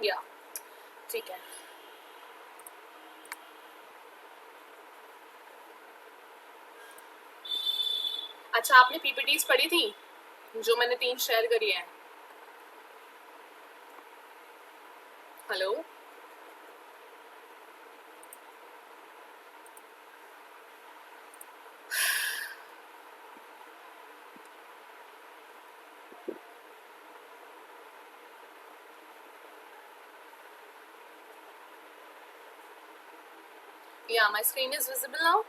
या ठीक है। अच्छा, आपने पीपीटीज पढ़ी थी जो मैंने 3 शेयर करी है? हेलो, या my screen is visible now?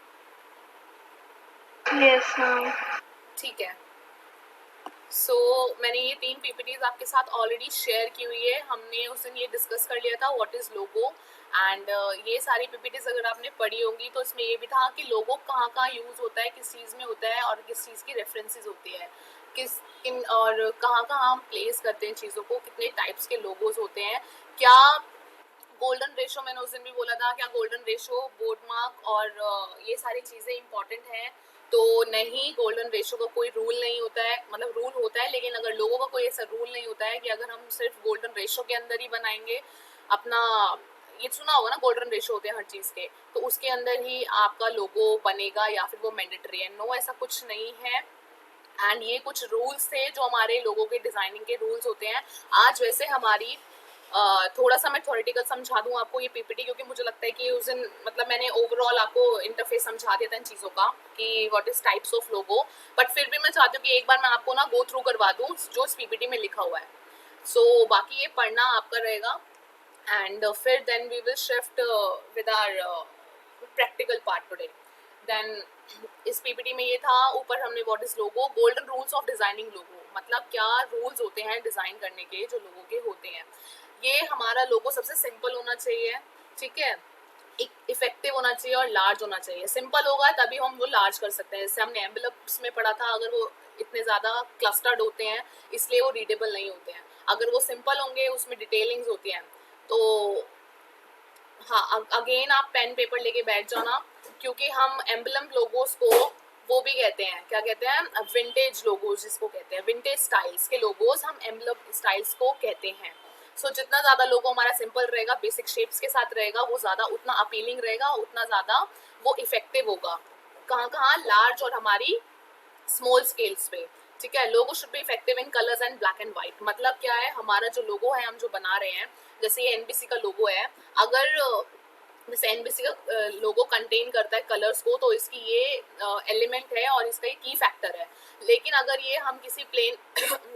Yes ma'am. ठीक है। सो मैंने ये 3 पीपीटीज आपके साथ ऑलरेडी शेयर की हुई है। हमने उस दिन ये डिस्कस कर लिया था व्हाट इज़ लोगो एंड ये सारी पीपीटीज अगर आपने पढ़ी होंगी तो इसमें ये भी था कि लोगो कहाँ कहाँ यूज़ होता है, किस चीज़ में होता है और किस चीज़ की रेफरेंसेस होती है, किन और कहाँ कहाँ हम प्लेस करते हैं चीज़ों को, कितने टाइप्स के लोगोज होते हैं, क्या गोल्डन रेशो, मैंने उस दिन भी बोला था, क्या गोल्डन रेशो, बोर्ड मार्क और ये सारी चीज़ें इंपॉर्टेंट हैं? तो नहीं, गोल्डन रेशो का कोई रूल नहीं होता है, मतलब रूल होता है लेकिन अगर लोगों का कोई ऐसा रूल नहीं होता है कि अगर हम सिर्फ गोल्डन रेशो के अंदर ही बनाएंगे अपना, ये सुना होगा ना गोल्डन रेशो होते हैं हर चीज़ के, तो उसके अंदर ही आपका लोगो बनेगा या फिर वो मैंडेटरी है? नो, ऐसा कुछ नहीं है। एंड ये कुछ रूल्स थे जो हमारे लोगों के डिज़ाइनिंग के रूल्स होते हैं। आज वैसे हमारी थोड़ा सा मैं थ्योरेटिकल समझा दूं आपको ये पीपीटी, क्योंकि मुझे लगता है कि उस दिन मतलब मैंने ओवरऑल आपको इंटरफेस समझा दिया था इन चीज़ों का कि what is types of logo, but फिर भी मैं चाहती हूँ कि एक बार मैं आपको ना गो थ्रू करवा दूँ जो इस पीपीटी में लिखा हुआ है। सो बाकी ये पढ़ना आपका रहेगा एंड फिर then we will shift with our practical part today. Then इस पीपीटी में ये था, ऊपर हमने what is logo, golden rules of designing logo, मतलब क्या रूल्स होते हैं डिजाइन करने के जो लोगों के होते हैं। ये हमारा लोगो सबसे सिंपल होना चाहिए, ठीक है, इफेक्टिव होना चाहिए और लार्ज होना चाहिए। सिंपल होगा तभी हम वो लार्ज कर सकते हैं, जैसे हमने एम्बलप्स में पढ़ा था, अगर वो इतने ज़्यादा क्लस्टर्ड होते हैं इसलिए वो रीडेबल नहीं होते हैं। अगर वो सिंपल होंगे, उसमें डिटेलिंग्स होती हैं, तो हाँ, अगेन आप पेन पेपर लेके बैठ जाना, क्योंकि हम एम्बलम लोगोस को वो भी कहते हैं, क्या कहते हैं, विंटेज लोगोस जिसको कहते हैं, विंटेज स्टाइल्स के लोगोस हम एम्बलम स्टाइल्स को कहते हैं। सो जितना ज़्यादा लोगो हमारा सिंपल रहेगा, बेसिक शेप्स के साथ रहेगा, वो ज़्यादा उतना अपीलिंग रहेगा, उतना ज़्यादा वो इफेक्टिव होगा। कहाँ कहाँ लार्ज और हमारी स्मॉल स्केल्स पे, ठीक है। Logo should be effective in colours and black and white. मतलब क्या है, हमारा जो लोगो है हम जो बना रहे हैं, जैसे ये एनबीसी का लोगो है, अगर जैसे एनबीसी का लोगो कंटेन करता है कलर्स को, तो इसकी ये एलिमेंट है और इसका ये की फैक्टर है। लेकिन अगर ये हम किसी प्लेन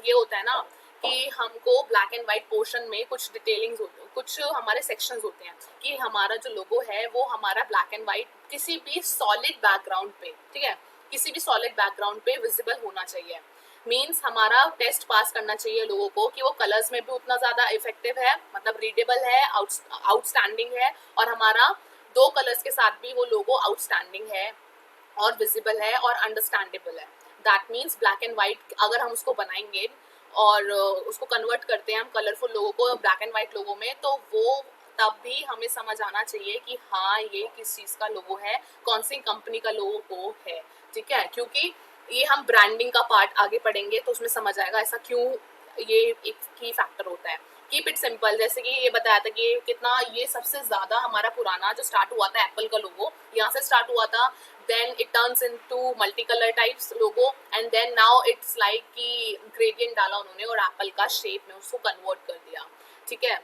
ये होता है ना कि हमको ब्लैक एंड व्हाइट पोर्शन में कुछ डिटेलिंग्स होते हैं, कुछ हमारे सेक्शंस होते हैं कि हमारा जो लोगो है वो हमारा ब्लैक एंड व्हाइट किसी भी सॉलिड बैकग्राउंड पे, ठीक है, किसी भी सॉलिड बैकग्राउंड पे विजिबल होना चाहिए। मीन्स हमारा टेस्ट पास करना चाहिए लोगों को कि वो कलर्स में भी उतना ज़्यादा इफेक्टिव है, मतलब रीडेबल है, आउटस्टैंडिंग है, और हमारा 2 कलर्स के साथ भी वो लोगो आउटस्टैंडिंग है और विजिबल है और अंडरस्टैंडेबल है। That means black and white अगर हम उसको बनाएंगे और उसको कन्वर्ट करते हैं हम कलरफुल लोगों को ब्लैक एंड वाइट लोगों में, तो वो तब भी हमें समझ आना चाहिए कि हाँ ये किस चीज़ का लोगो है, कौन सी कंपनी का लोगो है, ठीक है। क्योंकि ये हम ब्रांडिंग का पार्ट आगे पढ़ेंगे तो उसमें समझ आएगा ऐसा क्यों ये एक की फैक्टर होता है। कीप इट सिंपल, जैसे कि ये बताया था कि कितना ये सबसे ज़्यादा हमारा पुराना जो स्टार्ट हुआ था एप्पल का लोगो यहाँ से स्टार्ट हुआ था, then it turns into multicolor types logo and then now it's like कि gradient डाला उन्होंने और एप्पल का शेप में उसको कन्वर्ट कर दिया, ठीक है।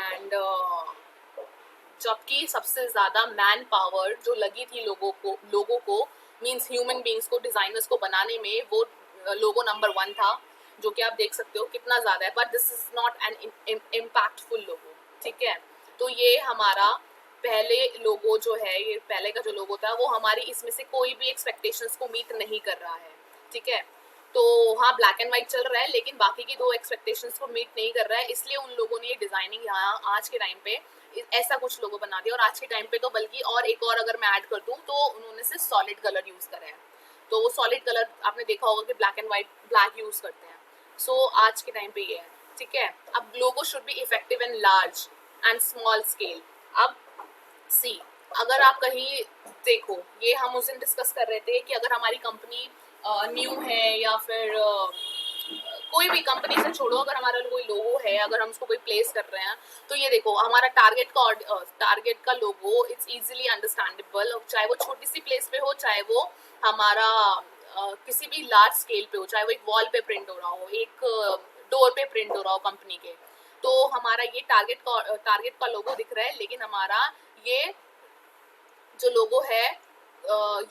एंड जबकि सबसे ज़्यादा मैन पावर जो लगी थी लोगों को मीन्स ह्यूमन बींग्स को, डिज़ाइनर्स को बनाने में, वो लोगो नंबर 1 था, जो कि आप देख सकते हो कितना ज़्यादा है, but this is not an impactful logo, ठीक है। तो ये हमारा पहले लोगो जो है, ये पहले का जो लोगो था वो हमारी इसमें से कोई भी एक्सपेक्टेशंस को मीट नहीं कर रहा है, ठीक है। तो हाँ, ब्लैक एंड वाइट चल रहा है लेकिन बाकी की 2 एक्सपेक्टेशंस को मीट नहीं कर रहा है, इसलिए उन लोगों ने ये डिज़ाइनिंग यहाँ आज के टाइम पे ऐसा कुछ लोगो बना दिया। और आज के टाइम पे तो बल्कि और एक और अगर मैं ऐड कर दूँ तो उन्होंने सिर्फ सॉलिड कलर यूज़ करा है। तो वो सॉलिड कलर आपने देखा होगा कि black and white black use करते हैं। सो आज के टाइम पे ये है, ठीक है। अब logo should be effective in large and small scale. अब सी, अगर आप कहीं देखो, ये हम उस दिन डिस्कस कर रहे थे कि अगर हमारी कंपनी न्यू है या फिर कोई भी कंपनी से छोड़ो, अगर हमारा कोई लोगो है, अगर हम उसको कोई प्लेस कर रहे हैं, तो ये देखो हमारा टारगेट का लोगो इट्स इजीली अंडरस्टैंडेबल, चाहे वो छोटी सी प्लेस पे हो, चाहे वो हमारा किसी भी लार्ज स्केल पे हो, चाहे वो एक वॉल पे प्रिंट हो रहा हो, एक डोर पे प्रिंट हो रहा हो कंपनी के, तो हमारा ये टारगेट का लोगो दिख रहा है, लेकिन हमारा ये जो लोगो है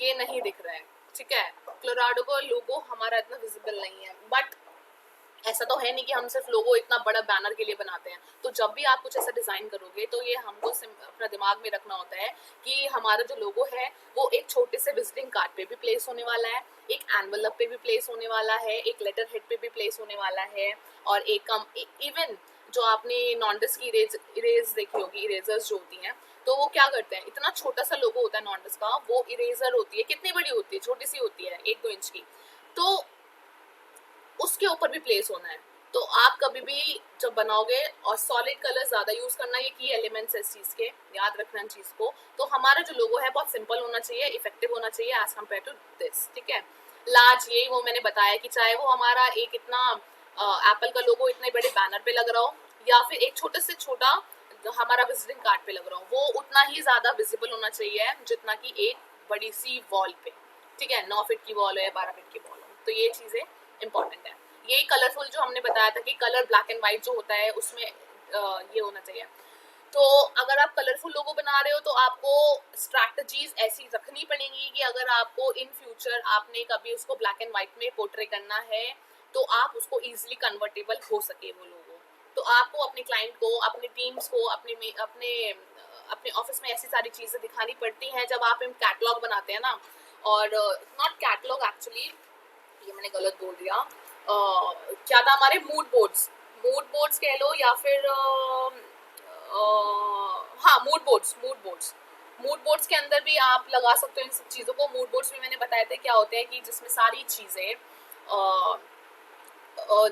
ये नहीं दिख रहा है, ठीक है। क्लोराडो का लोगो हमारा इतना विजिबल नहीं है, बट ऐसा तो है नहीं कि हम सिर्फ लोगो इतना बड़ा बैनर के लिए बनाते हैं। तो जब भी आप कुछ ऐसा डिजाइन करोगे तो ये हमको अपना दिमाग में रखना होता है कि हमारा जो लोगो है वो एक छोटे से विजिटिंग कार्ड पे भी प्लेस होने वाला है, एक एनवलप पे भी प्लेस होने वाला है, एक लेटर हेड पे भी प्लेस होने वाला है, और इवन जो आपने नॉन्डिस की इरेज देखी होगी, इरेजर्स जो होती हैं, तो वो क्या करते हैं, इतना छोटा सा लोगो होता है नॉन्डिस का, वो इरेजर होती है, कितनी बड़ी होती है, छोटी सी होती है, 1-2 इंच की, तो उसके ऊपर भी प्लेस होना है। तो आप कभी भी जब बनाओगे, और सॉलिड कलर ज्यादा यूज करना, ये की एलिमेंट्स है इस चीज के, याद रखना इन चीज को। तो हमारा जो लोगो है बहुत सिंपल होना चाहिए, इफेक्टिव होना चाहिए एज कम्पेयर टू दिस, ठीक है। लार्ज, यही वो मैंने बताया कि चाहे वो हमारा एक इतना एप्पल का लोगो इतने बड़े बैनर पे लग रहा हो, या फिर एक छोटे से छोटा हमारा विजिटिंग कार्ड पे लग रहा हो, वो उतना ही ज्यादा विजिबल होना चाहिए जितना कि एक बड़ी सी वॉल पे, ठीक है, 9 फीट की वॉल है, 12 फीट की वॉल हो। तो ये चीजें इंपॉर्टेंट है। यही कलरफुल जो हमने बताया था कि कलर ब्लैक एंड व्हाइट जो होता है उसमें ये होना चाहिए। तो अगर आप कलरफुल लोगो बना रहे हो तो आपको स्ट्रैटेजीज ऐसी रखनी पड़ेंगी कि अगर आपको इन फ्यूचर आपने कभी उसको ब्लैक एंड व्हाइट में पोर्ट्रे करना है तो आप उसको इजीली कन्वर्टेबल हो सके वो लोगो। तो आपको अपने क्लाइंट को, अपने टीम्स को, अपने ऑफिस में ऐसी सारी चीजें दिखानी पड़ती हैं जब आप इन कैटलॉग बनाते हैं ना, और नॉट कैटलॉग एक्चुअली, ये मैंने गलत बोल दिया, क्या था, हमारे मूड बोर्ड्स कह लो, या फिर हाँ, मूड बोर्ड्स के अंदर भी आप लगा सकते हो इन सब चीज़ों को। मूड बोर्ड्स भी मैंने बताए थे क्या होते हैं, कि जिसमें सारी चीज़ें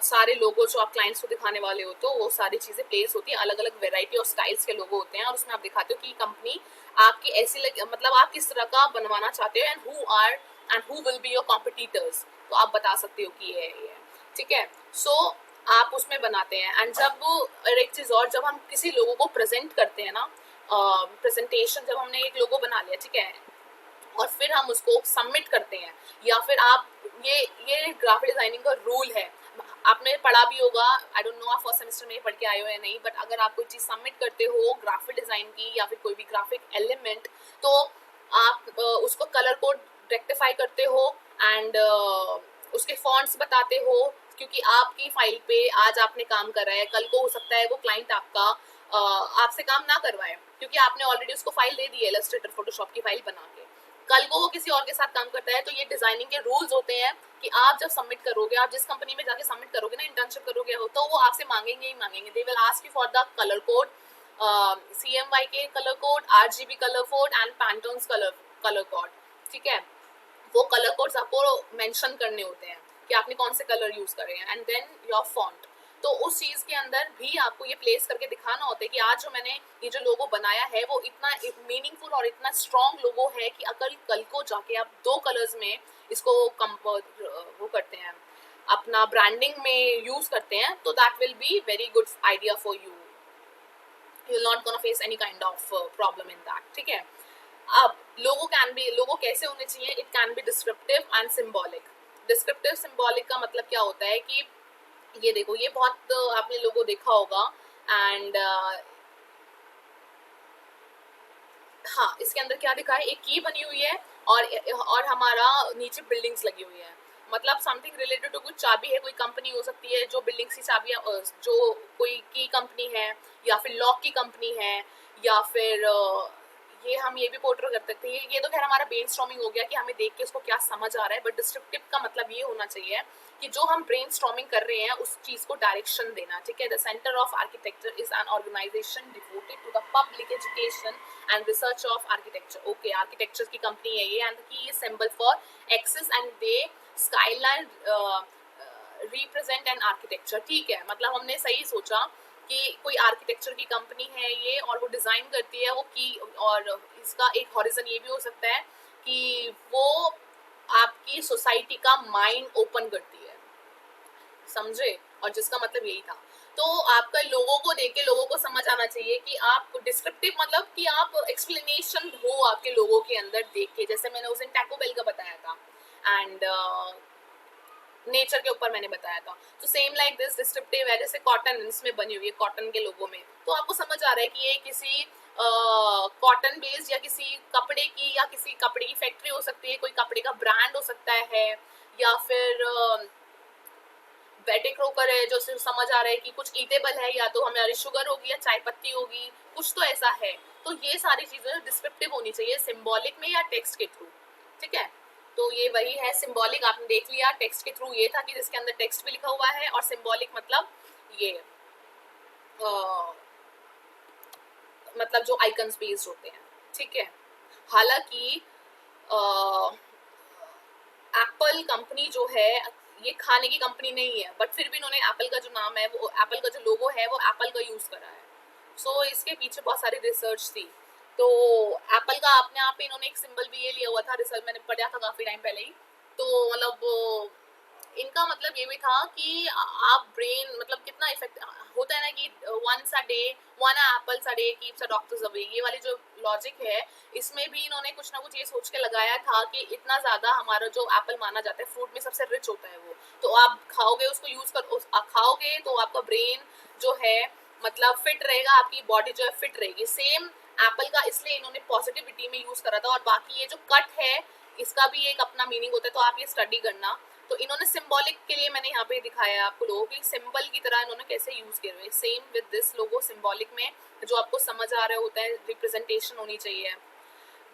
सारे लोगो जो आप क्लाइंट्स को दिखाने वाले हो, तो वो सारी चीज़ें प्लेस होती हैं, अलग अलग वेराइटी और स्टाइल्स के लोगो होते हैं, और उसमें आप दिखाते हो कि कंपनी आपकी ऐसी मतलब आप किस तरह का बनवाना चाहते हो, and who will be your competitors, तो आप बता सकते हो कि ये है, ठीक है। सो आप उसमें बनाते हैं। एंड जब एक चीज़ और, जब हम किसी लोगों को प्रेजेंट करते हैं ना, प्रेजेंटेशन, जब हमने एक लोगो बना लिया, ठीक है, और फिर हम उसको सबमिट करते हैं, या फिर आप ये ग्राफिक डिजाइनिंग का रूल है, आपने पढ़ा भी होगा, आई डोंट नो आप फर्स्ट सेमेस्टर में पढ़ के आए हो या नहीं, बट अगर आप कोई चीज़ सबमिट करते हो ग्राफिक डिजाइन की, या फिर कोई भी ग्राफिक एलिमेंट, तो आप उसको कलर कोड रेक्टिफाई करते हो, एंड उसके फॉन्ट्स बताते हो, क्योंकि आपकी फाइल पे आज आपने काम कर रहा है, कल को हो सकता है वो क्लाइंट आपका आपसे काम ना करवाए, क्योंकि आपने ऑलरेडी उसको फाइल दे दी है, इलस्ट्रेटर फोटोशॉप की फाइल बना के, कल को वो किसी और के साथ काम करता है। तो ये डिजाइनिंग के रूल्स होते हैं कि आप जब सबमिट करोगे, आप जिस कंपनी में जाके सबमिट करोगे ना, इंटर्नशिप करोगे हो, तो वो आपसे मांगेंगे ही मांगेंगे, they will ask you for the colour code, CMYK colour code, RGB colour code and Pantones colour code, ठीक है। वो कलर कोड्स आपको मेंशन करने होते हैं कि आपने कौन से कलर यूज करे हैं, एंड देन योर फॉन्ट। तो उस चीज के अंदर भी आपको ये प्लेस करके दिखाना होता है कि आज जो मैंने ये जो लोगो बनाया है वो इतना मीनिंगफुल और इतना स्ट्रॉन्ग लोगो है कि अगर कल को जाके आप 2 कलर्स में इसको वो करते हैं, अपना ब्रांडिंग में यूज करते हैं, तो that will be very good idea for you, you will not gonna face any kind of problem in that, ठीक है। अब लोगो कैसे होने चाहिए, it can be descriptive and symbolic. Descriptive symbolic का मतलब क्या होता है कि ये देखो, ये बहुत आपने लोगो देखा होगा, एंड हाँ, इसके अंदर क्या दिखा है, एक की बनी हुई है, और हमारा नीचे बिल्डिंग्स लगी हुई है, मतलब समथिंग रिलेटेड टू कुछ चाबी है, कोई कंपनी हो सकती है जो बिल्डिंग्स की चाबी, जो कोई की कंपनी है, या फिर लॉक की कंपनी है, या फिर ये हम ये भी पोर्ट्रे कर सकते हैं। ये तो खैर हमारा ब्रेनस्टॉर्मिंग हो गया कि हमें देख के उसको क्या समझ आ रहा है, बट डिस्क्रिप्टिव का मतलब ये होना चाहिए कि जो हम ब्रेनस्टॉर्मिंग कर रहे हैं उस चीज को डायरेक्शन देना, ठीक है। The centre of architecture is an organisation devoted to the public education and research of architecture. Okay, architecture की कंपनी है ये, एंड की symbol for axis and the skyline represent an architecture, ठीक है। मतलब हमने सही सोचा कि कोई आर्किटेक्चर की कंपनी है ये, और वो डिज़ाइन करती है वो की, और इसका एक हॉरिजन ये भी हो सकता है कि वो आपकी सोसाइटी का माइंड ओपन करती है। समझे, और जिसका मतलब यही था। तो आपका लोगों को देख के लोगों को समझ आना चाहिए कि आप डिस्क्रिप्टिव मतलब कि आप एक्सप्लेनेशन हो आपके लोगों के अंदर देख के, जैसे मैंने उस दिन टैको बेल का बताया था एंड नेचर के ऊपर मैंने बताया था। तो सेम लाइक दिस डिस्क्रिप्टिव है, जैसे कॉटन इसमें बनी हुई है, कॉटन के लोगों में, तो आपको समझ आ रहा है कि ये किसी कॉटन बेस्ड या किसी कपड़े की या किसी कपड़े की फैक्ट्री हो सकती है, कोई कपड़े का ब्रांड हो सकता है, या फिर बेटे क्रोकर है, जो सिर्फ समझ आ रहा है कि कुछ ईटेबल है, या तो हमारी शुगर होगी या चाय पत्ती होगी, कुछ तो ऐसा है। तो ये सारी चीजें डिस्क्रिप्टिव होनी चाहिए, सिंबॉलिक में या टेक्स्ट के थ्रू, ठीक है। तो ये वही है, सिंबॉलिक आपने देख लिया, टेक्स्ट के थ्रू ये था कि जिसके अंदर टेक्स्ट भी लिखा हुआ है, और सिंबॉलिक मतलब ये मतलब जो आइकन्स बेस्ड होते हैं, ठीक है। हालांकि एप्पल कंपनी जो है ये खाने की कंपनी नहीं है, बट फिर भी इन्होंने एप्पल का जो नाम है, वो एप्पल का जो लोगो है वो एप्पल का यूज करा है। सो इसके पीछे बहुत सारी रिसर्च थी। तो एप्पल का अपने आप ही इन्होंने एक सिंबल भी ये लिया हुआ था, रिसर्च मैंने पढ़ा था काफी टाइम पहले ही। तो मतलब इनका मतलब ये भी था कि आप ब्रेन मतलब कितना इफेक्ट होता है ना कि once a day, one apples a day keeps a doctors away, ये वाली जो लॉजिक है, इसमें भी इन्होंने कुछ ना कुछ ये सोच के लगाया था कि इतना ज्यादा हमारा जो एप्पल माना जाता है फ्रूट में सबसे रिच होता है वो, तो आप खाओगे उसको यूज कर खाओगे तो आपका ब्रेन जो है मतलब फिट रहेगा, आपकी बॉडी जो है फिट रहेगी। सेम एप्पल का इसलिए इन्होंने पॉजिटिविटी में यूज करा था। और बाकी ये जो कट है इसका भी एक अपना मीनिंग होता है, तो आप ये स्टडी करना। तो इन्होंने सिंबॉलिक के लिए मैंने यहाँ पे दिखाया है आपको लोगों की सिंबल की तरह इन्होंने कैसे यूज किए हुए। Same with this logo symbolic में जो आपको समझ आ रहा होता है, रिप्रेजेंटेशन होनी चाहिए।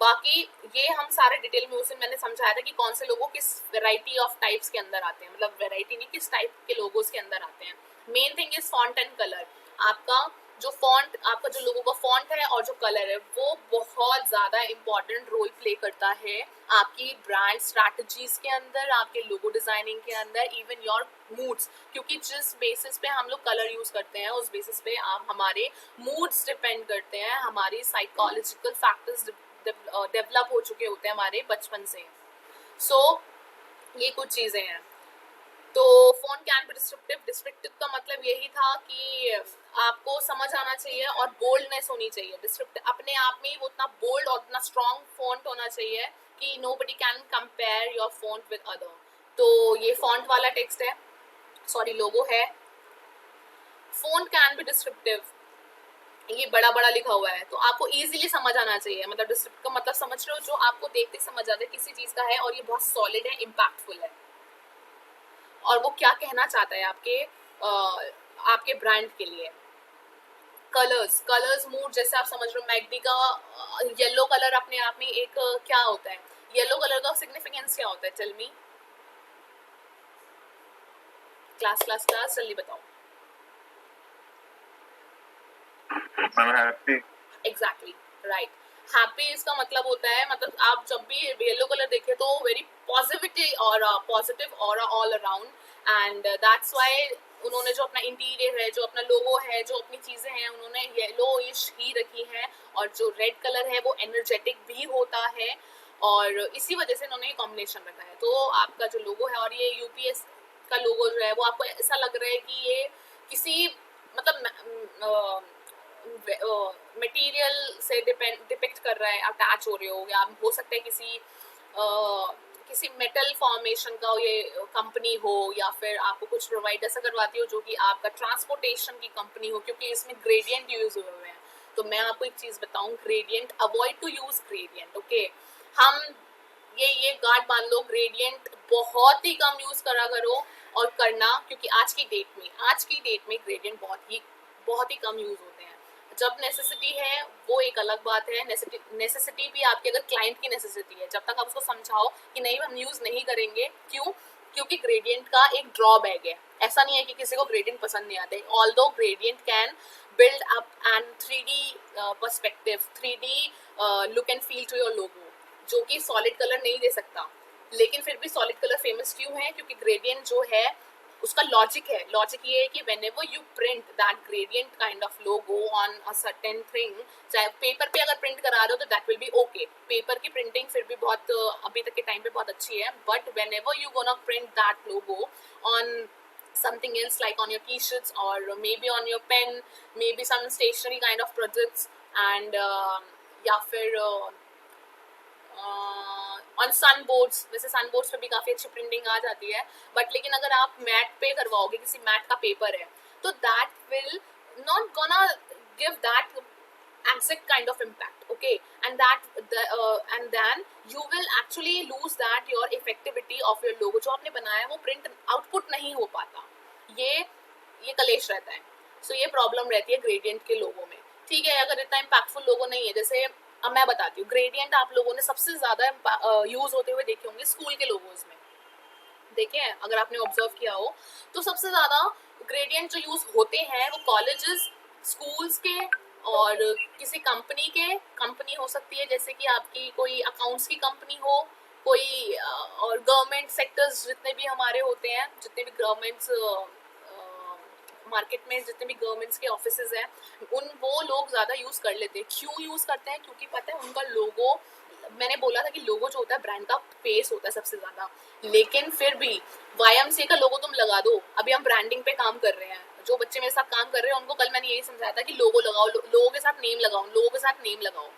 बाकी ये हम सारे डिटेल में उस दिन मैंने समझाया था कि कौन से लोगो किस वेराइटी ऑफ टाइप्स के अंदर आते हैं, मतलब वेराइटी नहीं, किस टाइप के लोगोस के अंदर आते हैं। Main thing is font and colour. आपका जो फॉन्ट, आपका जो लोगों का फॉन्ट है और जो कलर है वो बहुत ज्यादा इंपॉर्टेंट रोल प्ले करता है आपकी ब्रांड स्ट्रैटेजीज के अंदर, आपके लोगो डिजाइनिंग के अंदर, इवन योर मूड्स। क्योंकि जिस बेसिस पे हम लोग कलर यूज करते हैं उस बेसिस पे आप हमारे मूड्स डिपेंड करते हैं, हमारी साइकोलॉजिकल फैक्टर्स डेवलप हो चुके होते हैं हमारे बचपन से। सो ये कुछ चीजें हैं। तो phone can be descriptive. Descriptive का मतलब यही था कि आपको समझ आना चाहिए और बोल्डनेस होनी चाहिए। डिस्क्रिप्टिव अपने आप में वो उतना बोल्ड और उतना स्ट्रॉन्ग फॉन्ट होना चाहिए कि nobody can compare your font with other. तो ये फॉन्ट वाला टेक्स्ट है, सॉरी लोगो है। फोन कैन बी डिस्क्रिप्टिव, ये बड़ा बड़ा लिखा हुआ है तो आपको इजीली समझ आना चाहिए। मतलब डिस्क्रिप्टिव का मतलब समझ रहे हो, जो आपको देखते समझ आता है किसी चीज का है और ये बहुत सॉलिड है, इम्पैक्टफुल है, और वो क्या कहना चाहता है आपके ब्रांड के लिए। कलर्स मूड, जैसे आप समझ रहे हो मैगडी का येलो कलर अपने आप में एक क्या होता है, येलो कलर का सिग्निफिकेंस क्या होता है, टेल मी। क्लास जल्दी बताओ। Exactly right. हैप्पी इसका मतलब होता है, मतलब आप जब भी येलो कलर देखे तो वेरी पॉजिटिविटी और positive aura all around, and that's why उन्होंने जो अपना इंटीरियर है, जो अपना लोगो है, जो अपनी चीजें हैं, उन्होंने येलोइश ही रखी है। और जो रेड कलर है वो एनर्जेटिक भी होता है, और इसी वजह से इन्होंने ये कॉम्बिनेशन रखा है। तो आपका जो लोगो है, और ये यूपीएस का लोगो जो है वो आपको ऐसा लग रहा है कि ये किसी मतलब मटेरियल से डिपिक्ट कर रहा है, अटैच हो रहे हो, या हो सकता है किसी मेटल फॉर्मेशन का ये कंपनी हो, या फिर आपको कुछ प्रोवाइड ऐसा करवाती हो जो कि आपका ट्रांसपोर्टेशन की कंपनी हो, क्योंकि इसमें ग्रेडियंट यूज हुए हुए हैं। तो मैं आपको एक चीज बताऊं, gradient avoid to use gradient, okay. हम ये गार्ड मान लो, ग्रेडियंट बहुत ही कम यूज करा करो और करना, क्योंकि आज की डेट में ग्रेडियंट बहुत ही कम यूज होते हैं। जब नेसेसिटी है वो एक अलग बात है, नेसेसिटी भी आपकी अगर क्लाइंट की नेसेसिटी है, जब तक आप उसको समझाओ कि नहीं हम यूज नहीं करेंगे, क्यों, क्योंकि ग्रेडियंट का एक ड्रॉबैक है। ऐसा नहीं है कि किसी को ग्रेडियंट पसंद नहीं आते, although gradient can build up and 3D perspective, 3D look and feel to your logo, जो कि सॉलिड कलर नहीं दे सकता। लेकिन फिर भी सॉलिड कलर फेमस क्यों है, क्योंकि ग्रेडियंट जो है उसका लॉजिक है। लॉजिक ये है कि whenever you print that gradient kind of logo on a certain thing, चाहे पेपर पे अगर प्रिंट करा रहे हो तो that will be okay, paper की प्रिंटिंग फिर भी बहुत अभी तक के टाइम पे बहुत अच्छी है, but whenever you gonna print that logo on something else like on your t-shirts or maybe on your pen, maybe some stationery kind of projects, and या फिर ऑन सन बोर्ड्स, वैसे सन बोर्ड्स पे भी काफ़ी अच्छी प्रिंटिंग आ जाती है, but लेकिन अगर आप मैट पे करवाओगे, किसी मैट का पेपर है, तो that will not gonna give that exact kind of impact, okay, and and then you will actually lose that your effectivity of your logo. जो आपने बनाया है वो प्रिंट आउटपुट नहीं हो पाता, ये कलेश रहता है. सो ये प्रॉब्लम रहती है ग्रेडियंट के लोगों में. ठीक है, अगर इतना इम्पैक्टफुल लोगो नहीं है, जैसे अब मैं बताती हूँ, ग्रेडियंट आप लोगों ने सबसे ज्यादा यूज होते हुए देखे होंगे स्कूल के लोगोज में, देखे हैं अगर आपने ऑब्जर्व किया हो, तो सबसे ज्यादा ग्रेडियंट जो यूज होते हैं वो कॉलेजेस, स्कूल्स के और किसी कंपनी के. कंपनी हो सकती है जैसे कि आपकी कोई अकाउंट्स की कंपनी हो, कोई और गवर्नमेंट सेक्टर्स जितने भी हमारे होते हैं, जितने भी गवर्नमेंट्स मार्केट में जितने भी गवर्नमेंट्स के ऑफिसेज हैं, वो लोग ज़्यादा यूज़ कर लेते हैं. क्यों यूज़ करते हैं? क्योंकि पता है उनका लोगो, मैंने बोला था कि लोगो जो होता है ब्रांड का फेस होता है सबसे ज़्यादा, लेकिन फिर भी YMCA का लोगो तुम लगा दो. अभी हम ब्रांडिंग पे काम कर रहे हैं, जो बच्चे मेरे साथ काम कर रहे हैं उनको कल मैंने यही समझाया था कि लोगो लगाओ, लोगों के साथ नेम लगाओ, लोगों के साथ नेम लगाओ.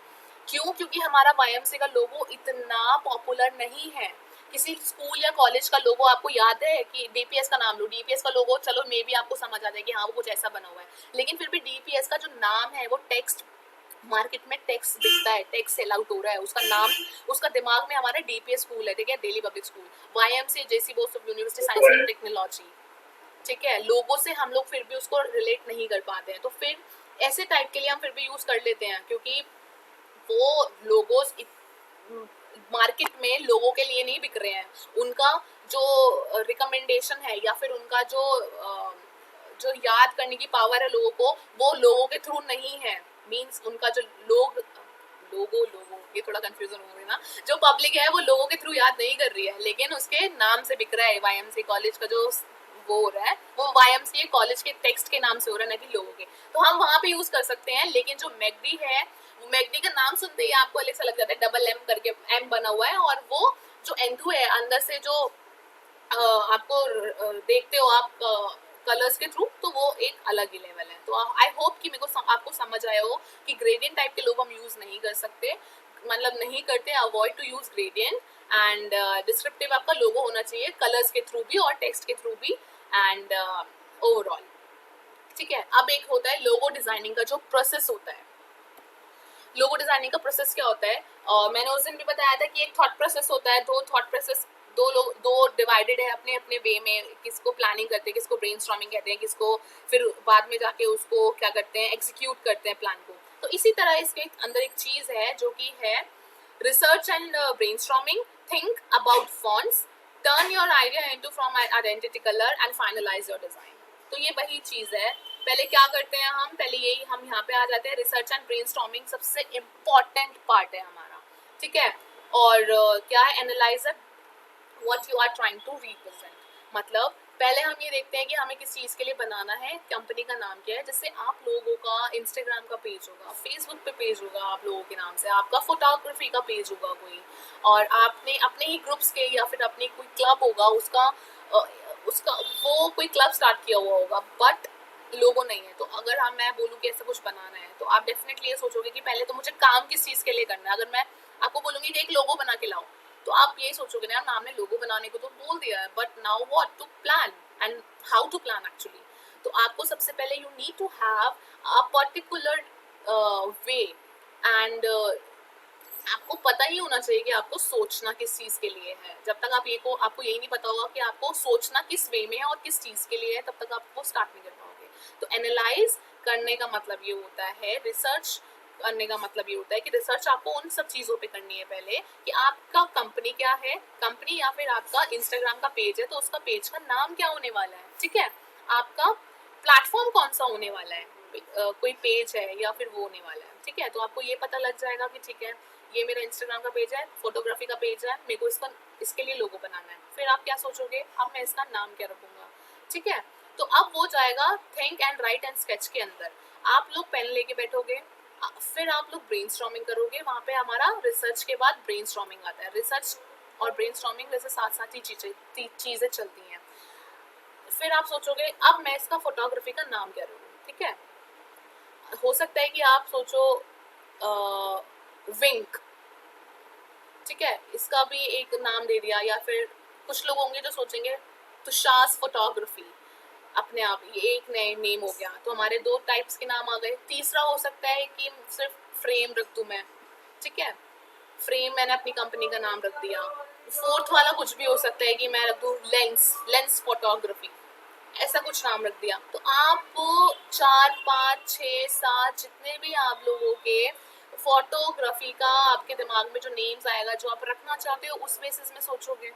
क्यों? क्योंकि हमारा YMCA का लोगो इतना पॉपुलर नहीं है. किसी स्कूल या कॉलेज का लोगो आपको याद है कि DPS का नाम लो, DPS का लोगो चलो मे भी आपको समझ आ जाए कि हाँ वो कुछ ऐसा बना हुआ है, लेकिन फिर भी DPS का जो नाम है वो टेक्स्ट, मार्केट में टेक्स्ट दिखता है, टेक्स्ट सेल आउट हो रहा है, उसका नाम, उसका दिमाग में हमारा DPS स्कूल है, ठीक है, Delhi public school, YMCA JC Bose of university science and technology, ठीक है. लोगो से हम लोग फिर भी उसको रिलेट नहीं कर पाते हैं, तो फिर ऐसे टाइप के लिए हम फिर भी यूज कर लेते हैं, क्योंकि वो लोगोस मार्केट में लोगों के लिए नहीं बिक रहे हैं. उनका जो रिकमेंडेशन है या फिर उनका जो याद करने की पावर है लोगों को, वो लोगों के थ्रू नहीं है. मीन्स उनका जो लोगो ये थोड़ा कंफ्यूजन हो रही है ना, जो पब्लिक है वो लोगों के थ्रू याद नहीं कर रही है, लेकिन उसके नाम से बिक रहा है. YMCA कॉलेज का जो वो हो रहा है वो YMCA कॉलेज के टेक्स्ट के नाम से हो रहा है, ना कि लोगों के. तो हम वहाँ पे यूज कर सकते हैं, लेकिन जो मैकडी है, मैकडी का नाम सुनते ही आपको अलग सा लग जाता है, डबल M करके M बना हुआ है, और वो जो एंथू है अंदर से जो आपको देखते हो आप कलर्स के थ्रू, तो वो एक अलग ही लेवल है. तो आई होप कि मेरे को आपको समझ आया हो कि ग्रेडियंट टाइप के लोग हम यूज नहीं कर सकते, मतलब नहीं करते, avoid to use gradient. And descriptive आपका लोगो होना चाहिए कलर्स के थ्रू भी और टेक्स्ट के थ्रू भी, एंड ओवरऑल, ठीक है. अब एक होता है लोगो डिजाइनिंग का जो प्रोसेस होता है. लोगो डिजाइनिंग का प्रोसेस क्या होता है? मैंने उस दिन भी बताया था कि एक थॉट प्रोसेस होता है, दो थॉट प्रोसेस, दो डिवाइडेड है अपने अपने वे में. किसको प्लानिंग कहते हैं, किसको ब्रेनस्टॉर्मिंग कहते हैं, किसको फिर बाद में जाके उसको क्या करते हैं, एग्जीक्यूट करते हैं प्लान को. तो इसी तरह इसके अंदर एक चीज है जो कि है research and brainstorming. Think about fonts, turn your idea into from identity colour and finalise your design. तो ये वही चीज है. पहले क्या करते हैं हम, पहले यही हम यहाँ पे आ जाते हैं. रिसर्च एंड ब्रेनस्टॉर्मिंग सबसे इम्पॉर्टेंट पार्ट है हमारा, ठीक है. और क्या है, analyse what you are trying to represent. मतलब पहले हम ये देखते हैं कि हमें किस चीज़ के लिए बनाना है, कंपनी का नाम क्या है. जैसे आप लोगों का इंस्टाग्राम का पेज होगा, फेसबुक पे पेज होगा आप लोगों के नाम से, आपका फोटोग्राफी का पेज होगा कोई, और आपने अपने ही ग्रुप्स के या फिर अपने कोई क्लब होगा उसका वो कोई क्लब स्टार्ट किया हुआ होगा, बट लोगो नहीं है. तो अगर मैं बोलूँ कि ऐसा कुछ बनाना है, तो आप डेफिनेटली ये सोचोगे कि पहले तो मुझे काम किस चीज़ के लिए करना है. अगर मैं आपको बोलूँगी कि एक लोगो बना के लाओ, तो आप यही सोचोगे ना, नाम ने लोगो बनाने को तो बोल दिया है, but now what to plan and how to plan actually. तो आपको सबसे पहले you need to have a particular way, एंड आपको पता ही होना चाहिए कि आपको सोचना किस चीज़ के लिए है. जब तक आपको यही नहीं पता होगा कि आपको सोचना किस वे में है और किस चीज़ के लिए है, तब तक आप वो स्टार्ट नहीं कर पाओगे. तो एनालाइज करने का मतलब ये होता है, रिसर्च करने का मतलब ये होता है कि रिसर्च आपको उन सब चीज़ों पे करनी है पहले, कि आपका कंपनी क्या है, कंपनी या फिर आपका इंस्टाग्राम का पेज है तो उसका पेज का नाम क्या होने वाला है, ठीक है. आपका प्लेटफॉर्म कौन सा होने वाला है, कोई पेज है या फिर वो होने वाला है, ठीक है. तो आपको ये पता लग जाएगा कि ठीक है, ये मेरा इंस्टाग्राम का पेज है, फोटोग्राफी का पेज है, मेरे को इसके लिए लोगो बनाना है. फिर आप क्या सोचोगे, अब मैं इसका नाम क्या रखूंगा, ठीक है. तो अब वो जाएगा think and right and sketch के अंदर. आप लोग पेन लेके बैठोगे, फिर आप लोग ब्रेनस्टॉर्मिंग करोगे. वहाँ पे हमारा रिसर्च के बाद ब्रेनस्टॉर्मिंग आता है. रिसर्च और ब्रेनस्टॉर्मिंग जैसे साथ साथ ही चीज़ें चलती हैं. फिर आप सोचोगे अब मैं इसका फोटोग्राफी का नाम क्या रखूं, ठीक है। हो सकता है कि आप सोचो विंक, ठीक है, इसका भी एक नाम दे दिया। या फिर कुछ लोग होंगे जो सोचेंगे तुषार फोटोग्राफी, अपने आप ये एक नए नेम हो गया। तो हमारे दो टाइप्स के नाम आ गए। तीसरा हो सकता है कि सिर्फ फ्रेम रख दूं मैं, ठीक है, फ्रेम मैंने अपनी कंपनी का नाम रख दिया। फोर्थ वाला कुछ भी हो सकता है कि मैं रख दूं लेंस, लेंस फोटोग्राफी, ऐसा कुछ नाम रख दिया। तो आप 4 5 6 7 जितने भी आप लोगों के फोटोग्राफी का आपके दिमाग में जो नेम्स आएगा जो आप रखना चाहते हो उस बेसिस में सोचोगे।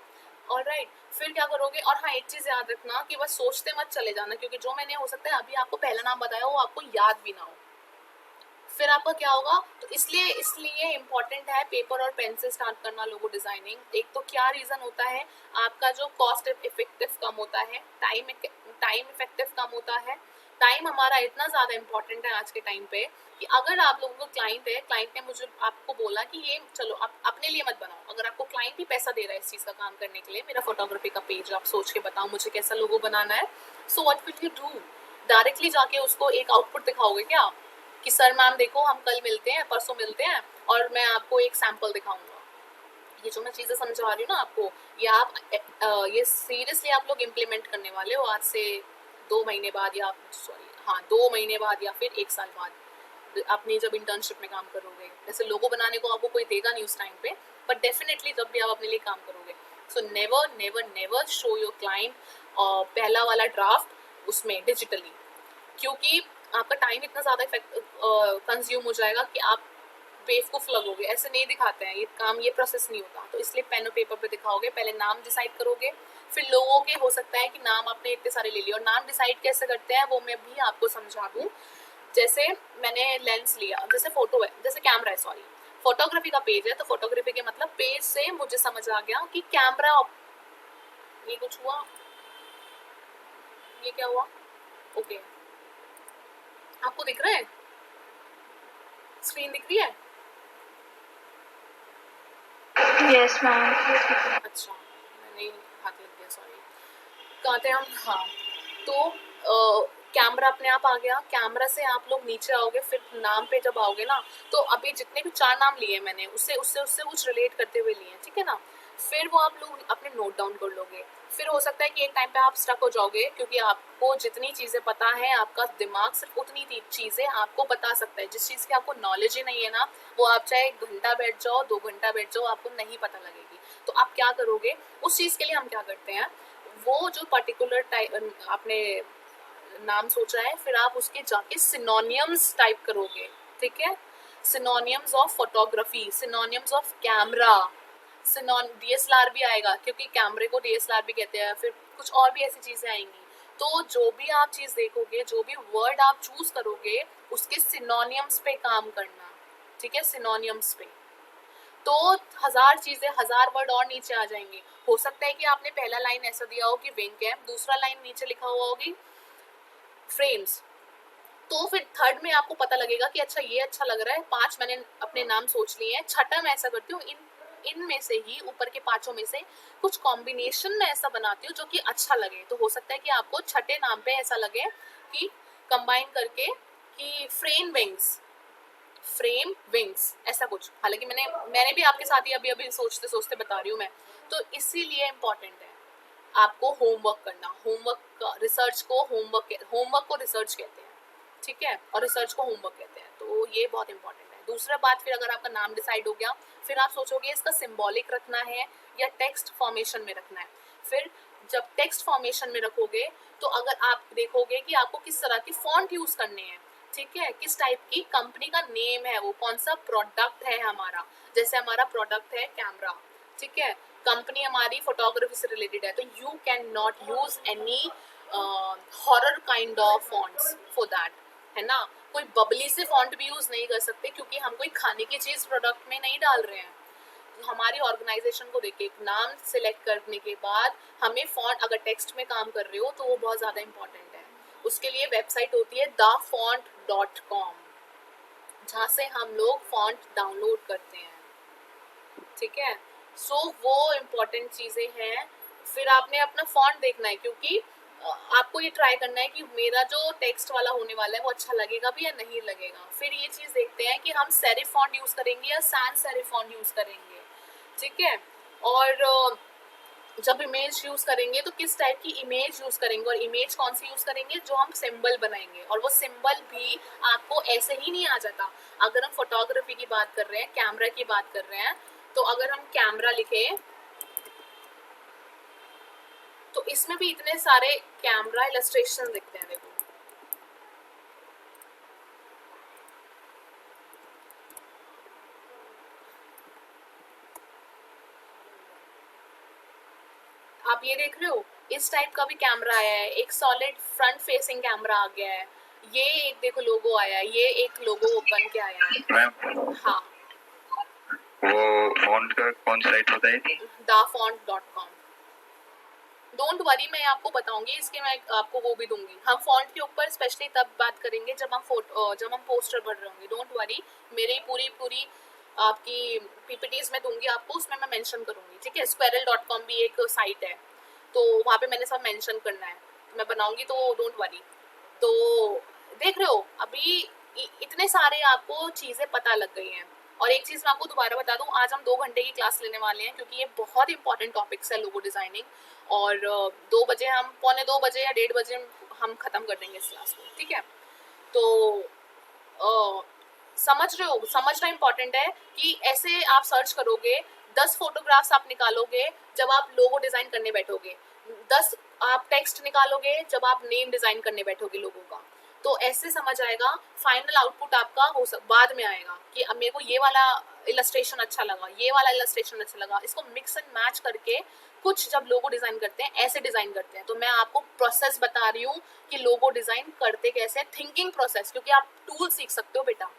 ऑलराइट, फिर क्या करोगे। और हाँ, एक चीज याद रखना कि बस सोचते मत चले जाना, क्योंकि जो मैंने हो सकता है अभी आपको पहला नाम बताया वो आपको याद भी ना हो, फिर आपका क्या होगा। तो इसलिए इसलिए इम्पोर्टेंट है पेपर और पेन से स्टार्ट करना लोगो डिजाइनिंग। एक तो क्या रीजन होता है, आपका जो कॉस्ट इफेक्टिव कम होता है, टाइम इफेक्टिव कम होता है। टाइम हमारा इतना ज़्यादा इम्पोर्टेंट है आज के टाइम पे कि अगर आप लोगों को क्लाइंट है, क्लाइंट ने मुझे आपको बोला कि ये चलो आप अपने लिए मत बनाओ, अगर आपको क्लाइंट ही पैसा दे रहा है इस चीज़ का काम करने के लिए, मेरा फोटोग्राफी का पेज आप सोच के बताओ मुझे कैसा लोगो बनाना है, so what will you do, directly जाके उसको एक आउटपुट दिखाओगे क्या कि सर मैम देखो हम कल मिलते हैं, परसों मिलते हैं और मैं आपको एक सैंपल दिखाऊंगा। ये जो मैं चीज़ें समझा रही हूँ ना आपको, ये आप ये सीरियसली आप लोग इम्प्लीमेंट करने वाले हो आज से 2 महीने बाद, या सॉरी हाँ 2 महीने बाद या फिर 1 साल बाद अपनी जब इंटर्नशिप में काम करोगे। जैसे लोगो बनाने को आपको कोई देगा नहीं उस टाइम पे, बट डेफिनेटली जब भी आप अपने लिए काम करोगे। So never never never show your client पहला वाला ड्राफ्ट उसमें डिजिटली, क्योंकि आपका टाइम इतना ज़्यादा कंज्यूम हो जाएगा कि आप बेवकूफ़ लगोगे। ऐसे नहीं दिखाते हैं, ये काम, ये प्रोसेस नहीं होता। तो इसलिए पेन और पेपर पे दिखाओगे, पहले नाम डिसाइड करोगे, फिर लोगों के हो सकता है कि नाम आपने इतने सारे ले लिए। और नाम डिसाइड कैसे करते हैं वो मैं भी आपको समझा दूँ। जैसे मैंने लेंस लिया, जैसे फोटो है, जैसे कैमरा है, सॉरी फोटोग्राफी का पेज है, तो फोटोग्राफी के मतलब पेज से मुझे समझ आ गया कि कैमरा, ये कुछ हुआ, ये क्या हुआ, ओके आपको दिख रहा है, स्क्रीन दिख रही है? Yes ma'am. अच्छा मैंने हाथ लग गया, सॉरी। कहाँ थे हम? हाँ, तो कैमरा अपने आप आ गया। कैमरा से आप लोग नीचे आओगे, फिर नाम पे जब आओगे ना, तो अभी जितने भी 4 नाम लिए मैंने उससे उससे उससे कुछ रिलेट करते हुए लिए, ठीक है ना। फिर वो आप लोग अपने नोट डाउन कर लोगे। फिर हो सकता है कि एक टाइम पे आप स्टक हो जाओगे, क्योंकि आपको जितनी चीज़ें पता है, आपका दिमाग सिर्फ उतनी चीज़ें आपको बता सकता है। जिस चीज़ की आपको नॉलेज ही नहीं है ना, वो आप चाहे 1 घंटा बैठ जाओ, 2 घंटा बैठ जाओ, आपको नहीं पता लगेगी। तो आप क्या करोगे, उस चीज़ के लिए हम क्या करते हैं, वो जो पर्टिकुलर टाइप आपने नाम सोचा है, फिर आप उसके जाके सिनोनियम्स टाइप करोगे, ठीक है। Synonyms of photography, synonyms of camera, DSLR भी आएगा, क्योंकि कैमरे को डीएसएलआर भी कहते हैं। फिर कुछ और भी ऐसी चीजें आएंगी। तो जो भी आप चीज देखोगे, जो भी वर्ड आप चूज करोगे, उसके सिनोनियम्स पे काम करना, ठीक है, सिनोनियम्स पे। तो 1000 चीजें, 1000 वर्ड और नीचे आ जाएंगे। हो सकता है कि आपने पहला लाइन ऐसा दिया हो कि विंग है, दूसरा लाइन नीचे लिखा हुआ होगी फ्रेम्स, तो फिर थर्ड में आपको पता लगेगा कि अच्छा ये अच्छा लग रहा है। 5 मैंने अपने नाम सोच लिए हैं, छठा मैं ऐसा करती हूँ, इनमें से ही ऊपर के 5 में से कुछ कॉम्बिनेशन में ऐसा बनाती हूँ जो कि अच्छा लगे। तो हो सकता है कि आपको छठे नाम पे ऐसा लगे कि कंबाइन करके कि फ्रेम विंग्स ऐसा कुछ। हालांकि मैंने भी आपके साथ ही अभी अभी सोचते सोचते बता रही हूँ मैं। तो इसीलिए इम्पोर्टेंट है आपको होमवर्क करना। रिसर्च को होमवर्क को रिसर्च कहते हैं, ठीक है, और रिसर्च को होमवर्क कहते हैं। तो ये बहुत इंपॉर्टेंट है। दूसरा बात, फिर अगर आपका नाम डिसाइड हो गया, फिर आप सोचोगे इसका सिंबॉलिक रखना है या टेक्स्ट फॉर्मेशन में रखना है। फिर जब टेक्स्ट फॉर्मेशन में रखोगे, तो अगर आप देखोगे कि आपको किस तरह की फॉन्ट यूज करने हैं, ठीक है, किस टाइप की कंपनी का नेम है, वो कौन सा प्रोडक्ट है हमारा। जैसे हमारा प्रोडक्ट है कैमरा, ठीक है, कंपनी हमारी फोटोग्राफी से रिलेटेड है, तो you can not use any horror kind of fonts for that, है ना। कोई बबली से फॉन्ट भी यूज नहीं कर सकते, क्योंकि हम कोई खाने की चीज प्रोडक्ट में नहीं डाल रहे हैं। तो हमारी ऑर्गेनाइजेशन को देख के नाम सिलेक्ट करने के बाद हमें फॉन्ट, अगर टेक्स्ट में काम कर रहे हो तो वो बहुत ज़्यादा इंपॉर्टेंट है। उसके लिए वेबसाइट होती है thefont.com, जहाँ से हम लोग फॉन्ट डाउनलोड करते हैं, ठीक है। सो वो इम्पोर्टेंट चीज़ें हैं। फिर आपने अपना फॉन्ट देखना है, क्योंकि आपको ये ट्राई करना है कि मेरा जो टेक्स्ट वाला होने वाला है वो अच्छा लगेगा भी या नहीं लगेगा। फिर ये चीज़ देखते हैं कि हम सेरिफ फॉन्ट यूज़ करेंगे या सैंस सेरिफ फॉन्ट यूज़ करेंगे, ठीक है। और जब इमेज यूज़ करेंगे तो किस टाइप की इमेज यूज़ करेंगे, और इमेज कौन सी यूज़ करेंगे, जो हम सिंबल बनाएंगे। और वो सिंबल भी आपको ऐसे ही नहीं आ जाता। अगर हम फोटोग्राफी की बात कर रहे हैं, कैमरा की बात कर रहे हैं, तो अगर हम कैमरा लिखें तो इसमें भी इतने सारे कैमरा इलस्ट्रेशन दिखते हैं। देखो, आप ये देख रहे हो, इस टाइप का भी कैमरा आया है, एक सॉलिड फ्रंट फेसिंग कैमरा आ गया है, ये एक देखो लोगो आया है, ये एक लोगो बन के आया है। मैम हाँ, वो फॉन्ट का कौन सा साइट बताई थी? dafont.com। डोंट वरी, मैं आपको बताऊंगी इसके, मैं आपको वो भी दूंगी। हम फॉन्ट के ऊपर स्पेशली तब बात करेंगे जब हम पोस्टर बढ़ रहे होंगे। डोंट वरी, मेरी पूरी आपकी पीपीटीज में दूंगी आपको, उसमें मैं मेंशन करूंगी, ठीक है। squirrel.com भी एक साइट है, तो वहाँ पे मैंने सब मेंशन करना है, तो मैं बनाऊंगी, तो डोंट वरी। तो देख रहे हो, अभी इतने सारे आपको चीज़ें पता लग गई हैं। और एक चीज़ मैं आपको दोबारा बता दूं, आज हम 2 घंटे की क्लास लेने वाले हैं, क्योंकि ये बहुत इंपॉर्टेंट टॉपिक्स है लोगो डिज़ाइनिंग। और 2 बजे, हम 2:45 या 1:30 हम ख़त्म कर देंगे इस क्लास को, ठीक है। तो समझ रहे हो, समझना इंपॉर्टेंट है कि ऐसे आप सर्च करोगे, 10 फोटोग्राफ्स आप निकालोगे जब आप लोगो डिज़ाइन करने बैठोगे, 10 आप टेक्स्ट निकालोगे जब आप नेम डिज़ाइन करने बैठोगे लोगों का। तो ऐसे समझ आएगा, फाइनल आउटपुट आपका बाद में आएगा कि अब मेरे को ये वाला इलस्ट्रेशन अच्छा लगा, ये वाला इलस्ट्रेशन अच्छा लगा, इसको मिक्स एंड मैच करके कुछ जब लोगो डिज़ाइन करते हैं ऐसे डिज़ाइन करते हैं। तो मैं आपको प्रोसेस बता रही हूँ कि लोगो डिज़ाइन करते कैसे, थिंकिंग प्रोसेस, क्योंकि आप टूल सीख सकते हो बेटा,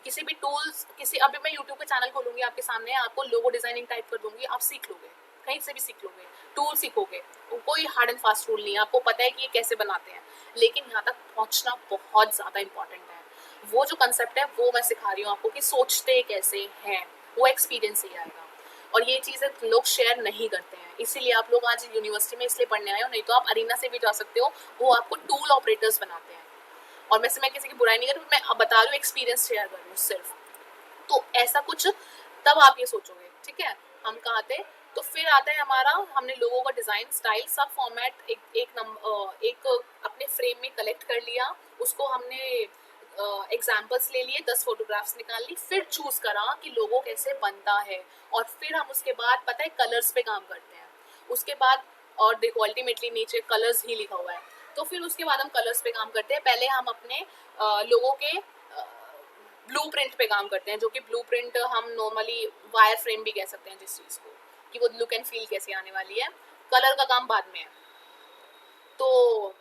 किसी भी टूल्स, अभी मैं यूट्यूब पे चैनल खोलूंगी आपके सामने, आपको लोगो डिज़ाइनिंग टाइप कर दूंगी, आप सीख लोगे, कहीं से भी सीख लोगे, टूल सीखोगे, कोई हार्ड एंड फास्ट रूल नहीं है, आपको पता है कि ये कैसे बनाते हैं। लेकिन यहाँ तक पहुँचना बहुत ज़्यादा इंपॉर्टेंट है। वो जो कंसेप्ट है वो मैं सिखा रही हूँ आपको कि सोचते कैसे हैं, वो एक्सपीरियंस ही आएगा। और ये चीज़ें लोग शेयर नहीं करते हैं, इसीलिए आप लोग आज यूनिवर्सिटी में इसलिए पढ़ने आए हो, नहीं तो आप अरीना से भी जा सकते हो, वो आपको टूल ऑपरेटर्स बनाते हैं। और वैसे मैं किसी की बुराई नहीं कर रही, मैं अब बता रही हूँ, एक्सपीरियंस शेयर कर रही हूँ सिर्फ। तो ऐसा कुछ, तब आप ये सोचोगे, ठीक है। हम कहाँ थे, तो फिर आता है हमारा, हमने लोगों का डिज़ाइन स्टाइल सब फॉर्मेट एक अपने फ्रेम में कलेक्ट कर लिया, उसको हमने एग्जाम्पल्स ले लिए, 10 फोटोग्राफ्स निकाल ली, फिर चूज करा कि लोगो कैसे बनता है। और फिर हम उसके बाद पता है कलर्स पे काम करते हैं उसके बाद। और देखो अल्टीमेटली नीचे कलर्स ही लिखा हुआ है, तो फिर उसके बाद हम कलर्स पे काम करते हैं। पहले हम अपने लोगों के ब्लूप्रिंट पे काम करते हैं, जो कि ब्लूप्रिंट हम नॉर्मली वायर फ्रेम भी कह सकते हैं जिस चीज़ को, कि वो लुक एंड फील कैसे आने वाली है। कलर का काम बाद में है। तो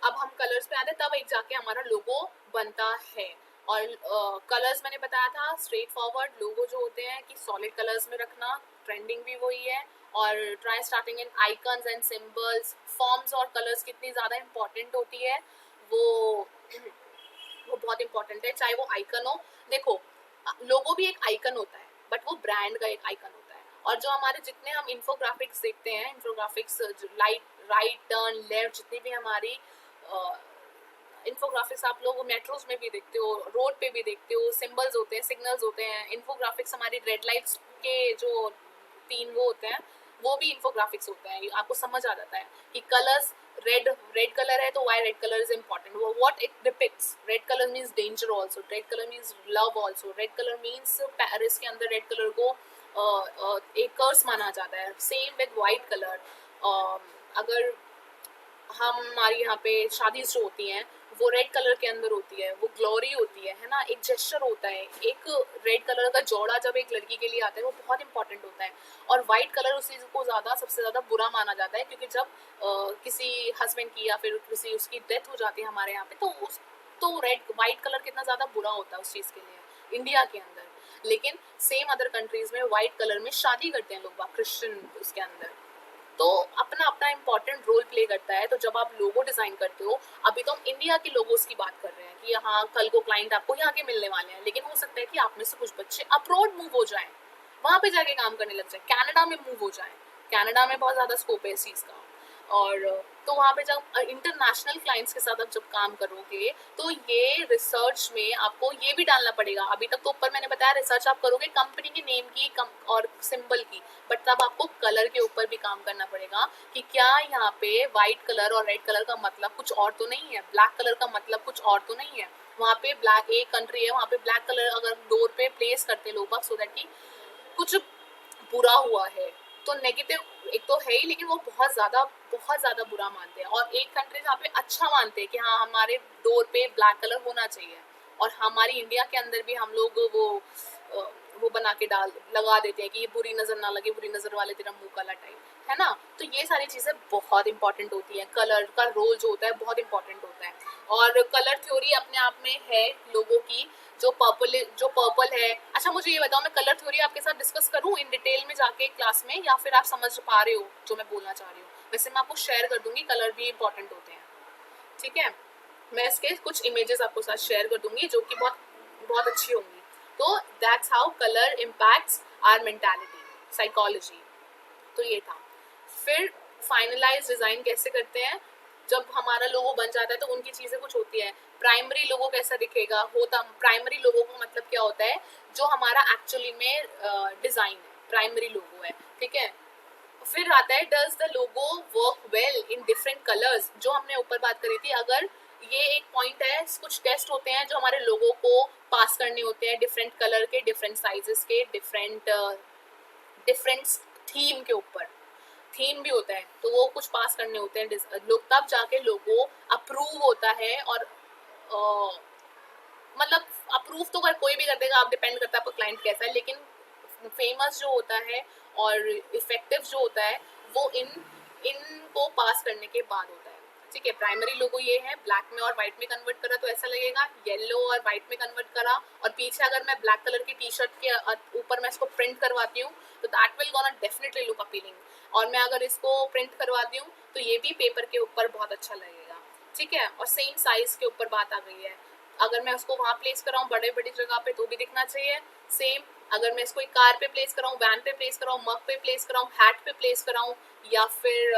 अब हम कलर्स पे आते हैं, तब एक जाके हमारा लोगो बनता है। और कलर्स मैंने बताया था, स्ट्रेट फॉरवर्ड लोगो जो होते हैं कि सॉलिड कलर्स में रखना, ट्रेंडिंग भी वही है। और try starting in icons and symbols. Forms और कलर्स कितनी ज़्यादा इंपॉर्टेंट होती है, वो बहुत इंपॉर्टेंट है, चाहे वो आइकन हो। देखो, लोगो भी एक आइकन होता है, बट वो ब्रांड का एक आइकन होता है। और जो हमारे जितने हम इन्फोग्राफिक्स देखते हैं, इन्फोग्राफिक्स राइट टर्न लेफ्ट, जितनी भी हमारी इन्फोग्राफिक्स आप लोग मेट्रोज में भी देखते हो, रोड पे भी देखते हो, सिंबल्स होते हैं, सिग्नल्स होते हैं। इन्फोग्राफिक्स हमारी रेड लाइट्स के जो 3 वो होते हैं, वो भी इन्फोग्राफिक्स होते हैं। आपको समझ आ जाता है कि कलर्स, रेड कलर है तो why red colour is important, वो what it depicts. Red colour means danger also, red colour means love also, red colour means Paris के अंदर रेड कलर को एक कर्स माना जाता है। Same with white colour. अगर हमारी यहाँ पे शादी जो होती हैं वो रेड कलर के अंदर होती है, वो ग्लोरी होती है ना, एक जेस्चर होता है। एक रेड कलर का जोड़ा जब एक लड़की के लिए आता है वो बहुत इंपॉर्टेंट होता है। और वाइट कलर उसी को सबसे ज़्यादा बुरा माना जाता है, क्योंकि जब किसी हस्बैंड की या फिर किसी उसकी डेथ हो जाती है हमारे यहाँ पे, तो वाइट कलर कितना ज़्यादा बुरा होता है उस चीज़ के लिए इंडिया के अंदर। लेकिन सेम अदर कंट्रीज़ में वाइट कलर में शादी करते हैं लोग, क्रिश्चियन उसके अंदर। तो अपना अपना इम्पॉर्टेंट रोल प्ले करता है। तो जब आप लोगो डिज़ाइन करते हो, अभी तो हम इंडिया के लोगोस की बात कर रहे हैं कि हाँ कल को क्लाइंट आपको यहाँ के मिलने वाले हैं, लेकिन हो सकता है कि आप में से कुछ बच्चे अब्रॉड मूव हो जाएं, वहाँ पे जाके काम करने लग जाए, कनाडा में मूव हो जाएं। कनाडा में बहुत ज़्यादा स्कोप है इस चीज़ का। और तो वहाँ पे जब इंटरनेशनल क्लाइंट्स के साथ आप जब काम करोगे तो ये रिसर्च में आपको ये भी डालना पड़ेगा। अभी तक तो ऊपर मैंने बताया रिसर्च आप करोगे कंपनी के नेम की और सिंबल की, बट तब आपको कलर के ऊपर भी काम करना पड़ेगा कि क्या यहाँ पे वाइट कलर और रेड कलर का मतलब कुछ और तो नहीं है, ब्लैक कलर का मतलब कुछ और तो नहीं है। वहाँ पे ब्लैक एक कंट्री है, वहाँ पे ब्लैक कलर अगर डोर पे प्लेस करते लोग सो दैट कि कुछ बुरा हुआ है तो नेगेटिव एक तो है ही, लेकिन वो बहुत ज़्यादा बुरा मानते हैं। और एक कंट्री जहाँ पे अच्छा मानते हैं कि हाँ हमारे डोर पे ब्लैक कलर होना चाहिए, और हमारी इंडिया के अंदर भी हम लोग वो बना के लगा देते हैं कि ये बुरी नज़र ना लगे, बुरी नज़र वाले तेरा मुंह काला टाइप, है ना। तो ये सारी चीज़ें बहुत इंपॉर्टेंट होती हैं। कलर का रोल जो होता है बहुत इंपॉर्टेंट होता है। और कलर थ्योरी अपने आप में है लोगों की, जो पर्पल है। अच्छा मुझे ये बताओ, मैं कलर थ्योरी आपके साथ डिस्कस करूं इन डिटेल में जाके क्लास में, या फिर आप समझ पा रहे हो जो मैं बोलना चाह रही हूँ? वैसे मैं आपको शेयर कर दूंगी, कलर भी इंपॉर्टेंट होते हैं, ठीक है। मैं इसके कुछ इमेजेस आपको साथ शेयर कर दूंगी जो कि बहुत बहुत अच्छी होंगी। तो that's how colour impacts our mentality, psychology. तो ये था। फिर फाइनलाइज डिज़ाइन कैसे करते हैं? जब हमारा लोगो बन जाता है तो उनकी चीज़ें कुछ होती है। प्राइमरी लोगो कैसा दिखेगा होता, प्राइमरी लोगो का मतलब क्या होता है, जो हमारा एक्चुअली में डिज़ाइन है, प्राइमरी लोगो है, ठीक है। फिर आता है does the logo work well in different colours, जो हमने ऊपर बात करी थी। अगर ये एक पॉइंट है, कुछ टेस्ट होते हैं जो हमारे लोगों को पास करने होते हैं, डिफरेंट कलर के, डिफरेंट साइजेस के, डिफरेंट थीम के ऊपर, थीम भी होता है तो वो कुछ पास करने होते हैं लोग, तब जाके लोगो अप्रूव होता है। और मतलब अप्रूव तो कोई भी कर देगा, आप डिपेंड करता है आपका क्लाइंट कैसा है, लेकिन फेमस जो होता है और इफेक्टिव जो होता है वो इनको पास करने के बाद होता है, ठीक है। प्राइमरी लोगो ये है, ब्लैक में और व्हाइट में कन्वर्ट करा तो ऐसा लगेगा, येलो और व्हाइट में कन्वर्ट करा और पीछे अगर मैं ब्लैक कलर की टी शर्ट के ऊपर मैं इसको प्रिंट करवाती हूँ तो that will gonna definitely look appealing. और मैं अगर इसको प्रिंट करवाती हूँ तो ये भी पेपर के ऊपर बहुत अच्छा लगेगा, ठीक है। और सेम साइज के ऊपर बात आ गई है, अगर मैं उसको वहाँ प्लेस कराऊँ बड़ी जगह पे तो भी दिखना चाहिए सेम। अगर मैं इसको एक कार पे प्लेस कराऊँ, वैन पे प्लेस कराऊँ, मग पे प्लेस कराऊँ, हैट पे प्लेस कराऊँ, या फिर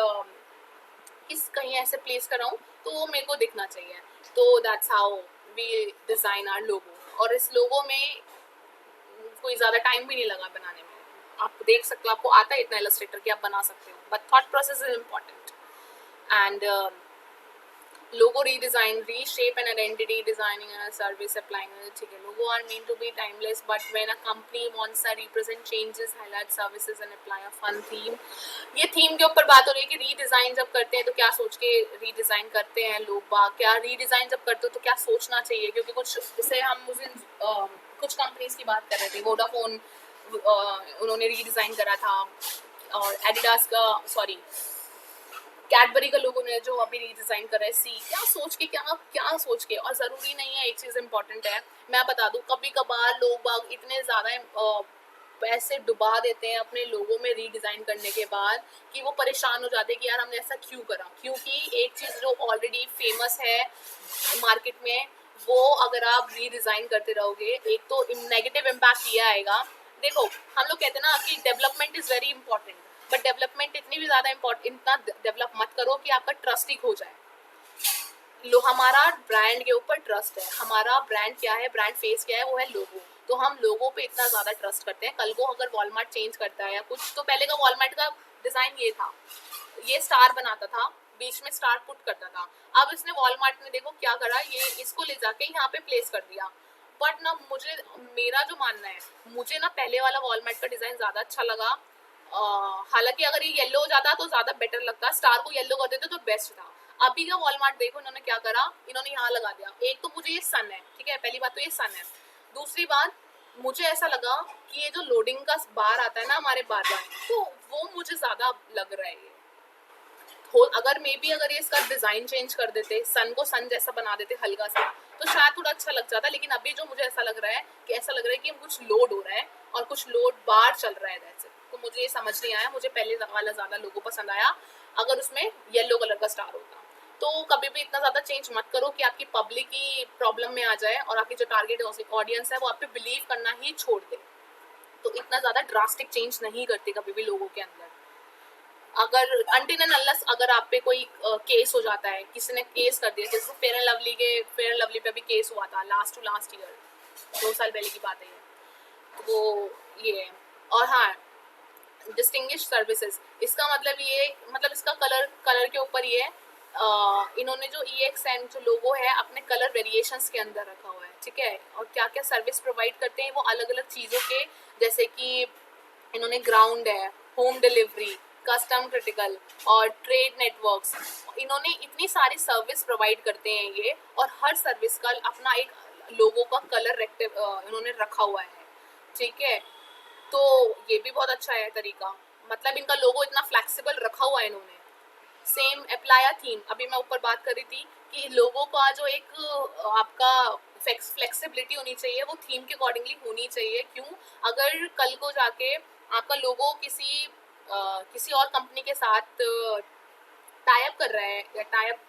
किस कहीं ऐसे प्लेस कराऊँ तो वो मेरे को दिखना चाहिए। तो that's how we design our logo. और इस लोगो में कोई ज़्यादा टाइम भी नहीं लगा बनाने में, आप देख सकते हो, आपको आता है इतना इलस्ट्रेटर कि आप बना सकते हो, but thought process is important. And logo redesign, reshape an identity, designing a service, applying it, ठीक है। logo are meant to be timeless, but when a company wants to represent changes, highlight services and apply a fun theme, ये theme के ऊपर बात हो रही है कि रीडिज़ाइन जब करते हैं तो क्या सोच के रीडिज़ाइन करते हैं लोग बाग, क्या रीडिज़ाइन जब करते हो तो क्या सोचना चाहिए, क्योंकि कुछ जैसे हम उस दिन कुछ कंपनीज की बात कर रहे थे, वोडाफोन उन्होंने रीडिज़ाइन करा था, और एडिडास का कैडबरी का लोगों ने जो अभी रीडिज़ाइन कर रहे हैं, सी क्या सोच के। और ज़रूरी नहीं है, एक चीज़ इंपॉर्टेंट है मैं बता दूं, कभी कभार लोग बाग इतने ज़्यादा पैसे डुबा देते हैं अपने लोगों में रीडिज़ाइन करने के बाद कि वो परेशान हो जाते हैं कि यार हमने ऐसा क्यों करा। क्योंकि एक चीज़ जो ऑलरेडी फेमस है मार्केट में, वो अगर आप रीडिज़ाइन करते रहोगे एक तो नेगेटिव इम्पैक्ट ये आएगा। देखो हम लोग कहते हैं ना कि development is very important, but development इतनी भी ज़्यादा इतना डेवलप मत करो कि आपका ट्रस्ट ही खो जाए। हमारा ब्रांड के ऊपर ट्रस्ट है, हमारा ब्रांड क्या है, ब्रांड फेस क्या है, वो है लोगो। तो हम लोगों पे इतना ज़्यादा ट्रस्ट करते हैं, कल को अगर वॉलमार्ट चेंज करता है या कुछ, तो पहले का वॉलमार्ट का डिज़ाइन ये था, ये स्टार बनाता था, बीच में स्टार पुट करता था। अब इसने वॉलमार्ट ने देखो क्या करा, ये इसको ले जाके यहाँ पे प्लेस कर दिया। बट ना मेरा जो मानना है, मुझे ना पहले वाला वॉलमार्ट का डिज़ाइन ज़्यादा अच्छा लगा। हालांकि अगर ये येलो हो जाता तो ज़्यादा बेटर लगता, स्टार को येलो कर देते तो बेस्ट था। अभी का वॉलमार्ट देखो इन्होंने क्या करा, इन्होंने यहाँ लगा दिया। एक तो मुझे ये सन है, ठीक है, पहली बात तो ये सन है। दूसरी बात मुझे ऐसा लगा कि ये जो लोडिंग का बार आता है ना हमारे बार बार, तो वो मुझे ज़्यादा लग रहा है ये अगर मे बी अगर ये इसका डिज़ाइन चेंज कर देते, सन को सन जैसा बना देते हल्का सा, तो शायद थोड़ा अच्छा लग जाता। लेकिन अभी जो मुझे ऐसा लग रहा है कि कुछ लोड हो रहा है और कुछ लोड बार चल रहा है वैसे, तो मुझे ये समझ नहीं आया। मुझे पहले वाला ज़्यादा लोगो पसंद आया, अगर उसमें येलो कलर का स्टार होता। तो कभी भी इतना ज़्यादा चेंज मत करो कि आपकी पब्लिक ही प्रॉब्लम में आ जाए और आपकी जो टारगेट ऑडियंस है वो आप पे बिलीव करना ही छोड़ दे। तो इतना ज़्यादा ड्रास्टिक चेंज नहीं करते कभी भी लोगों के अंदर। अगर अनटिल एंड अनलेस अगर आप पे कोई केस हो जाता है, किसी ने केस कर दिया, जैसे फेयर एंड लवली पे भी केस हुआ था लास्ट ईयर, 2 साल पहले की बात है ये, तो वो ये है। और हाँ, डिस्टिंग्विश सर्विसेज, इसका मतलब ये, मतलब इसका कलर के ऊपर ये इन्होंने जो EXN जो लोगो है अपने कलर वेरिएशंस के अंदर रखा हुआ है, ठीक है। और क्या क्या सर्विस प्रोवाइड करते हैं वो अलग अलग चीज़ों के, जैसे कि इन्होंने ग्राउंड है, होम डिलीवरी, कस्टम क्रिटिकल और ट्रेड नेटवर्क्स, इन्होंने इतनी सारी सर्विस प्रोवाइड करते हैं ये, और हर सर्विस का अपना एक लोगों का कलर इन्होंने रखा हुआ है, ठीक है। तो ये भी बहुत अच्छा है तरीका, मतलब इनका लोगो इतना फ्लेक्सिबल रखा हुआ है इन्होंने। सेम अप्लाई थीम, अभी मैं ऊपर बात कर रही थी कि लोगों का जो एक आपका फ्लेक्सिबिलिटी होनी चाहिए वो थीम के अकॉर्डिंगली होनी चाहिए। क्यों? अगर कल को जाके आपका लोगो किसी और कंपनी के साथ टाई अप कर रहा है, या टाई अप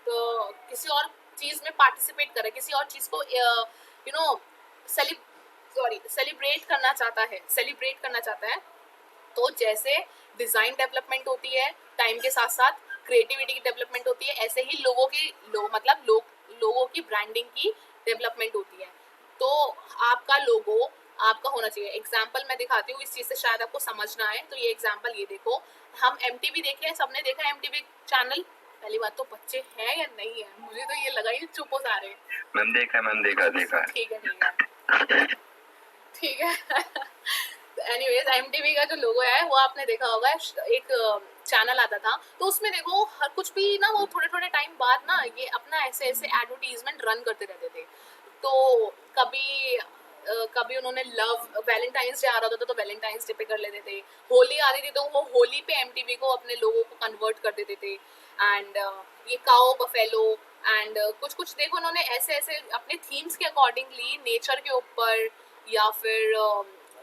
किसी और चीज में पार्टिसिपेट कर रहा है, किसी और चीज को यू नो सेलिब्रेट करना चाहता है, तो जैसे डिजाइन डेवलपमेंट होती है टाइम के साथ साथ, क्रिएटिविटी की डेवलपमेंट होती है, ऐसे ही लोगों की ब्रांडिंग की डेवलपमेंट होती है। तो आपका लोगो आपका होना चाहिए। एग्जाम्पल मैं दिखाती हूँ, इस चीज से शायद आपको समझ ना आए, तो ये एग्जाम्पल ये देखो, हम MTV देखे हैं, सबने देखा है MTV चैनल। पहली बात तो बच्चे हैं या नहीं है, मुझे तो ये लगा ही चुप हो जा रहे हैं। मैंने देखा। ठीक है ठीक है एनीवेज, MTV का जो लोगो है वो आपने देखा होगा, एक चैनल आता था, तो उसमें देखो हर कुछ भी ना, वो थोड़े थोड़े टाइम बाद ना ये अपना ऐसे एडवर्टीजमेंट रन करते रहते थे। तो कभी उन्होंने वैलेंटाइंस डे आ रहा होता था तो वैलेंटाइंस डे पे कर लेते थे, होली आ रही थी तो वो होली पे MTV को अपने लोगों को कन्वर्ट कर देते थे। एंड ये काओ बफेलो एंड कुछ कुछ देखो, उन्होंने ऐसे ऐसे अपने थीम्स के अकॉर्डिंगली नेचर के ऊपर, या फिर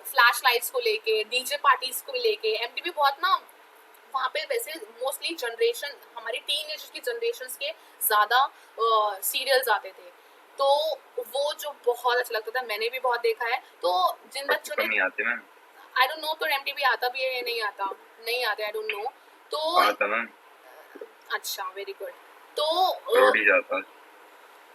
फ्लैश लाइट्स को लेके, डीजे पार्टीज को लेके, MTV बहुत ना वहाँ पे वैसे मोस्टली जनरेशन, हमारी टीन की जनरेशन के ज़्यादा सीरियल्स आते थे, तो वो जो बहुत अच्छा लगता था, मैंने भी बहुत देखा है। तो जिन बच्चों ने, नहीं आते मैम, आई डोंट नो तो MTV आता भी है या नहीं आता, नहीं आता, आई डोंट नो। तो आता मैम, अच्छा, वेरी गुड। तो रोड ही जाता।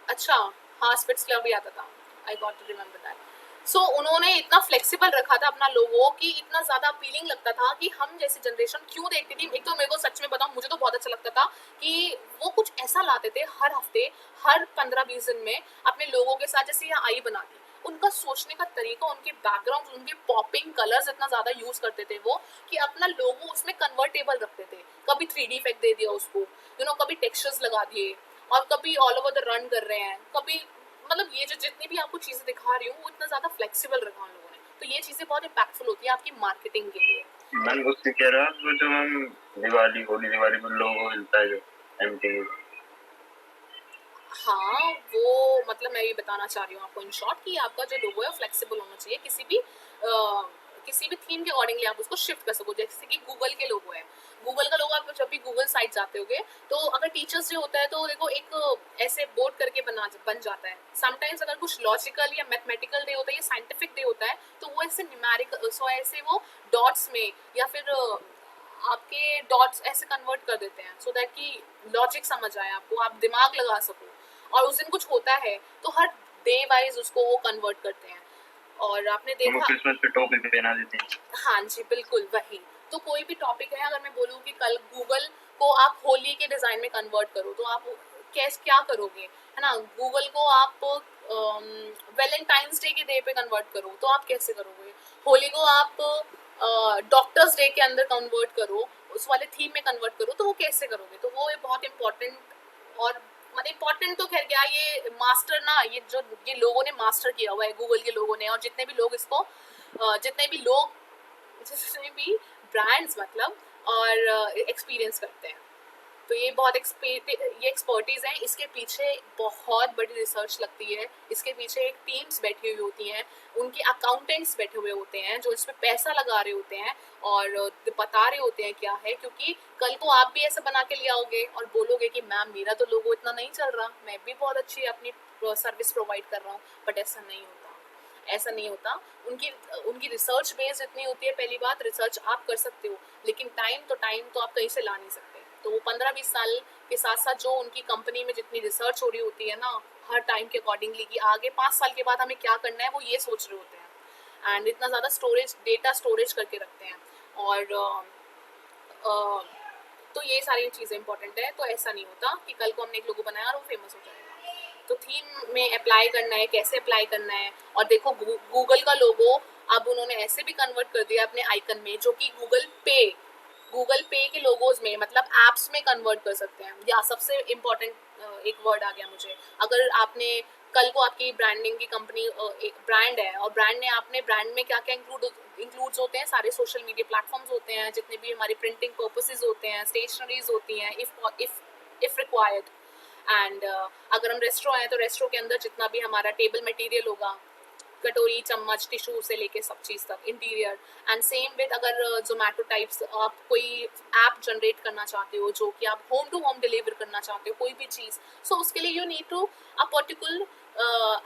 अच्छा, हाँ, स्पिट्स क्लब भी आता था, I got to remember that. So उन्होंने इतना फ्लेक्सिबल रखा था अपना लोगो कि इतना ज़्यादा अपीलिंग लगता था कि हम जैसी जनरेशन क्यों देखती थी। एक तो मेरे को सच में बताऊँ, मुझे तो बहुत अच्छा लगता था कि वो कुछ ऐसा लाते थे हर हफ्ते, हर 15-20 दिन में अपने लोगों के साथ, जैसे यहाँ आई बना दी, उनका सोचने का तरीका, उनके बैकग्राउंड, उनके पॉपिंग कलर्स इतना ज़्यादा यूज़ करते थे वो, कि अपना लोगो उसमें कन्वर्टेबल रखते थे। कभी 3D इफेक्ट दे दिया उसको, कभी टेक्सचर्स लगा दिए, और कभी ऑल ओवर द रन कर रहे हैं, कभी, मतलब ये जो जितनी भी आपको चीज़ें दिखा रही हूँ वो इतना ज़्यादा फ्लेक्सिबल रखा उन लोगों ने, तो ये चीज़ें बहुत इम्पैक्टफुल होती है आपकी मार्केटिंग के लिए। मैम उससे कह रहा वो जो मैम दिवाली पर लोगो मिलता है जो MTV, हाँ, वो मतलब मैं ये बताना चाह रही हूँ आपको इन शॉर्ट कि आपका जो लोगो है फ्लेक्सिबल होना चाहिए, किसी भी थीम के अकॉर्डिंगली आप उसको शिफ्ट कर सको। जैसे कि गूगल के लोगो है, गूगल का लोगो, आप जब भी गूगल साइट जाते होगे तो अगर टीचर्स डे होता है तो देखो एक ऐसे बोर्ड करके बन जाता है। समटाइम्स अगर कुछ लॉजिकल या मैथमेटिकल डे होता है या साइंटिफिक डे होता है तो वो ऐसे न्यूमेरिकल, सो ऐसे वो डॉट्स में, या फिर आपके डॉट्स ऐसे कन्वर्ट कर देते हैं, सो दैट कि लॉजिक समझ आए आपको, आप दिमाग लगा सको। और उस दिन कुछ होता है तो हर डे वाइज उसको वो कन्वर्ट करते हैं। और आपने वो देखा, क्रिसमस पे टॉपिक बना देते हैं। हाँ जी, बिल्कुल वही। तो कोई भी टॉपिक है, अगर मैं बोलूँ कि कल गूगल को आप होली के डिज़ाइन में कन्वर्ट करो तो आप क्या करोगे, है ना। गूगल को आप वैलेंटाइंस डे के डे पे कन्वर्ट करो तो आप कैसे करोगे। होली को आप डॉक्टर्स डे के अंदर कन्वर्ट करो, उस वाले थीम में कन्वर्ट करो, तो वो कैसे करोगे। तो वो बहुत इंपॉर्टेंट, और मतलब इम्पोर्टेंट तो खैर क्या, ये मास्टर ना, ये लोगों ने मास्टर किया हुआ है, गूगल के लोगों ने, और जितने भी ब्रांड्स मतलब, और एक्सपीरियंस करते हैं। तो ये बहुत ये एक्सपर्टीज़ है, इसके पीछे बहुत बड़ी रिसर्च लगती है, इसके पीछे एक टीम्स बैठी हुई होती हैं, उनके अकाउंटेंट्स बैठे हुए होते हैं जो इस पर पैसा लगा रहे होते हैं और बता रहे होते हैं क्या है। क्योंकि कल को आप भी ऐसा बना के ले आओगे और बोलोगे कि मैम मेरा तो लोगो इतना नहीं चल रहा, मैं भी बहुत अच्छी अपनी सर्विस प्रोवाइड कर रहा हूँ, बट ऐसा नहीं होता। ऐसा नहीं होता। उनकी उनकी रिसर्च बेस्ड इतनी होती है। पहली बात, रिसर्च आप कर सकते हो, लेकिन टाइम तो आप कहीं से ला नहीं सकते। तो वो 15-20 साल के साथ साथ जो उनकी कंपनी में जितनी रिसर्च हो रही होती है ना, हर टाइम के अकॉर्डिंगली कि आगे 5 साल के बाद हमें क्या करना है, वो ये सोच रहे होते हैं। एंड इतना ज़्यादा डेटा स्टोरेज करके रखते हैं। और तो ये सारी चीज़ें इंपॉर्टेंट है। तो ऐसा नहीं होता कि कल को हमने एक लोगो बनाया और वो फेमस हो जाएगा। तो थीम में अप्लाई करना है, कैसे अप्लाई करना है। और देखो गूगल का लोगो अब उन्होंने ऐसे भी कन्वर्ट कर दिया अपने आइकन में, जो कि गूगल पे के लोगोज में, मतलब एप्स में कन्वर्ट कर सकते हैं। या सबसे इम्पोर्टेंट एक वर्ड आ गया मुझे, अगर आपने कल को आपकी ब्रांडिंग की कंपनी एक ब्रांड है और ब्रांड में क्या क्या इंक्लूड्स होते हैं, सारे सोशल मीडिया प्लेटफॉर्म्स होते हैं, जितने भी हमारी प्रिंटिंग पर्पसेस होते हैं, स्टेशनरीज होती हैं इफ रिक्वायर्ड। एंड अगर हम रेस्टोरेंट हैं तो रेस्टोरेंट के अंदर जितना भी हमारा टेबल मटेरियल होगा, कटोरी, चम्मच, टिशू से लेके सब चीज़ तक, इंटीरियर। एंड सेम विद अगर जोमेटो टाइप्स आप कोई ऐप जनरेट करना चाहते हो, जो कि आप होम टू होम डिलीवर करना चाहते हो कोई भी चीज़, सो उसके लिए you need to a particular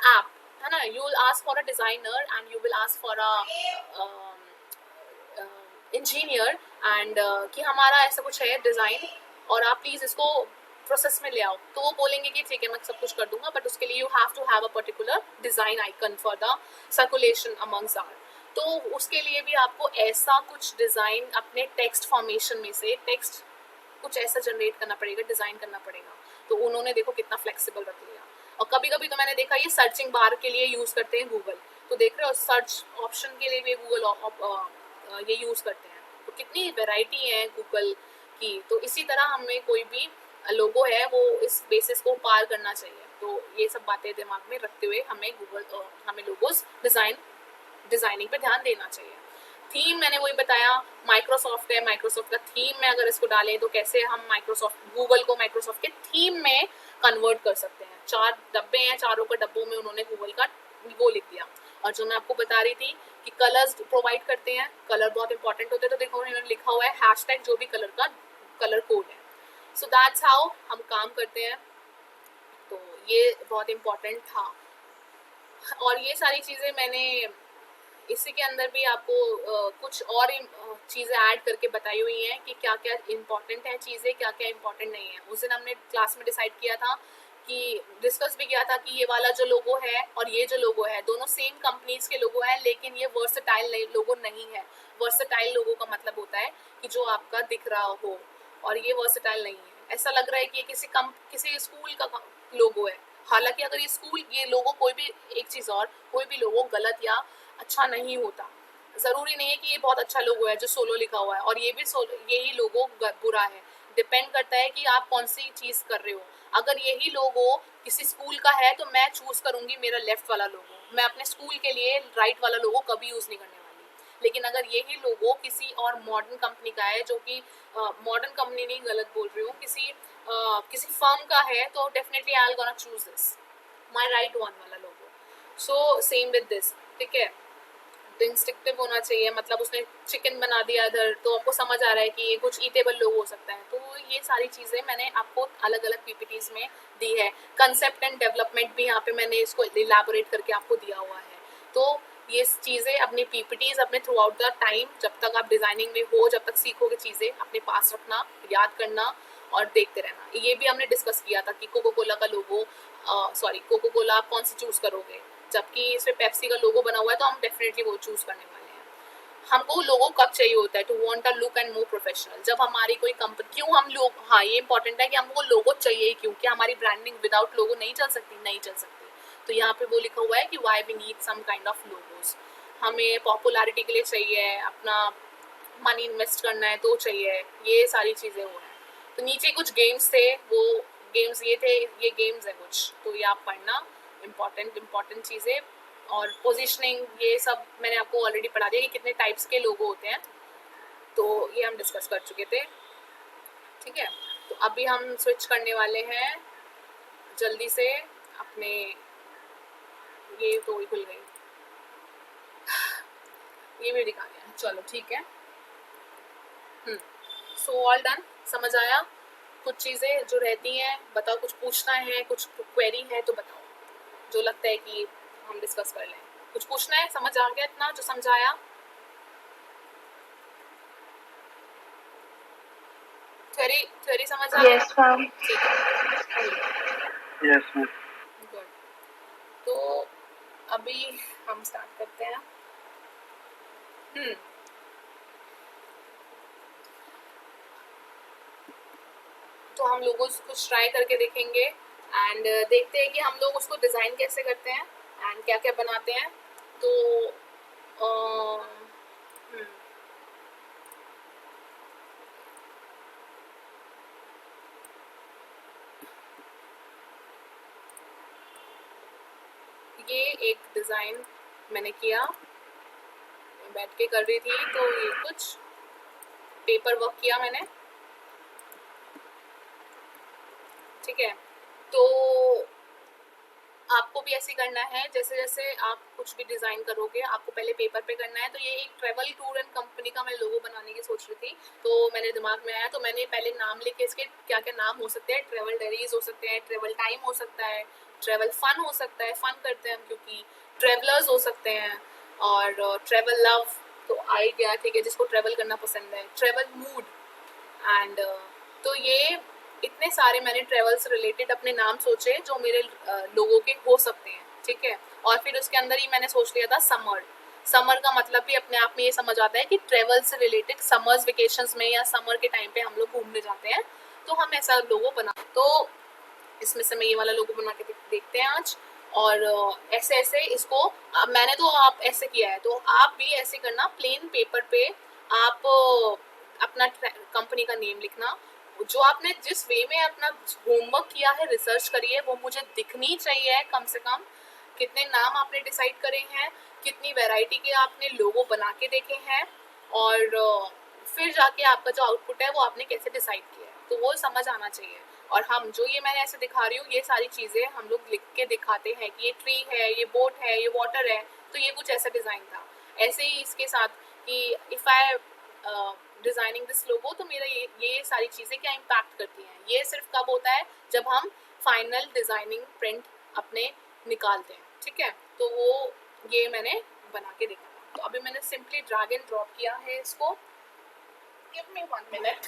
app, है ना। You will ask for a designer and you will ask for a engineer and कि हमारा ऐसा कुछ है डिज़ाइन, और आप प्लीज़ इसको प्रोसेस में ले आओ। तो वो बोलेंगे कि ठीक है मैं सब कुछ कर दूंगा, बट उसके लिए you have to have a particular design icon for the circulation amongst are. तो उसके लिए भी आपको ऐसा कुछ डिज़ाइन अपने टेक्स्ट फॉर्मेशन में से टेक्स्ट कुछ ऐसा जनरेट करना पड़ेगा, डिज़ाइन करना पड़ेगा। तो उन्होंने देखो कितना फ्लेक्सिबल रख लिया। और कभी कभी तो मैंने देखा ये सर्चिंग बार के लिए यूज़ करते हैं गूगल, तो देख रहे हो सर्च ऑप्शन के लिए भी गूगल ये यूज़ करते हैं। तो कितनी वैरायटी है गूगल की। तो इसी तरह हमें कोई भी लोगो है वो इस बेसिस को पार करना चाहिए। तो ये सब बातें दिमाग में रखते हुए हमें लोगोस डिज़ाइनिंग पे ध्यान देना चाहिए। थीम मैंने वही बताया, माइक्रोसॉफ्ट है, माइक्रोसॉफ्ट का थीम में अगर इसको डालें तो कैसे हम गूगल को माइक्रोसॉफ्ट के थीम में कन्वर्ट कर सकते हैं। 4 डब्बे हैं, चारों के डब्बों में उन्होंने गूगल का वो लिख दिया। और जो मैं आपको बता रही थी कि कलर्स प्रोवाइड करते हैं, कलर बहुत इंपॉर्टेंट होते हैं। तो देखो उन्होंने लिखा हुआ है हैशटैग जो भी कलर कोड है। सो दैट्स हाउ हम काम करते हैं। तो ये बहुत इम्पॉर्टेंट था। और ये सारी चीज़ें मैंने इसी के अंदर भी आपको कुछ और चीज़ें ऐड करके बताई हुई हैं कि क्या क्या इम्पॉर्टेंट है चीज़ें, क्या क्या इम्पॉर्टेंट नहीं है। उस दिन हमने क्लास में डिसाइड किया था कि डिस्कस भी किया था कि ये वाला जो लोगो है और ये जो लोगो है दोनों सेम कंपनीज के लोगो हैं, लेकिन ये वर्सेटाइल लोगो नहीं है। वर्सेटाइल लोगो का मतलब होता है कि जो आपका दिख रहा हो, और ये वर्सेटाइल नहीं है। ऐसा लग रहा है कि ये किसी स्कूल का लोगो है, हालांकि अगर ये लोगो कोई भी एक चीज़ और, कोई भी लोगो गलत या अच्छा नहीं होता। ज़रूरी नहीं है कि ये बहुत अच्छा लोगो है जो सोलो लिखा हुआ है, और यही लोगो बुरा है। डिपेंड करता है कि आप कौन सी चीज़ कर रहे हो। अगर यही लोगो किसी स्कूल का है तो मैं चूज़ करूँगी मेरा लेफ्ट वाला लोगो। मैं अपने स्कूल के लिए राइट वाला लोगो कभी यूज़ नहीं करने वाली। लेकिन अगर यही लोगो किसी और मॉडर्न कंपनी का है, जो कि मॉडर्न कंपनी नहीं, गलत बोल रही हूँ, किसी फर्म का है, तो definitely I am gonna choose this my right one वाला लोगो। सो सेम विद दिस, ठीक है। तो इंस्टिंक्टिव होना चाहिए, मतलब उसने चिकन बना दिया इधर तो आपको समझ आ रहा है कि ये कुछ ईटेबल लोग हो सकता है। तो ये सारी चीज़ें मैंने आपको अलग अलग पीपीटीज में दी है। कंसेप्ट एंड डेवलपमेंट भी यहाँ पे मैंने इसको इलाबोरेट करके आपको दिया हुआ है। तो ये चीज़ें अपनी पीपीटीज अपने थ्रू आउट द टाइम, जब तक आप डिज़ाइनिंग में हो, जब तक सीखोगे चीज़ें, अपने पास रखना, याद करना और देखते रहना। ये भी हमने डिस्कस किया था कि कोको कोला का लोगो, कोको कोला आप कौन सी चूज़ करोगे, जबकि इसमें पेप्सी का लोगो बना हुआ है, तो हम डेफिनेटली वो चूज़ करने वाले हैं। हमको लोगो कब चाहिए होता है? To want a look and more professional. जब हमारी कोई कंपनी, क्यों हम लोग, हाँ ये इंपॉर्टेंट है कि हमको लोगो चाहिए, क्योंकि हमारी ब्रांडिंग विदाउट लोगो नहीं चल सकती। तो यहाँ पे वो लिखा हुआ है कि why we need some kind of logos. हमें पॉपुलैरिटी के लिए चाहिए, अपना मनी इन्वेस्ट करना है तो चाहिए, ये सारी चीज़ें वो हैं। तो नीचे कुछ गेम्स थे, वो गेम्स ये थे, ये गेम्स है कुछ, तो ये आप पढ़ना। इम्पॉर्टेंट चीज़ें और पोजीशनिंग, ये सब मैंने आपको ऑलरेडी पढ़ा दिया कि कितने टाइप्स के लोगो होते हैं, तो ये हम डिस्कस कर चुके थे, ठीक है। तो अभी हम स्विच करने वाले हैं जल्दी से अपने, ये तो ही खुल गई, ये भी दिखा दिया, चलो ठीक है। सो ऑल डन, समझ आया? कुछ चीज़ें जो रहती हैं बताओ, कुछ पूछना है, कुछ क्वेरी है तो बताओ, जो लगता है कि हम डिस्कस कर लें। कुछ पूछना है? समझ आ गया इतना जो समझाया? थ्योरी समझ आ गया? Yes, ma'am. ठीक है, यस मैम। गुड। तो अभी हम स्टार्ट करते हैं। तो हम लोग कुछ ट्राई करके देखेंगे एंड देखते हैं कि हम लोग उसको डिज़ाइन कैसे करते हैं एंड क्या क्या बनाते हैं। तो हम्म, ये एक डिज़ाइन मैंने किया, मैं बैठ के कर रही थी, तो ये कुछ पेपर वर्क किया मैंने, ठीक है। तो आपको भी ऐसे करना है, जैसे जैसे आप कुछ भी डिज़ाइन करोगे आपको पहले पेपर पे करना है। तो ये एक ट्रेवल टूर एंड कंपनी का मैं लोगो बनाने की सोच रही थी, तो मेरे दिमाग में आया, तो मैंने पहले नाम लिखे इसके क्या क्या नाम हो सकते हैं। ट्रेवल डायरीज हो सकते हैं, ट्रेवल टाइम हो सकता है, ट्रेवल फन हो सकता है, फन करते हैं हम क्योंकि ट्रेवलर्स हो सकते हैं, और ट्रेवल लव तो आ ही गया, ठीक है, जिसको ट्रेवल करना पसंद है, ट्रेवल मूड एंड तो ये इतने सारे मैंने ट्रेवल से रिलेटेड अपने नाम सोचे जो मेरे लोगों के हो सकते हैं, ठीक है। और फिर उसके अंदर ही मैंने सोच लिया था समर। समर का मतलब भी अपने आप में ये समझ आता है कि ट्रेवल से रिलेटेड समर्स वेकेशंस में या समर के टाइम पे हम लोग घूमने जाते हैं, तो हम ऐसा लोगो बना, तो इसमें से मैं ये वाला लोगो बना के देखते हैं आज। और ऐसे ऐसे इसको मैंने तो आप ऐसे किया है, तो आप भी ऐसे करना, प्लेन पेपर पे आप अपना कंपनी का नेम लिखना, जो आपने जिस वे में अपना होमवर्क किया है, रिसर्च करी है, वो मुझे दिखनी चाहिए कम से कम। कितने नाम आपने डिसाइड करे हैं, कितनी वैरायटी के आपने लोगो बना के देखे हैं, और फिर जाके आपका जो आउटपुट है वो आपने कैसे डिसाइड किया है, तो वो समझ आना चाहिए। और हम जो ये मैंने ऐसे दिखा रही हूँ, ये सारी चीज़ें हम लोग लिख के दिखाते हैं कि ये ट्री है, ये बोट है, ये वाटर है, तो ये कुछ ऐसा डिज़ाइन था। ऐसे ही इसके साथ कि इफ़ आई डिज़ाइनिंग दिस लोगो, तो मेरा ये सारी चीज़ें क्या इम्पैक्ट करती हैं, ये सिर्फ कब होता है जब हम फाइनल डिज़ाइनिंग प्रिंट अपने निकालते हैं, ठीक है। तो वो ये मैंने बना के देखा था। तो अभी मैंने सिंपली ड्रैग एंड ड्रॉप किया है इसको। Give me 1 minute.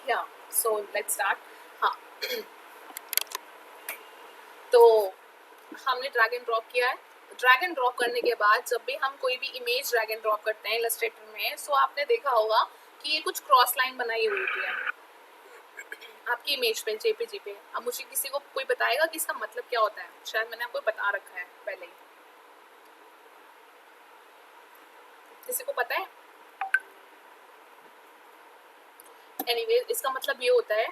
या सो लेट्स स्टार्ट। हाँ, तो हमने ड्रैग एंड ड्रॉप किया है। ड्रैग एंड ड्रॉप करने के बाद जब भी हम कोई भी इमेज ड्रैग एंड ड्रॉप करते हैं इलस्ट्रेटर में, सो आपने देखा होगा कि ये कुछ क्रॉस लाइन बनाई हुई होती है आपकी इमेज पे, जेपीजी पे। अब मुझे किसी को कोई बताएगा कि इसका मतलब क्या होता है? शायद मैंने आपको बता रखा है पहले ही। किसी को पता है? एनीवे, इसका मतलब ये होता है,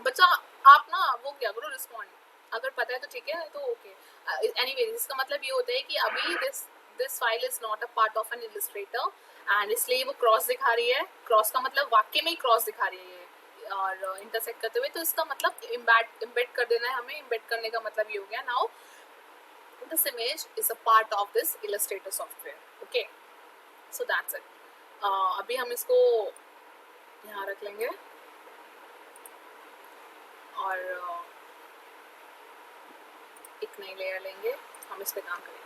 बच्चा आप ना वो क्या करो, रिस्पॉन्ड, अगर पता है तो ठीक है, तो ओके। एनीवे, इसका मतलब ये होता है कि अभी this file is not a part of an illustrator, and इसलिए वो क्रॉस दिखा रही है। क्रॉस का मतलब वाक्य में ही क्रॉस दिखा रही है और इंटरसेक्ट करते हुए, तो इसका मतलब इम्बेड कर देना है हमें। इम्बेड करने का मतलब ये हो गया, now this image is a part of this Illustrator software, okay. So that's it. अभी हम इसको यहाँ रख लेंगे और एक नई लेयर लेंगे, हम इस पे काम करेंगे।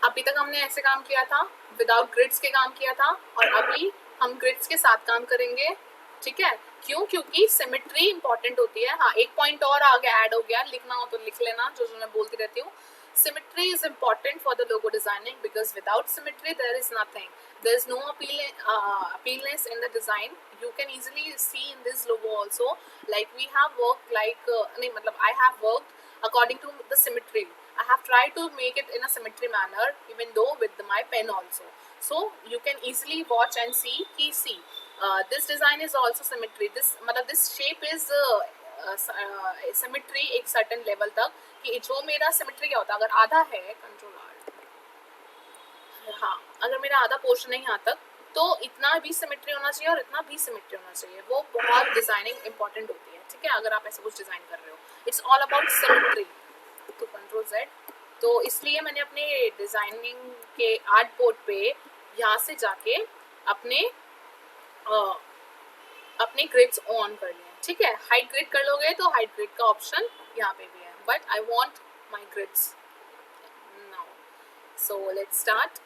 अभी तक हमने ऐसे काम किया था, विदाउट ग्रिड्स के काम किया था, और अभी हम ग्रिड्स के साथ काम करेंगे, ठीक है। क्यों? क्योंकि सिमेट्री इंपॉर्टेंट होती है। हाँ, एक पॉइंट और आगे ऐड हो गया, लिखना हो तो लिख लेना, जो मैं बोलती रहती हूँ। Symmetry is important for the logo designing because without symmetry there is nothing. There is no appealness in the design. You can easily see in this logo also, like we have worked like I have worked according to the symmetry. I have tried to make it in a symmetry manner, even though with my pen also. So you can easily watch and see this design is also symmetry. This shape is symmetry एक certain level तक, कि जो मेरा symmetry क्या होता है, अगर आधा है कंट्रोल आर, हाँ, अगर मेरा आधा पोर्शन है यहाँ तक, तो इतना भी सिमेट्री होना चाहिए और इतना भी सिमेट्री होना चाहिए. वो बहुत डिजाइनिंग इंपॉर्टेंट होती है. ठीक है, अगर आप ऐसा कुछ डिजाइन कर रहे हो, इट्स ऑल अबाउट सिमेट्री. तो कंट्रोल जेड. तो इसलिए मैंने अपने डिजाइनिंग के आर्ट बोर्ड पे यहाँ से जाके अपने अपने ग्रिड्स ऑन कर लिए. ठीक है, हाइड ग्रिड कर लोगे तो हाइड ग्रिड का ऑप्शन यहाँ पे भी है, but I want my grids now. So let's start.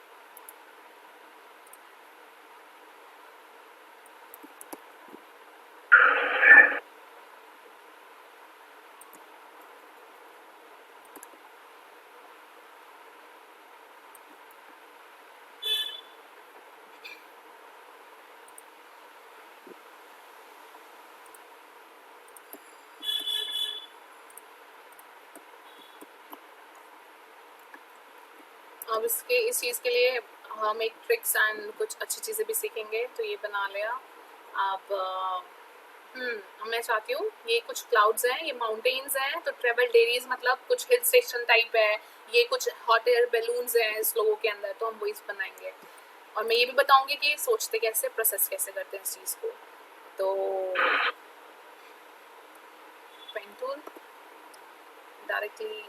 अब इस चीज़ के लिए हम एक ट्रिक्स एंड कुछ अच्छी चीज़ें भी सीखेंगे. तो ये बना लिया. अब मैं चाहती हूँ, ये कुछ क्लाउड्स हैं, ये माउंटेन्स हैं, तो ट्रेवल डेरीज मतलब कुछ हिल स्टेशन टाइप है, ये कुछ हॉट एयर बैलून्स हैं इस लोगों के अंदर, तो हम वही बनाएंगे. और मैं ये भी बताऊंगी कि सोचते कैसे, प्रोसेस कैसे करते हैं इस चीज़ को. तो पेन टूल डायरेक्टली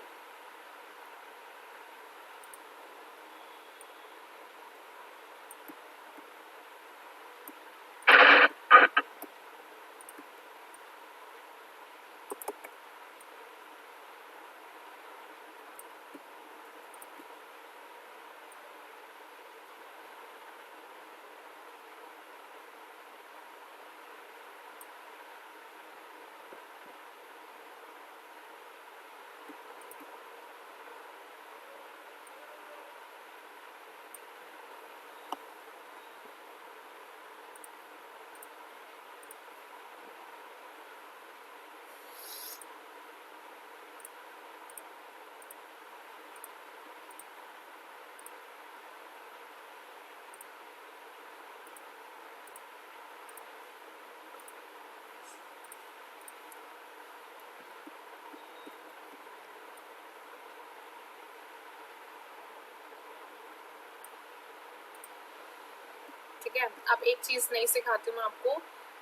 ठीक है. अब एक चीज़ नहीं सिखाती हूँ मैं आपको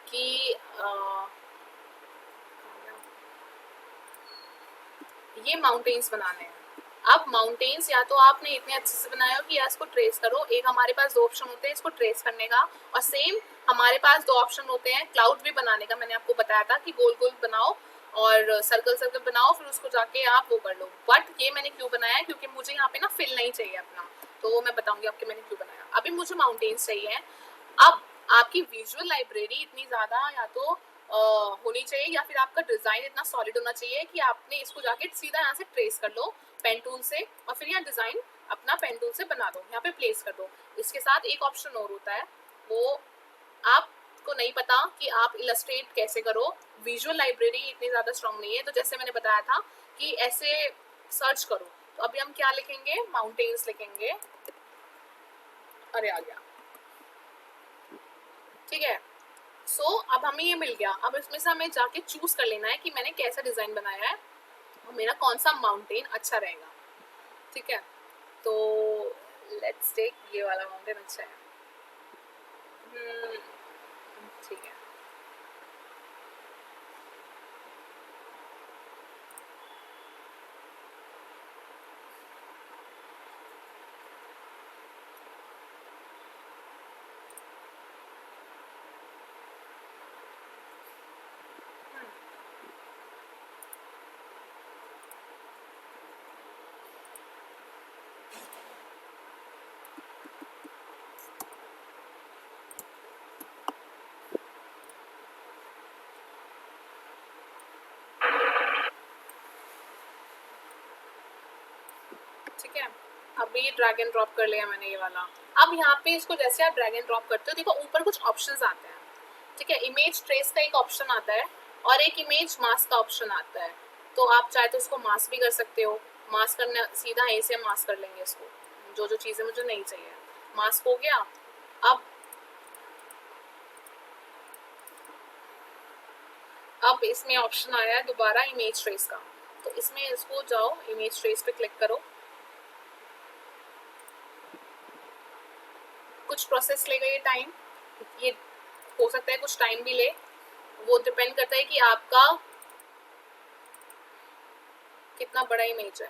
कि ये माउंटेन्स बनाने हैं. अब माउंटेन्स या तो आपने इतने अच्छे से बनाया हो कि यार इसको ट्रेस करो. एक हमारे पास दो ऑप्शन होते हैं इसको ट्रेस करने का, और सेम हमारे पास दो ऑप्शन होते हैं क्लाउड भी बनाने का. मैंने आपको बताया था कि गोल गोल बनाओ और सर्कल सर्कल बनाओ, फिर उसको जाके आप वो कर लो. बट ये मैंने क्यों बनाया है, क्योंकि मुझे यहाँ पे ना फिल नहीं चाहिए अपना, तो वो मैं बताऊंगी आपके मैंने क्यों बनाया. अभी मुझे माउंटेन्स चाहिए. अब आपकी विजुअल लाइब्रेरी इतनी ज़्यादा या तो होनी चाहिए, या फिर आपका डिज़ाइन इतना सॉलिड होना चाहिए कि आपने इसको जाके सीधा यहाँ से ट्रेस कर लो पेन टूल से, और फिर यहाँ डिज़ाइन अपना पेन टूल से बना दो, यहाँ पे प्लेस कर दो. इसके साथ एक ऑप्शन और होता है, वो आपको नहीं पता कि आप इलस्ट्रेट कैसे करो. विजुअल लाइब्रेरी इतनी ज़्यादा स्ट्रॉन्ग नहीं है, तो जैसे मैंने बताया था कि ऐसे सर्च करो. तो अभी हम क्या लिखेंगे, माउंटेन्स लिखेंगे. अरे आ गया. ठीक है. सो अब हमें ये मिल गया. अब इसमें से हमें जाके चूज कर लेना है कि मैंने कैसा डिजाइन बनाया है और मेरा कौन सा माउंटेन अच्छा रहेगा. ठीक है, तो लेट्स टेक ये वाला माउंटेन अच्छा है. ठीक है. ठीक है, अब ये ड्रैग एंड ड्रॉप कर लिया मैंने ये वाला। अब यहाँ पे इसको जैसे आप ड्रैग एंड ड्रॉप करते हो, देखो ऊपर कुछ ऑप्शंस आते हैं, ठीक है। इमेज ट्रेस का एक ऑप्शन आता है और एक इमेज मास्क का ऑप्शन आता है। तो आप चाहे तो उसको मास्क भी कर सकते हो। मास्क करना सीधा यहीं से मास्क कर लेंगे इसको, जो जो चीज़ें मुझे नहीं चाहिए। मास्क हो गया। अब इसमें ऑप्शन आया है दोबारा इमेज ट्रेस का, तो इसमें इसको जाओ इमेज ट्रेस पे क्लिक करो। कुछ प्रोसेस लेगा ये टाइम, ये हो सकता है कुछ टाइम भी ले, वो डिपेंड करता है कि आपका कितना बड़ा इमेज है।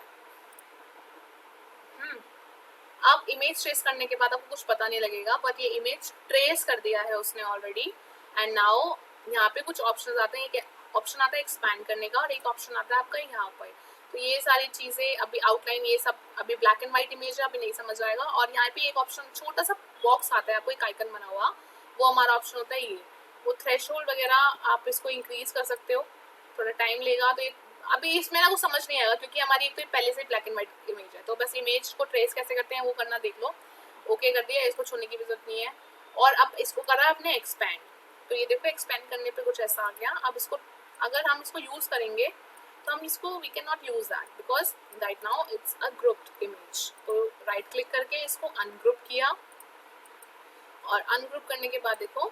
अब इमेज ट्रेस करने के बाद आपको कुछ पता नहीं लगेगा, बट ये इमेज ट्रेस कर दिया है उसने ऑलरेडी। एंड नाउ यहाँ पे कुछ ऑप्शन आते हैं, एक ऑप्शन आता है एक्सपैंड करने का और एक ऑप्शन आता है आपका यहाँ पर। तो ये सारी चीज़ें अभी आउटलाइन, ये सब अभी ब्लैक एंड व्हाइट इमेज है, अभी नहीं समझ आएगा। और यहाँ पे एक ऑप्शन छोटा सा बॉक्स आता है, आपको एक आइकन बना हुआ, वो हमारा ऑप्शन होता है ये। वो थ्रेशोल्ड वगैरह आप इसको इंक्रीज कर सकते हो, थोड़ा टाइम लेगा। तो अभी इसमें ना कुछ समझ नहीं आएगा, क्योंकि हमारी एक तो पहले से ब्लैक एंड व्हाइट इमेज है। तो बस इमेज को ट्रेस कैसे करते हैं वो करना देख लो। ओके कर दिया, इसको छूने की भी जरूरत नहीं है। और अब इसको करा अपने एक्सपैंड, तो ये देखो एक्सपैंड करने पे कुछ ऐसा आ गया। अब इसको अगर हम इसको यूज करेंगे तो हम इसको we can not use that because right now it's a grouped image. तो राइट क्लिक करके इसको अनग्रुप किया और अनग्रुप करने के बाद देखो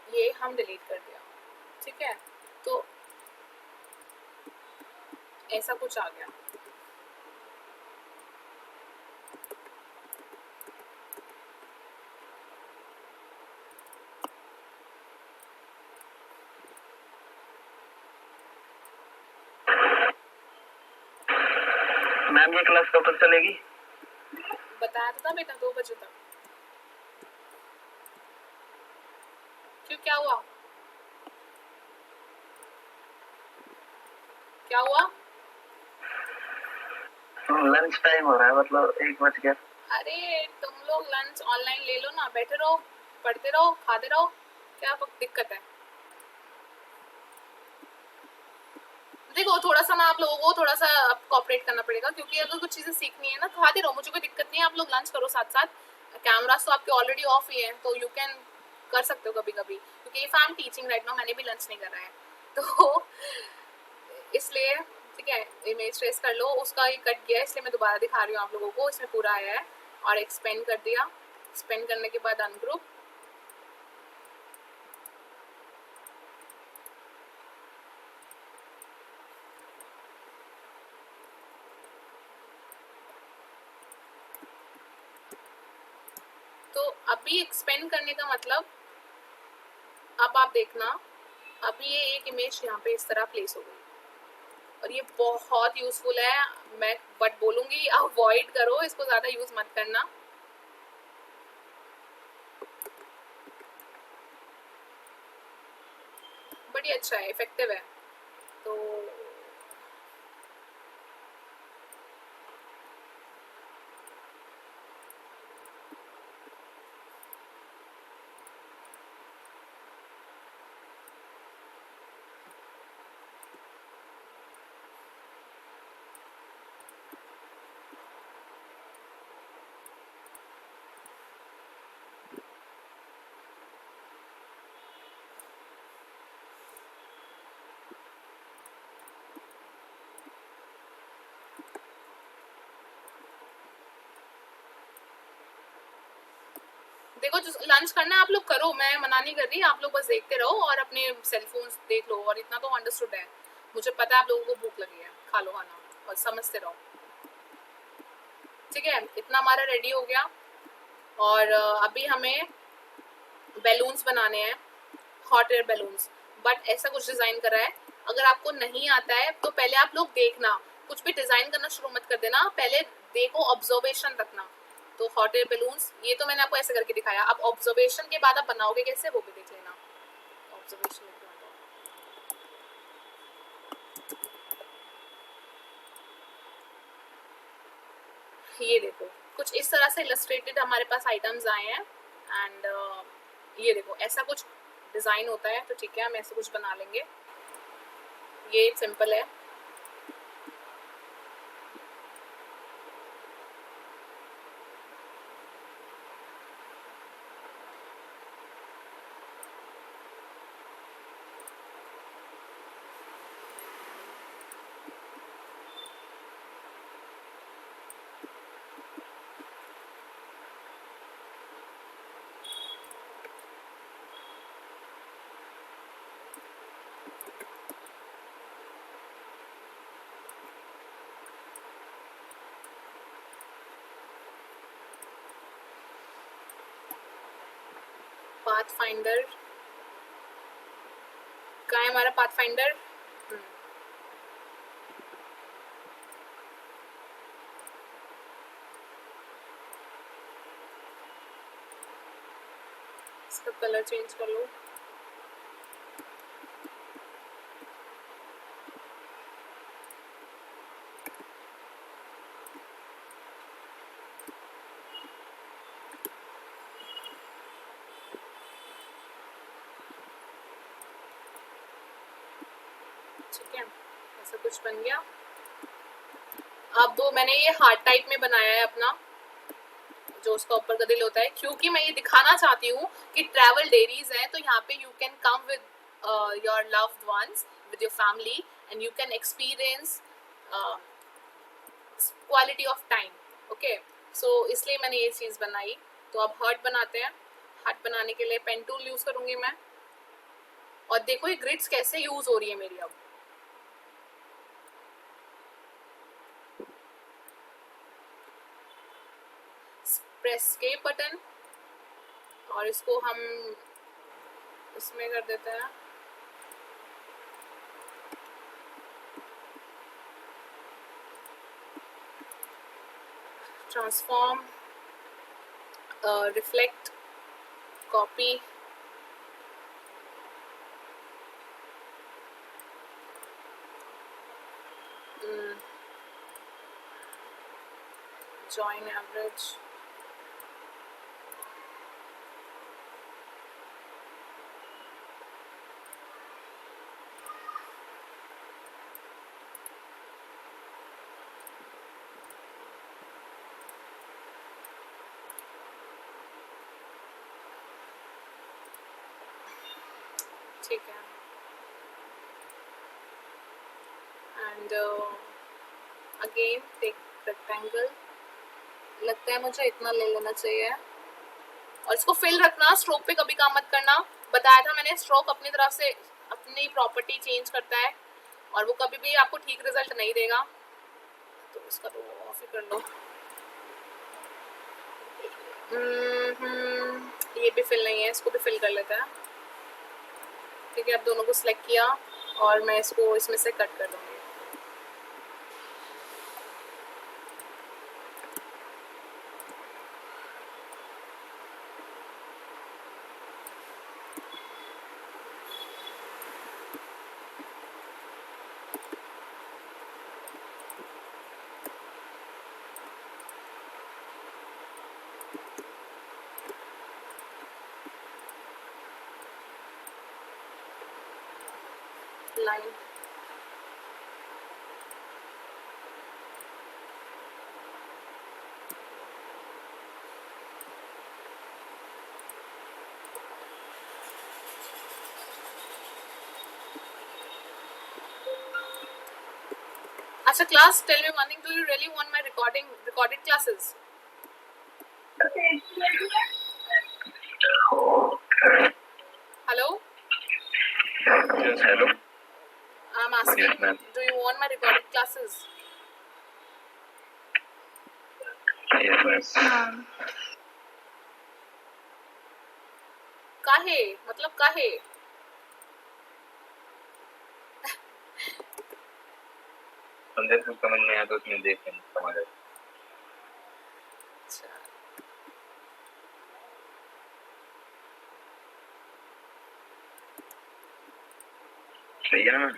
ये हम डिलीट कर दिया, ठीक है। तो ऐसा कुछ आ गया। मैम ये क्लास कब तक चलेगी? बताया तो था बेटा 2 बजे तक। क्यों, क्या हुआ? क्या हुआ? लंच टाइम हो रहा है, मतलब 1 बज गया। अरे तुम लोग लंच ऑनलाइन ले लो ना, बैठे रहो, पढ़ते रहो, खाते रहो, क्या दिक्कत है? देखो थोड़ा सा ना आप लोगों को थोड़ा सा कॉपरेट करना पड़ेगा, क्योंकि अगर कुछ चीजें सीखनी है ना, खाते रहो, मुझे कोई दिक्कत नहीं है, आप लोग लंच करो साथ साथ। कैमरास तो आपके ऑलरेडी ऑफ ही है, तो यू कैन कर सकते हो कभी कभी, क्योंकि if I am teaching right now, मैंने भी लंच नहीं करा है तो इसलिए ठीक है। इमेज ट्रेस कर लो, उसका ये कट गया इसलिए मैं दोबारा दिखा रही हूँ आप लोगों को। इसमें पूरा आया है और एक्सपेंड कर दिया। एक्सपेंड करने के बाद अनग्रुप, तो अभी एक्सपेंड करने का मतलब, अब आप देखना, अभी ये एक इमेज यहाँ पे इस तरह प्लेस हो गई और ये बहुत यूजफुल है। मैं बट बोलूँगी अवॉइड करो इसको, ज़्यादा यूज़ मत करना। बड़ी अच्छा है, इफेक्टिव है। तो देखो जो लंच करना है आप लोग करो, मैं मना नहीं कर रही, आप लोग बस देखते रहो और अपने सेलफोन देख लो। और इतना तो अंडरस्टूड है, मुझे पता है आप लोगों को भूख लगी है, खा लो खाना और समझते रहो, ठीक है। इतना हमारा रेडी हो गया और अभी हमें बैलून्स बनाने हैं, हॉट एयर बैलून्स। बट ऐसा कुछ डिज़ाइन करा है, अगर आपको नहीं आता है तो पहले आप लोग देखना, कुछ भी डिज़ाइन करना शुरू मत कर देना, पहले देखो, ऑब्जर्वेशन रखना। तो हॉट एयर बैलून्स, ये तो मैंने आपको ऐसे करके दिखाया, अब ऑब्जर्वेशन के बाद आप बनाओगे कैसे वो भी देख लेना। ऑब्जर्वेशन ये देखो कुछ इस तरह से इलस्ट्रेटेड हमारे पास आइटम्स आए हैं। एंड ये देखो ऐसा कुछ डिज़ाइन होता है, तो ठीक है हम ऐसे कुछ बना लेंगे। ये सिंपल है, पाथ फाइंडर कहाँ है हमारा पाथ फाइंडर? इसका कलर चेंज कर लो। ठीक है, ऐसा कुछ बन गया। अब मैंने ये हार्ट टाइप में बनाया है अपना, जो उसका ऊपर का दिल होता है, क्योंकि मैं ये दिखाना चाहती हूँ कि ट्रैवल डेरीज है, तो यहाँ पे you can come with your loved ones, with your family, and you can experience quality of time. Okay, so इसलिए मैंने ये चीज़ बनाई। तो अब हार्ट बनाते हैं। हार्ट बनाने के लिए पेन टूल यूज़ करूँगी मैं, और देखो ये ग्रिड्स कैसे यूज़ हो रही है मेरी। अब प्रेस के बटन, और इसको हम इसमें कर देते हैं। Transform, reflect, copy, join average, ठीक है। एंड अगेन टेक रेक्टेंगल, लगता है मुझे इतना ले लेना चाहिए, और इसको फिल रखना, स्ट्रोक पे कभी काम मत करना। बताया था मैंने, स्ट्रोक अपनी तरफ से अपनी प्रॉपर्टी चेंज करता है, और वो कभी भी आपको ठीक रिजल्ट नहीं देगा। तो इसका तो ऑफ ही कर लो। ये भी फिल नहीं है, इसको भी फिल कर लेते हैं। ठीक है, अब दोनों को सिलेक्ट किया, और मैं इसको इसमें से कट कर दूंगी। लाइन, अच्छा class, tell me one thing, do you really want my recorded classes? Hello? Yes, hello. I'm asking, Yes, ma'am. do you want my recorded classes? Yes, ma'am. Ma'am. काहे, मतलब काहे? संदेश को समझ में आया तो उसमें देख के समझ आया। अच्छा, सही है ना मैम?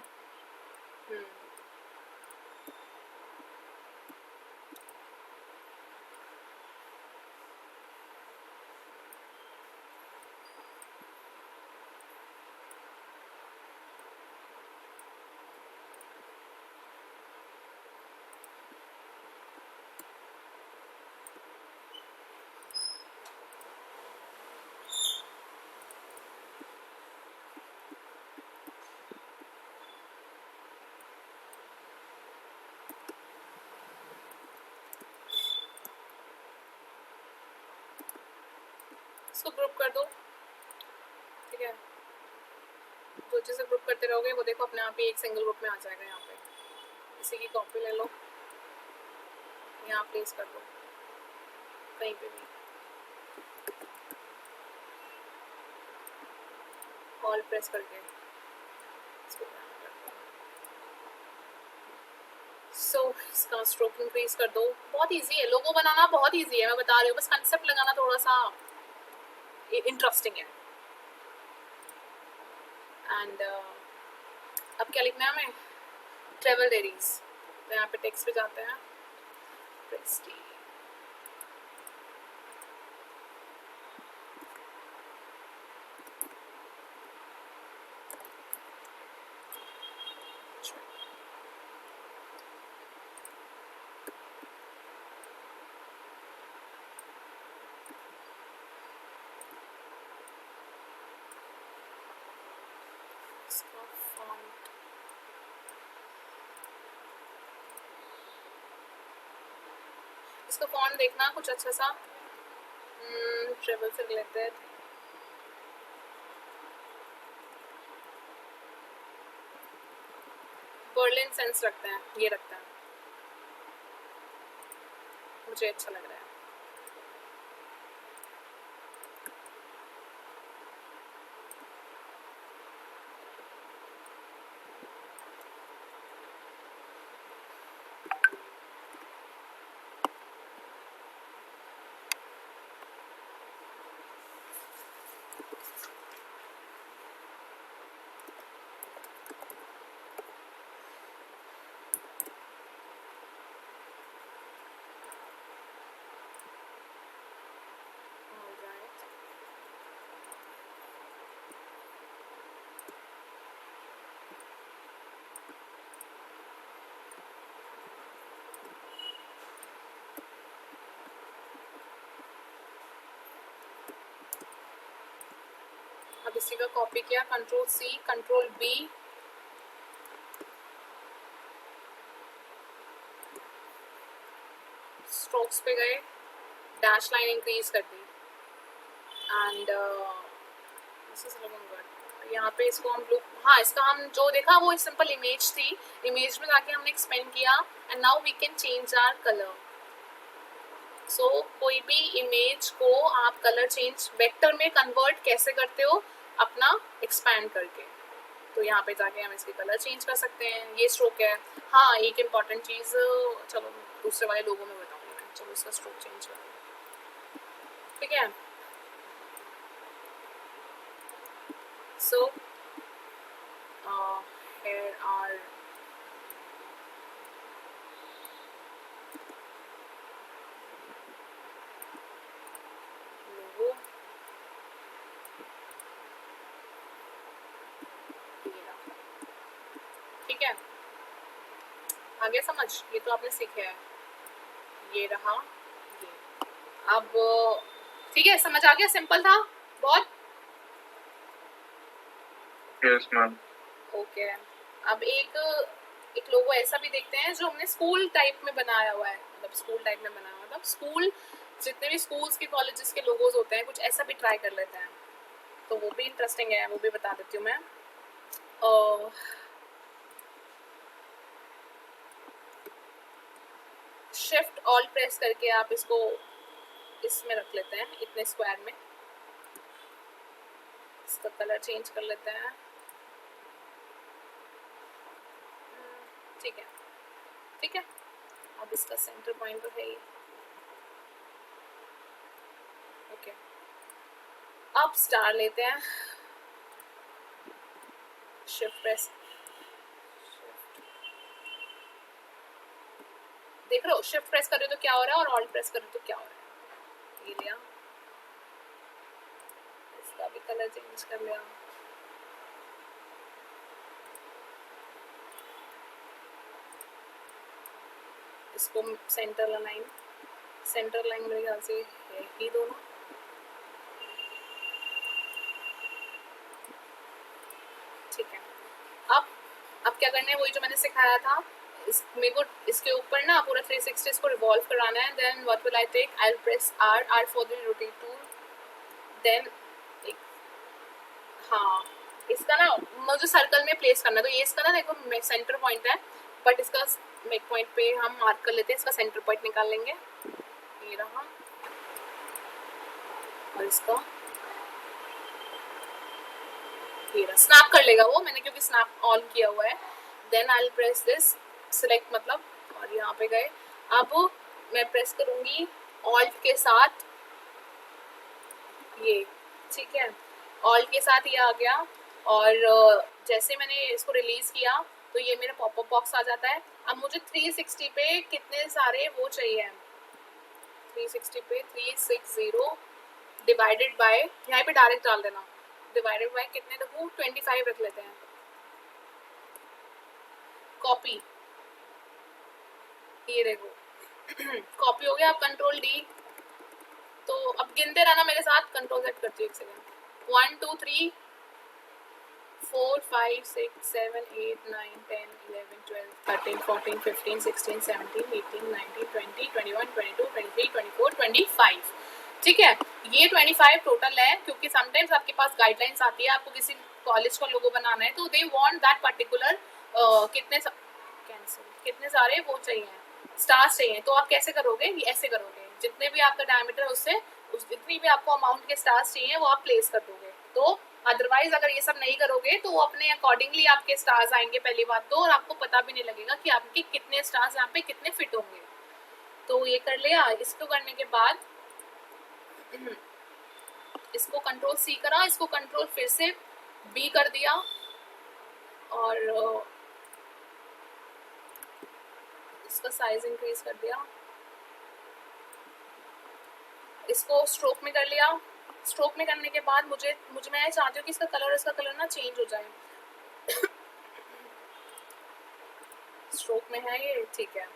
इसको ग्रुप कर दो। ठीक है, जो चीज़ें ग्रुप करते रहोगे वो देखो अपने आप ही एक सिंगल ग्रुप में आ जाएगा। यहाँ पे इसी की कॉपी ले लो, यहाँ प्लेस कर दो कहीं पे भी। ऑल प्रेस करके सो इसका स्ट्रोक इंक्रीज कर दो। बहुत इजी है, लोगो बनाना बहुत इजी है, मैं बता रही हूँ, बस कंसेप्ट लगाना थोड़ा सा इंटरेस्टिंग है। एंड अब क्या लिखना है हमें? Travel dairies. तो यहाँ पे टेक्स्ट पे जाते हैं, प्रेस्टी इसका फॉन्ट इसका फॉन्ट देखना कुछ अच्छा सा ट्रेवल से रिलेटेड। बर्लिन सेंस रखते हैं, ये रखते हैं, मुझे अच्छा लग रहा है। Alright. अब इसी का कॉपी किया, control C control B, strokes पे गए, डैश लाइन इंक्रीज कर दी and this is looking good. यहाँ पे इसको हम लोग, हाँ इसका हम जो देखा वो सिंपल इमेज थी, इमेज में जाके हमने एक्सपेंड किया and now we can change our colour. So कोई भी इमेज को आप कलर चेंज वेक्टर में कन्वर्ट कैसे करते हो? अपना एक्सपैंड करके। तो यहाँ पे जाके हम इसके कलर चेंज कर सकते हैं। ये स्ट्रोक है। हाँ एक इम्पॉर्टेंट चीज़, चलो दूसरे वाले लोगों में बताऊंगी मैं। चलो इसका स्ट्रोक चेंज कर, ठीक है। सो here are logo, ठीक है। आगे समझ, ये तो आपने सीखा है, ये रहा ये। अब ठीक है, समझ आ गया? सिंपल था बहुत। Yes ma'am. ओके, अब एक लोगो ऐसा भी देखते हैं जो हमने स्कूल टाइप में बनाया हुआ है, मतलब स्कूल टाइप में बनाया हुआ, मतलब स्कूल जितने भी स्कूल्स के कॉलेजेस के लोगोज होते हैं, कुछ ऐसा भी ट्राई कर लेते हैं, तो वो भी इंटरेस्टिंग है, वो भी बता देती हूँ मैं। शिफ्ट ऑल प्रेस करके आप इसको इसमें रख लेते हैं, इतने स्क्वायर में। इसका कलर चेंज कर लेते हैं, ठीक है ठीक है। अब इसका सेंटर पॉइंट तो है ही, ओके। अब स्टार लेते हैं, शिफ्ट प्रेस, देख रहे हो शिफ्ट प्रेस कर रहे हो तो क्या हो रहा है और ऑल्ट प्रेस कर रहे हो तो क्या हो रहा है। ये लिया, इसका भी कलर चेंज कर लिया, इसको सेंटर लाइन, सेंटर लाइन मेरे ख्याल से है ही दोनों, ठीक है। अब क्या करना है, वही जो मैंने सिखाया था, मेरे को इसके ऊपर ना पूरा 360 इसको रिवॉल्व कराना है। Then what will I take, I will press R for the rotate tool. Then हाँ इसका ना मुझे सर्कल में प्लेस करना है, तो ये इसका ना देखो सेंटर पॉइंट है, बट इसका मिड पॉइंट पे हम मार्क कर लेते हैं, इसका सेंटर पॉइंट निकाल लेंगे, ये रहा, और इसका ये रहा, स्नैप कर लेगा वो, मैंने क्योंकि स्नैप ऑन किया हुआ है। Then I will press this select मतलब, और यहाँ पे गए। अब मैं प्रेस करूंगी ऑल्ट के साथ ये, ठीक है, ऑल्ट के साथ ये आ गया। और जैसे मैंने इसको रिलीज किया तो ये मेरा पॉपअप बॉक्स आ जाता है। अब मुझे 360 पे कितने सारे वो चाहिए, 360 पे 360 डिवाइडेड बाय, यहाँ पे डायरेक्ट डाल देना, डिवाइडेड बाय कितने रखूँ, 25 रख लेते हैं। कॉपी, ये देखो कॉपी हो गया। अब कंट्रोल डी, तो अब गिनते रहना मेरे साथ, कंट्रोल सेट करती हूँ एक सेकेंड। 1 2 3 4 5 6 7 8 9 10 11 12 13 14 15 16 17 18 19 20 21 22 23 24 25, ठीक है। ये 25 टोटल है, क्योंकि समटाइम्स आपके पास गाइडलाइंस आती है, आपको किसी कॉलेज का लोगो बनाना है तो दे वांट दैट पर्टिकुलर कितने सारे वो चाहिए, स्टार्स चाहिए। तो आप कैसे करोगे, ये ऐसे करोगे, जितने भी आपका डायमीटर है उससे जितनी भी आपको अमाउंट के स्टार्स चाहिए वो आप प्लेस कर दोगे। तो अदरवाइज अगर ये सब नहीं करोगे तो अपने अकॉर्डिंगली आपके स्टार्स आएंगे पहली बात तो, और आपको पता भी नहीं लगेगा कि आपके कितने स्टार्स यहाँ पे कितने फिट होंगे। तो ये कर लिया। इसको करने के बाद इसको कंट्रोल सी करा, इसको कंट्रोल फिर से बी कर दिया, और इसका साइज इंक्रीज कर दिया, इसको स्ट्रोक में कर लिया। स्ट्रोक में करने के बाद मुझे मैं चाहती हूँ कि इसका कलर ना चेंज हो जाए। स्ट्रोक में है ये, ठीक है।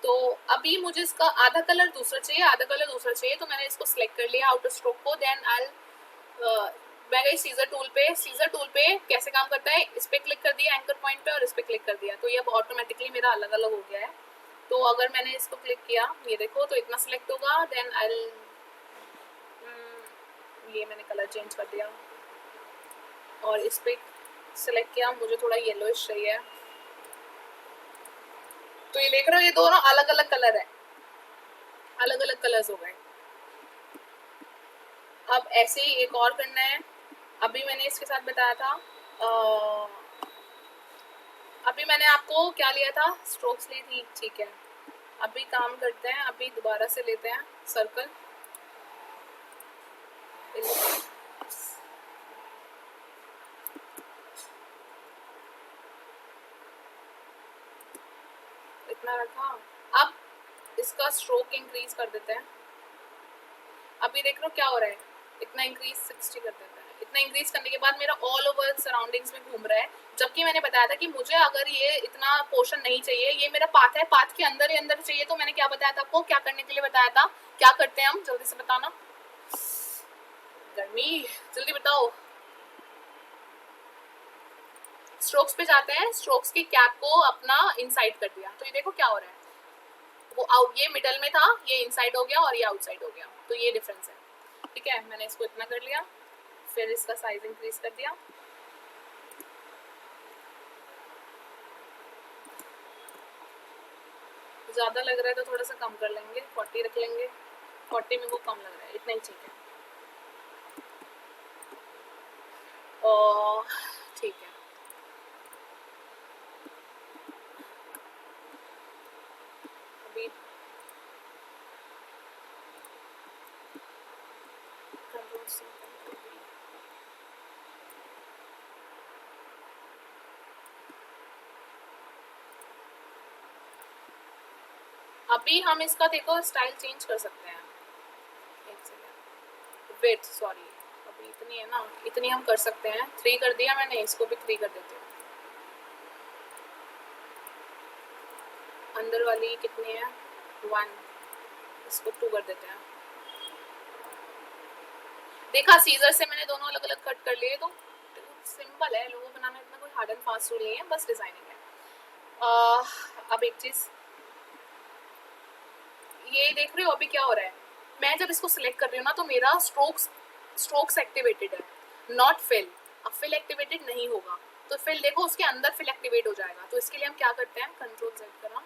तो अभी मुझे इसका आधा कलर दूसरा चाहिए, आधा कलर दूसरा चाहिए, तो मैंने इसको सिलेक्ट कर लिया आउटर स्ट्रोक को। देन आई मैं गई सीजर टूल पे। सीजर टूल पे कैसे काम करता है, इस पे क्लिक कर दिया एंकर पॉइंट पे और इस पे क्लिक कर दिया, तो ये अब ऑटोमेटिकली मेरा अलग अलग हो गया है। तो अगर मैंने इसको क्लिक किया, ये देखो, तो इतना सिलेक्ट होगा। देन आई ये मैंने कलर चेंज कर दिया और इस पे सिलेक्ट किया, मुझे थोड़ा येलोइश चाहिए। तो ये देख रहे हो, ये दोनों अलग अलग कलर है, अलग अलग कलर्स हो गए। अब ऐसे ही एक और करना है। अभी मैंने इसके साथ बताया था, अभी मैंने आपको क्या लिया था, स्ट्रोक्स ली थी, ठीक है। अभी काम करते हैं, अभी दोबारा से लेते हैं सर्कल, इतना रखा। अब इसका स्ट्रोक इंक्रीज कर देते हैं। अभी देख लो क्या हो रहा है, इतना इंक्रीज 60 कर देता है। इतना इंक्रीज करने के बाद मेरा ऑल ओवर सराउंडिंग्स में घूम रहा है, जबकि मैंने बताया था कि मुझे अगर ये इतना पोर्शन नहीं चाहिए, ये मेरा पाथ है, पाथ के अंदर ही अंदर चाहिए। तो मैंने क्या बताया था आपको, क्या करने के लिए बताया था, क्या करते हैं हम, जल्दी से बताना, गर्मी, जल्दी बताओ। स्ट्रोक्स पे जाते हैं, स्ट्रोक्स की कैप को अपना इनसाइड कर दिया, तो ये देखो क्या हो रहा है, वो आउट, ये मिडल में था, ये इनसाइड हो गया और ये आउटसाइड हो गया, तो ये डिफरेंस है, ठीक है। मैंने इसको इतना कर लिया, फिर इसका साइज इंक्रीज कर दिया, ज़्यादा लग रहा है तो थोड़ा सा कम कर लेंगे, 40 रख लेंगे, 40 में वो कम लग रहा है, इतना ही ठीक है। ठीक है, अभी अभी हम इसका देखो स्टाइल चेंज कर सकते हैं, एक सेकंड, वेट, सॉरी, अभी इतनी है ना, इतनी हम कर सकते हैं। 3 कर दिया मैंने, इसको भी 3 कर देते हैं। अंदर वाली कितनी है, 1, इसको 2 कर देते हैं। देखा, सीजर से मैंने दोनों अलग अलग कट कर लिए, तो सिंपल है, लोगों बनाना इतना कोई हार्ड एंड फास्ट रूल नहीं है, बस डिजाइनिंग है। अब एक चीज ये देख रहे हो, अभी क्या हो रहा है, मैं जब इसको सिलेक्ट कर रही हूँ ना, तो मेरा स्ट्रोक्स एक्टिवेटेड है, नॉट फिल। अब फिल एक्टिवेटेड नहीं होगा, तो फिल देखो उसके अंदर फिल एक्टिवेट हो जाएगा। तो इसके लिए हम क्या करते हैं, कंट्रोल Z करा,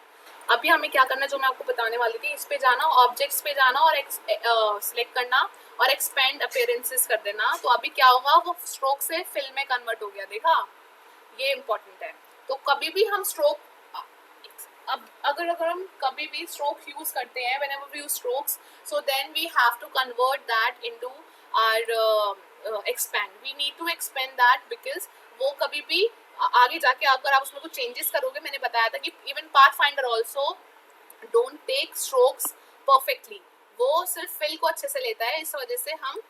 अभी हमें क्या करना है, जो मैं आपको बताने वाली थी, इस पे जाना, ऑब्जेक्ट्स पे जाना और सिलेक्ट करना और एक्सपेंड अपीयरेंसेस कर देना। तो अभी क्या होगा, वो स्ट्रोक से फिल में कन्वर्ट हो गया, देखा, ये इम्पोर्टेंट है। तो कभी भी हम स्ट्रोक, अब अगर हम कभी भी स्ट्रोक यूज करते हैं, whenever we use strokes, so then we have to convert that into our expand, we need to expand that, because वो कभी भी आगे जाके अगर आप उसमें कुछ चेंजेस करोगे, मैंने बताया था कि even pathfinder also don't take strokes perfectly, वो सिर्फ फिल को अच्छे से लेता है, इस वजह से हम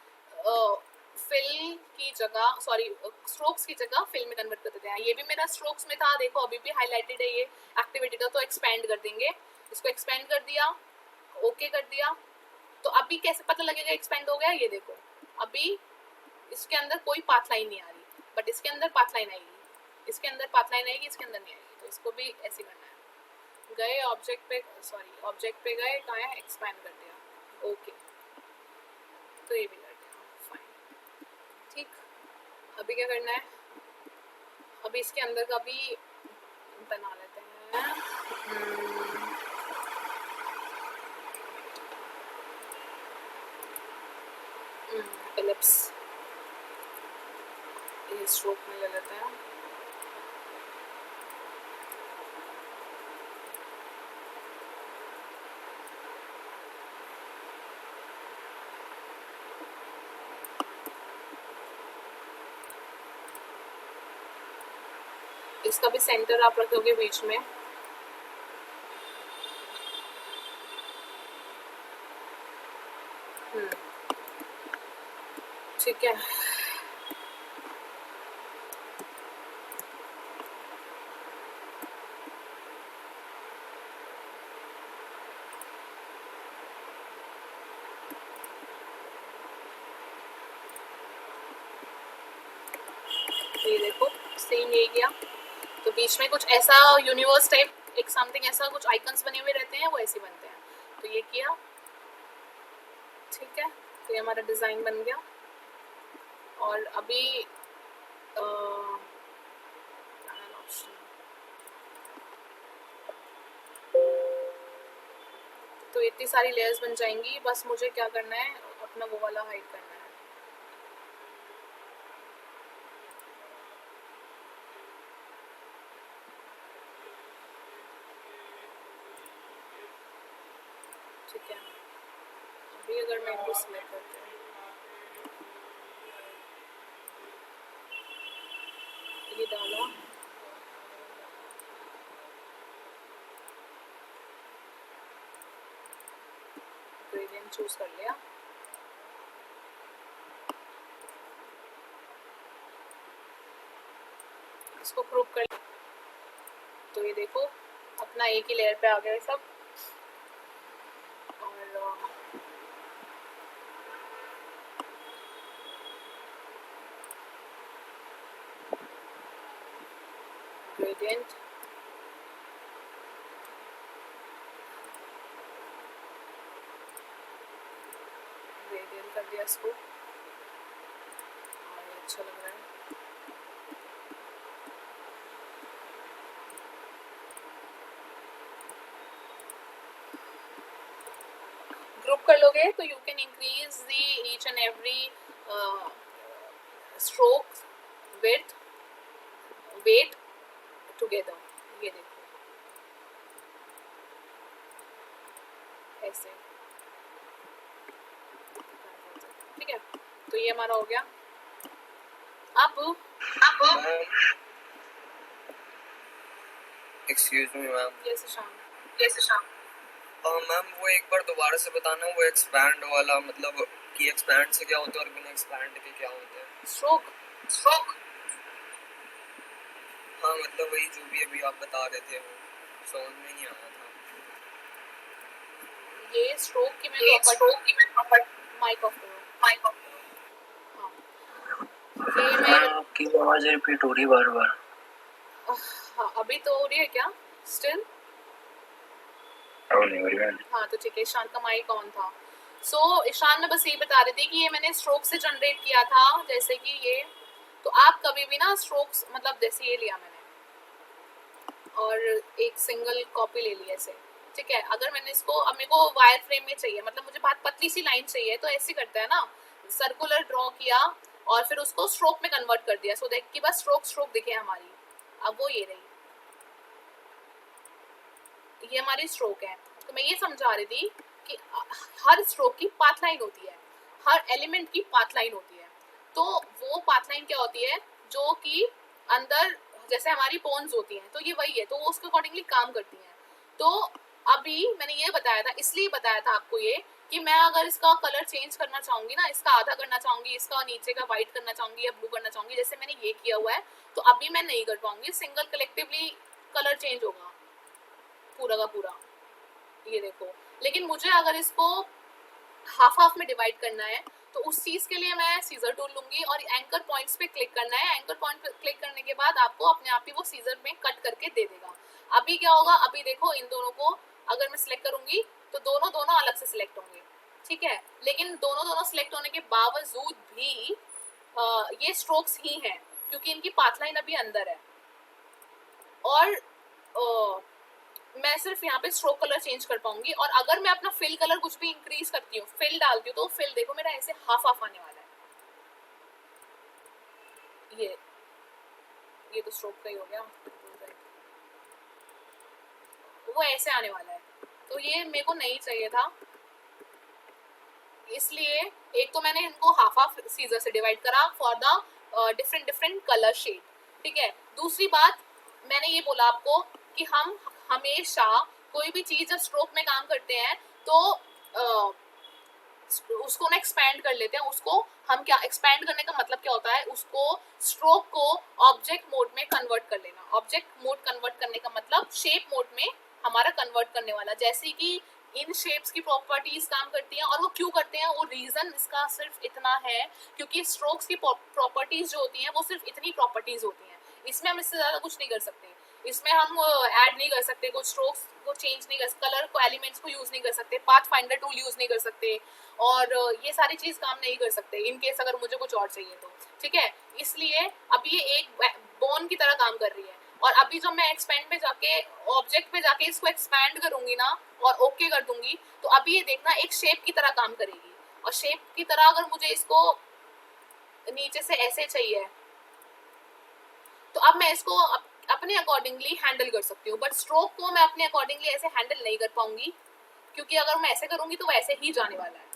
फिल की जगह, सॉरी, स्ट्रोक्स की जगह फिल में कन्वर्ट कर देते हैं। ये भी मेरा स्ट्रोक्स में था, देखो अभी भी हाईलाइटेड है ये एक्टिविटी का, तो एक्सपेंड कर देंगे, इसको एक्सपेंड कर दिया, ओके कर दिया। तो अभी कैसे पता लगेगा एक्सपेंड हो गया, ये देखो अभी इसके अंदर कोई पाथ लाइन नहीं आ रही, बट इसके अंदर पाथ लाइन आएगी, इसके अंदर पाथ लाइन आएगी, इसके अंदर नहीं आएगी। तो इसको भी ऐसे करना है, गए ऑब्जेक्ट पे, सॉरी ऑब्जेक्ट पे गए, कहाँ है, एक्सपेंड कर दिया, ओके, तो ये भी कर दिया, फाइन, ठीक। अभी क्या करना है, अभी इसके अंदर का भी बना लेते हैं, एलिप्स, ये स्ट्रोक में ले लेते हैं, इसका भी सेंटर आप रखोगे बीच में, ठीक है। ये देखो सेम यही किया, तो बीच में कुछ ऐसा यूनिवर्स टाइप एक समथिंग ऐसा कुछ आइकन्स बने हुए रहते हैं, वो ऐसे बनते हैं, तो ये किया, ठीक है। तो ये हमारा डिज़ाइन बन गया। और अभी तो इतनी सारी लेयर्स बन जाएंगी, बस मुझे क्या करना है, अपना वो वाला हाइड करना है, ठीक है। अभी अगर मैं इनको सिलेक्ट करती हूँ, ये डाला, ग्रेडियंट चूज कर लिया, इसको ग्रुप कर, तो ये देखो अपना एक ही लेयर पे आ गया सब। और ग्रेडियंट, ग्रेडियंट कर दिया इसको, और ये अच्छा लग रहा है। ग्रुप कर लोगे तो you can increase the each and every stroke width weight together, ये देखो ऐसे, ठीक है। तो ये हमारा हो गया। अब एक्सक्यूज मी मैम, कैसे शाम मैम वो एक बार दोबारा से बताना, वो एक्सपैंड वाला, मतलब कि एक्सपैंड से क्या होता है और बिना एक्सपैंड के क्या होता है। स्ट्रोक, हाँ मतलब वही जो भी अभी आप बता रहे थे वो समझ में नहीं आया था। ये स्ट्रोक की मैं प्रॉपर्टी, माइक ऑफ करो, हाँ ये मैं आपकी आवाज रिपीट हो रही बार बार। हाँ अभी तो हो रही है क्या स्टिल? नहीं हो रही है। हाँ तो ठीक है, ईशान का माइक ऑन था। सो ईशान मैं बस ये बता रही थी कि ये मैंने स्ट्रोक से जनरेट किया था, जैसे कि ये, तो आप कभी भी ना स्ट्रोक्स, मतलब जैसे ये लिया मैंने और एक सिंगल कॉपी ले ली ऐसे, ठीक है। अगर मैंने इसको, अब मेरे को वायर फ्रेम में चाहिए, मतलब मुझे बहुत पतली सी लाइन चाहिए, तो ऐसे करते हैं ना, सर्कुलर ड्रॉ किया और फिर उसको स्ट्रोक में कन्वर्ट कर दिया, सो देख कि बस स्ट्रोक दिखे हमारी। अब वो ये रही, ये हमारी स्ट्रोक है। तो मैं ये समझा रही थी कि हर स्ट्रोक की पाथ लाइन होती है, हर एलिमेंट की पाथ लाइन होती है। तो वो पाथ लाइन क्या होती है, जो कि अंदर जैसे हमारी बोन्स होती हैं, तो ये वही है, तो वो उसके अकॉर्डिंगली काम करती हैं। तो अभी मैंने ये बताया था, इसलिए बताया था आपको ये कि मैं अगर इसका कलर चेंज करना चाहूंगी ना, इसका आधा करना चाहूंगी, इसका नीचे का व्हाइट करना चाहूंगी या ब्लू करना चाहूंगी, जैसे मैंने ये किया हुआ है, तो अभी मैं नहीं कर पाऊंगी। सिंगल कलेक्टिवली कलर चेंज होगा पूरा का पूरा, ये देखो। लेकिन मुझे अगर इसको हाफ हाफ में डिवाइड करना है, तो उस चीज के लिए मैं सीजर टूल लूंगी और एंकर पॉइंट्स पे क्लिक करना है। एंकर पॉइंट पे क्लिक करने के बाद आपको अपने आप ही वो सीजर में कट करके दे देगा। अभी क्या होगा, अभी देखो इन दोनों को अगर मैं सिलेक्ट करूंगी तो दोनों दोनों अलग से सिलेक्ट होंगे, ठीक है। लेकिन दोनों दोनों सिलेक्ट होने के बावजूद भी ये स्ट्रोक्स ही हैं, क्योंकि इनकी पाथ लाइन अभी अंदर है। और मैं सिर्फ यहाँ पे स्ट्रोक कलर चेंज कर पाऊंगी। और अगर मैं अपना फिल कलर कुछ भी इंक्रीज करती हूँ, फिल डालती हूँ, तो फिल देखो मेरा ऐसे हाफ हाफ आने वाला है। ये तो स्ट्रोक का ही हो गया, वो ऐसे आने वाला है। तो ये मेरे को नहीं चाहिए था, इसलिए एक तो मैंने इनको हाफ हाफ सीजर से डिवाइड करा for the different different colour shade, ठीक है। दूसरी बात, मैंने ये बोला आपको कि हम हमेशा कोई भी चीज जब स्ट्रोक में काम करते हैं तो उसको ना एक्सपैंड कर लेते हैं। उसको हम क्या, एक्सपैंड करने का मतलब क्या होता है, उसको स्ट्रोक को ऑब्जेक्ट मोड में कन्वर्ट कर लेना। ऑब्जेक्ट मोड कन्वर्ट करने का मतलब शेप मोड में हमारा कन्वर्ट करने वाला। जैसे कि इन शेप्स की प्रॉपर्टीज काम करती हैं, और वो क्यों करते हैं, वो रीजन इसका सिर्फ इतना है क्योंकि स्ट्रोक्स की प्रॉपर्टीज जो होती हैं वो सिर्फ इतनी प्रॉपर्टीज होती हैं, इसमें हम इससे ज्यादा कुछ नहीं कर सकते। इसमें हम ऐड नहीं कर सकते, कुछ स्ट्रोक्स को चेंज नहीं कर सकते, कलर को, एलिमेंट्स को यूज नहीं कर सकते, पाथ फाइंडर टूल यूज नहीं कर सकते, और ये सारी चीज काम नहीं कर सकते इन केस अगर मुझे कुछ और चाहिए तो, ठीक है। इसलिए अब ये एक बोन की तरह काम कर रही है। और अभी जब मैं एक्सपेंड पे जाके, ऑब्जेक्ट पे जाके इसको एक्सपैंड करूंगी ना और ओके कर दूंगी, तो अभी ये देखना एक शेप की तरह काम करेगी। और शेप की तरह अगर मुझे इसको नीचे से ऐसे चाहिए, तो अब मैं इसको अपने अकॉर्डिंगली हैंडल कर सकती हूँ, बट स्ट्रोक को मैं अपने अकॉर्डिंगली ऐसे हैंडल नहीं कर पाऊंगी, क्योंकि अगर मैं ऐसे करूंगी तो वैसे ही जाने वाला है,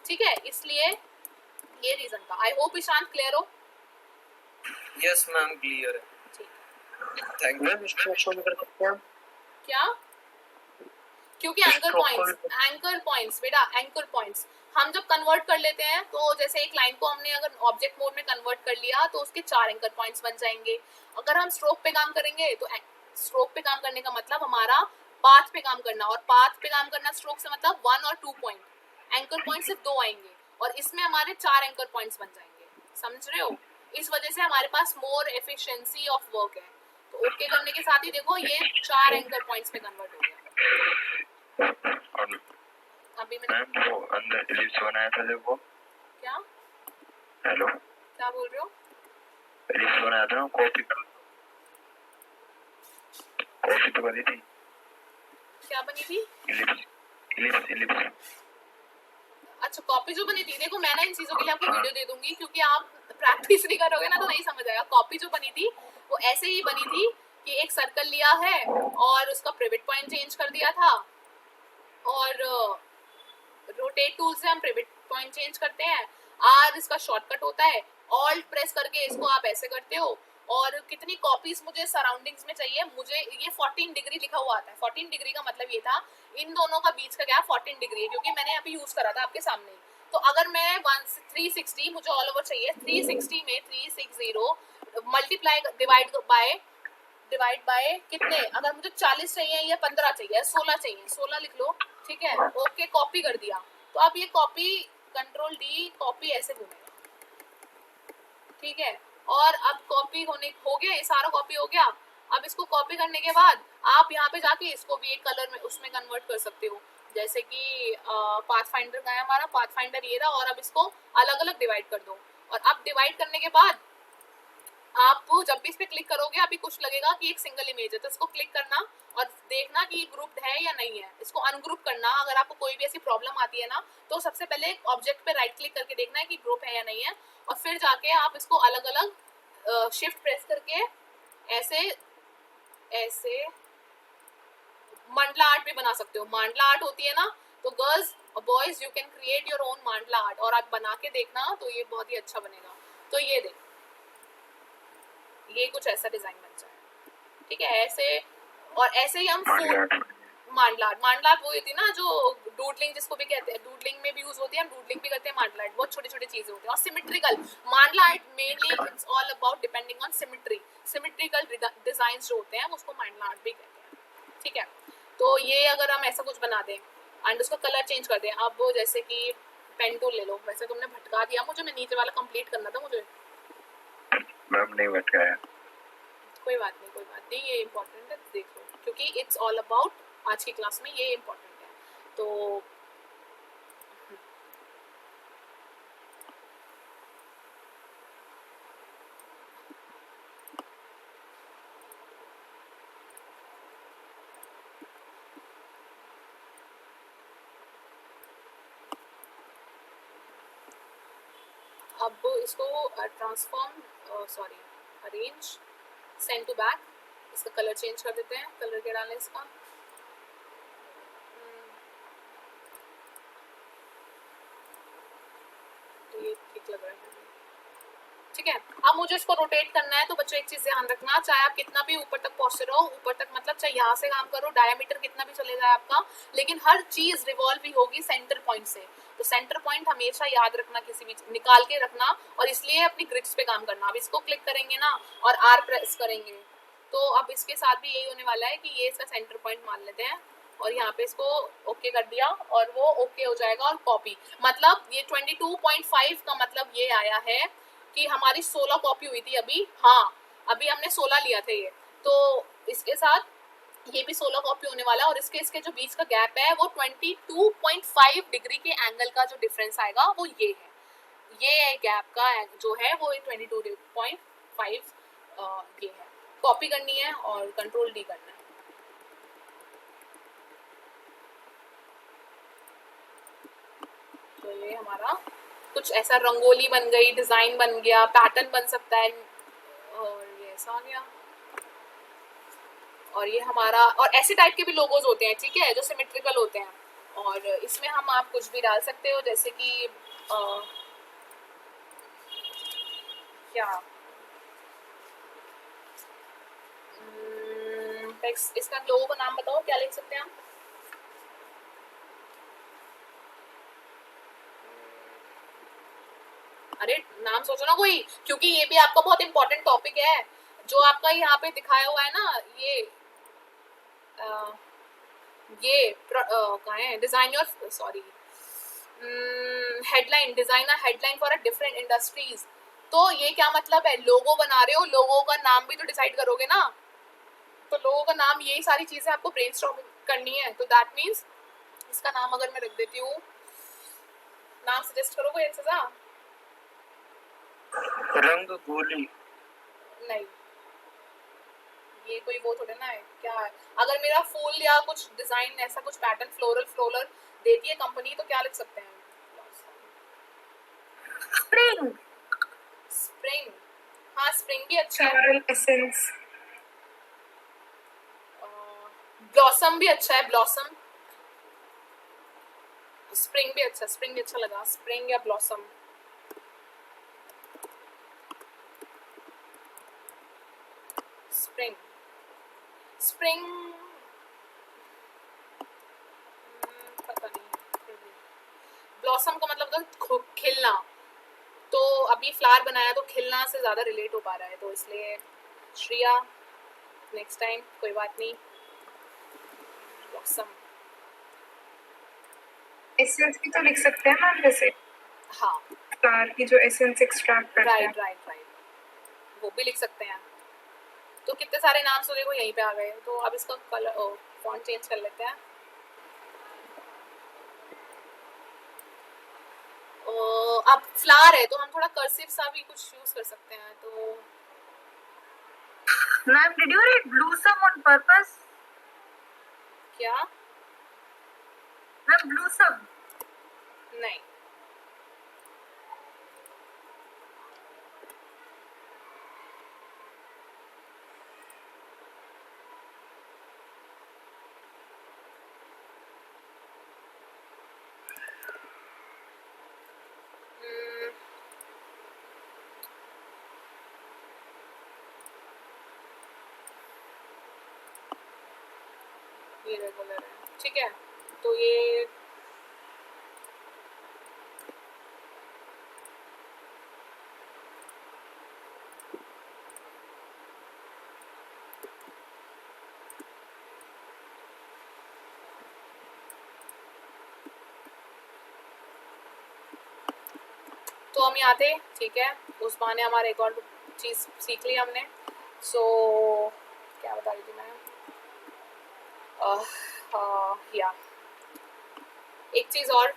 ठीक है। इसलिए ये रीजन था। आई होप ईशांत क्लियर हो। यस मैम, क्लियर है। थैंक यू मैम इसको शो कर सकते हैं हम? क्या? क्योंकि एंकर पॉइंट्स बेटा, एंकर पॉइंट्स हम जब कन्वर्ट कर लेते हैं, तो जैसे एक लाइन को हमने अगर ऑब्जेक्ट मोड में कन्वर्ट कर लिया तो उसके 4 एंकर पॉइंट्स बन जाएंगे। अगर हम स्ट्रोक पे काम करेंगे तो स्ट्रोक पे काम करने का मतलब हमारा पाथ पे काम करना, और पाथ पे काम करना स्ट्रोक से मतलब 1 और 2 पॉइंट। एंकर पॉइंट सिर्फ 2 आएंगे और इसमें हमारे 4 एंकर पॉइंट्स बन जाएंगे, समझ रहे हो। इस वजह से हमारे पास मोर एफिशिएंसी ऑफ वर्क है। तो ओके करने के साथ ही देखो ये 4 एंकर पॉइंट्स में कन्वर्ट हो गया। और अभी मैंने मैम वो अंदर एलिप्स बनाया था देखो। क्या हेलो, क्या बोल रहे हो? एलिप्स बनाया था ना, कॉपी कर, कॉपी तो करी थी। क्या बनी थी? Ellipse, ellipse, ellipse. अच्छा, कॉपी जो बनी थी, देखो मैं ना इन चीजों के लिए आपको वीडियो दे दूंगी, क्योंकि आप प्रैक्टिस नहीं करोगे ना तो नहीं समझ आएगा। कॉपी जो बनी थी वो ऐसे ही बनी थी कि एक सर्कल लिया है और उसका पिवट पॉइंट चेंज कर दिया था, और रोटेट टूल से हम पिवट पॉइंट चेंज करते हैं। आर इसका शॉर्टकट होता है, ऑल्ट प्रेस करके इसको आप ऐसे करते हो। और कितनी कॉपीज मुझे सराउंडिंग्स में चाहिए, मुझे ये 14 डिग्री लिखा हुआ आता है। 14 डिग्री का मतलब ये था इन दोनों का बीच का गैप 14 डिग्री है, क्योंकि मैंने अभी यूज करा था आपके सामने। तो अगर मैं 360 मुझे ऑल ओवर चाहिए, 360 में 360 मल्टीप्लाई डिवाइड बाय कितने, अगर मुझे 40 चाहिए या 15 चाहिए, 16 चाहिए, 16 लिख लो, ठीक है। ओके, कॉपी कर दिया। तो अब ये कॉपी, कंट्रोल डी, कॉपी ऐसे घूमेगा, ठीक है। और अब कॉपी हो गया, ये सारा कॉपी हो गया। अब इसको कॉपी करने के बाद आप यहाँ पे जाके इसको भी एक कलर में उसमें कन्वर्ट कर सकते हो, जैसे कि पाथ फाइंडर का है हमारा, पाथ फाइंडर ये रहा। और अब इसको अलग अलग डिवाइड कर दो, और अब डिवाइड करने के बाद आप जब भी इस पे क्लिक करोगे अभी कुछ लगेगा कि एक सिंगल इमेज है, तो इसको क्लिक करना और देखना कि ये ग्रुप्ड है या नहीं है। इसको अनग्रुप करना, अगर आपको कोई भी ऐसी प्रॉब्लम आती है ना, तो सबसे पहले ऑब्जेक्ट पे राइट क्लिक करके देखना है कि ग्रुप है या नहीं है, और फिर जाके आप इसको अलग अलग शिफ्ट प्रेस करके ऐसे ऐसे मंडला आर्ट भी बना सकते हो। मंडला आर्ट होती है ना, तो गर्ल्स और boys you can create your own Mandla art, और आप बना के देखना तो ये बहुत ही अच्छा बनेगा। तो ये देख, ये कुछ ऐसा डिजाइन बन जाए, ठीक है, ऐसे। और ऐसे ही हम मंडला आर्ट वो होती है ना जो डूडलिंग जिसको भी कहते हैं, डूडलिंग में भी यूज होती है, हम डूडलिंग भी करते हैं। मंडला आर्ट बहुत छोटे छोटे चीजें होती हैं। और symmetrical Mandla art mainly it's all about depending on symmetry, symmetrical design जो होते हैं उसको मंडला आर्ट भी कहते हैं, ठीक है। तो ये अगर हम ऐसा कुछ बना दें एंड उसका कलर चेंज कर दें, अब वो जैसे कि पेन टूल ले लो, वैसे तुमने भटका दिया मुझे, मैं नीचे वाला कंप्लीट करना था मुझे। मैम नहीं भटकाया। कोई बात नहीं, ये इम्पोर्टेंट है, देख लो, क्योंकि इट्स ऑल अबाउट आज की क्लास में ये इम्पोर्टेंट है। तो अब इसको transform arrange send to back, इसका कलर चेंज कर देते हैं। कलर क्या डालें इसका, तो ये ठीक लग रहा है, ठीक है। अब मुझे इसको रोटेट करना है, तो बच्चों एक चीज ध्यान रखना, चाहे आप कितना भी ऊपर तक पहुंचते रहो, ऊपर तक मतलब चाहे यहाँ से काम करो, डायमीटर कितना भी चले जाए आपका, लेकिन हर चीज रिवॉल्व ही होगी सेंटर पॉइंट से। तो सेंटर पॉइंट हमेशा याद रखना, किसी भी निकाल के रखना, और इसलिए अपनी ग्रिड्स पे काम करना। अब इसको क्लिक करेंगे ना और आर प्रेस करेंगे, तो अब इसके साथ भी यही होने वाला है कि ये इसका सेंटर पॉइंट मान लेते हैं, और यहाँ पे इसको ओके कर दिया और वो ओके हो जाएगा। और कॉपी मतलब ये 22.5 का मतलब ये आया है कि हमारी 16 कॉपी हुई थी अभी, हाँ अभी हमने 16 लिया था ये, तो इसके साथ ये भी 16 कॉपी होने वाला है। और इसके जो बीच का गैप है वो 22.5 डिग्री के एंगल का जो डिफरेंस आएगा वो ये है, ये गैप का जो है वो 22.5 ये है। कॉपी करनी है और कंट्रोल डी करना है। तो ये हमारा कुछ ऐसा रंगोली बन गई, डिजाइन बन गया, पैटर्न बन सकता है, और ये ऐसा आ गया। और ये हमारा, और ऐसे टाइप के भी लोगोज होते हैं, ठीक है, जो सिमेट्रिकल होते हैं, और इसमें हम आप कुछ भी डाल सकते हो, जैसे कि क्या इसका लोगो का नाम बताओ, क्या लिख सकते हैं हम? अरे नाम सोचो ना कोई, क्योंकि ये भी आपका बहुत इंपॉर्टेंट टॉपिक है। जो आपका यहाँ पे दिखाया हुआ है ना, ये कहाँ है, design your sorry headline, design a headline for a different industries. तो ये क्या मतलब है, लोगो बना रहे हो, लोगो का नाम भी तो डिसाइड करोगे ना, तो लोगों का नाम, यही सारी चीजें आपको ब्रेनस्टॉर्म करनी है। तो दैट मीन्स इसका नाम अगर मैं रख देती हूँ, नाम सजेस्ट करो कोई अच्छा सा। रंग गोली। नहीं, ये कोई वो थोड़े ना है, क्या है, अगर मेरा फूल या कुछ डिजाइन ऐसा कुछ पैटर्न फ्लोरल देती है कंपनी, तो क्या लिख सकते हैं? स्प्रिंग। स्प्रिंग, हाँ स्प्रिंग भी अच्छा है। Floral essence. ब्लॉसम भी अच्छा है, ब्लॉसम। स्प्रिंग भी अच्छा, स्प्रिंग भी अच्छा लगा, स्प्रिंग या ब्लॉसम। स्प्रिंग, स्प्रिंग पता नहीं, ब्लॉसम का मतलब तो खिलना, तो अभी फ्लावर बनाया तो खिलना से ज्यादा रिलेट हो पा रहा है, तो इसलिए श्रिया नेक्स्ट टाइम कोई बात नहीं, ब्लॉसम। एसेंस भी तो लिख सकते हैं मैम वैसे, हाँ फ्लावर की जो एसेंस एक्सट्रैक्ट करते हैं। राइट, वो भी लिख सकते हैं। तो कितने सारे नाम सुने को यहीं पे आ गए, तो अब इसका कलर फॉन्ट चेंज कर लेते हैं। अब फ्लावर है तो हम थोड़ा कर्सिव सा भी कुछ यूज कर सकते हैं, तो Ma'am, did you read Bluesome on purpose? क्या? Ma'am, Bluesome. नहीं. ये रेगुलर है, ठीक है. तो ये तो हम यहाँ थे, ठीक है. उस बहाने हमारा एक और चीज़ सीख ली हमने. सो क्या बता रही थी मैं? या एक चीज़ और,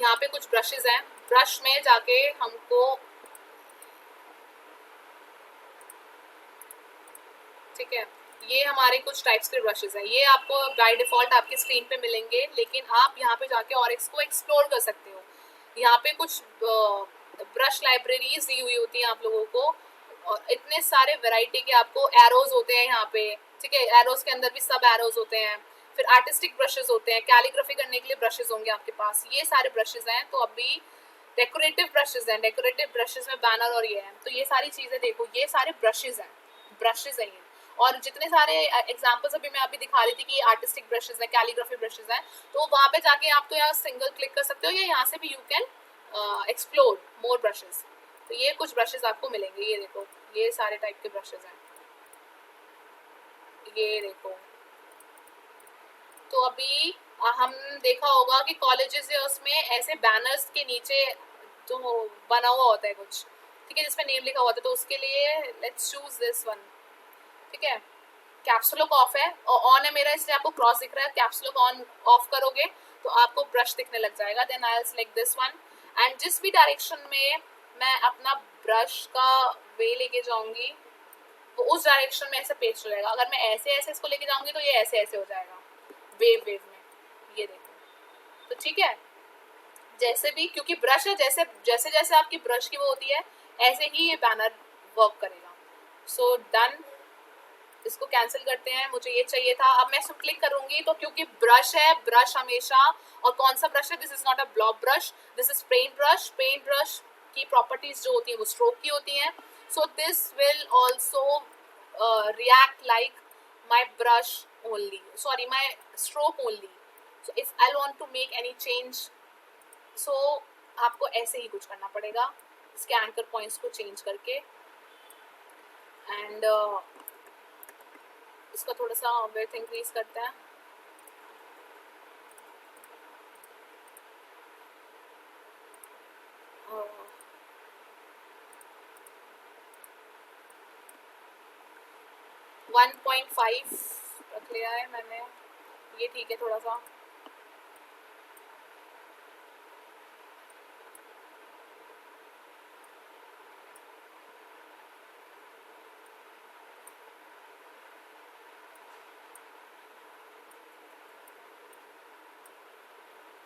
यहाँ पे कुछ ब्रशेस हैं. ब्रश में जाके हमको, ठीक है, ये हमारे कुछ टाइप्स के ब्रशेस हैं. ये आपको बाय डिफ़ॉल्ट आपकी स्क्रीन पे मिलेंगे, लेकिन आप यहाँ पे जाके और इसको एक्सप्लोर कर सकते हो. यहाँ पे कुछ ब्रश लाइब्रेरीज दी हुई होती हैं आप लोगों को, और इतने सारे वैरायटी के आपको एरोज होते हैं यहाँ पे, ठीक है. एरोज के अंदर भी सब एरोज होते हैं. फिर आर्टिस्टिक ब्रशेस होते हैं, कैलीग्राफी करने के लिए ब्रशेस होंगे आपके पास. ये सारे ब्रशेस हैं. तो अभी डेकोरेटिव ब्रशेस हैं. डेकोरेटिव ब्रशेस में बैनर और ये हैं. तो ये सारी चीज़ें देखो, ये सारे ब्रशेस हैं. ब्रशेस हैं ये. और जितने सारे एग्जांपल्स अभी मैं अभी दिखा रही थी कि आर्टिस्टिक ब्रशेस हैं, कैलीग्राफी ब्रशेस हैं, तो वहाँ पे जाके आप तो यहाँ सिंगल क्लिक कर सकते हो, या यहाँ से भी you can explore more brushes. तो ये कुछ ब्रशेस आपको मिलेंगे. ये देखो, ये सारे टाइप के ब्रशेस हैं. ये देखो. तो अभी हम देखा होगा कि कॉलेजेस या उसमें ऐसे बैनर्स के नीचे जो बना हुआ होता है कुछ, ठीक है, जिसमें नेम लिखा हुआ होता है. तो उसके लिए लेट्स चूज दिस वन, ठीक है. कैप्सूलॉक ऑफ है और ऑन है मेरा, इसलिए आपको क्रॉस दिख रहा है. कैप्सूलॉक ऑन ऑफ करोगे तो आपको ब्रश दिखने लग जाएगा. Then I will select this one, and जिस भी डायरेक्शन में मैं अपना ब्रश का वे लेके जाऊंगी वो उस डायरेक्शन में ऐसे पेज चलेगा. अगर मैं ऐसे ऐसे इसको लेके जाऊंगी तो ये ऐसे ऐसे हो जाएगा वेव में. ये देखो. तो ठीक है, जैसे भी, क्योंकि ब्रश है, जैसे जैसे जैसे आपकी ब्रश की वो होती है ऐसे ही ये बैनर वर्क करेगा. So done. इसको कैंसिल करते हैं, मुझे ये चाहिए था. अब मैं इसको क्लिक करूंगी तो क्योंकि ब्रश है, ब्रश हमेशा, और कौन सा ब्रश है, this is not a blob brush, this is paint brush. Paint brush की प्रॉपर्टीज जो होती है वो स्ट्रोक की होती हैं. So this will also react like my brush only, sorry my stroke only. So if I want to make any change, so आपको ऐसे ही कुछ करना पड़ेगा, इसके एंकर पॉइंट्स को चेंज करके. एंड इसका थोड़ा सा विड्थ इंक्रीज करते हैं. वन 1.5 रख लिया है मैंने. ये ठीक है थोड़ा सा.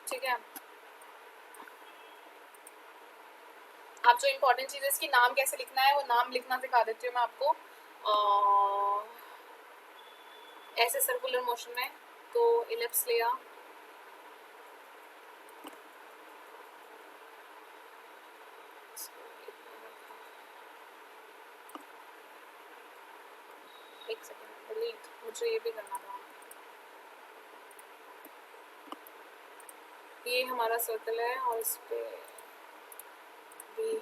ठीक है. आप जो इम्पोर्टेंट चीज़ है, इसकी नाम कैसे लिखना है वो नाम लिखना सिखा देती हूँ मैं आपको. ऐसे सर्कुलर मोशन में, तो इलिप्स लिया, एक सेकेंड डिलीट, मुझे ये भी करना था. ये हमारा सर्कल है और इस पे भी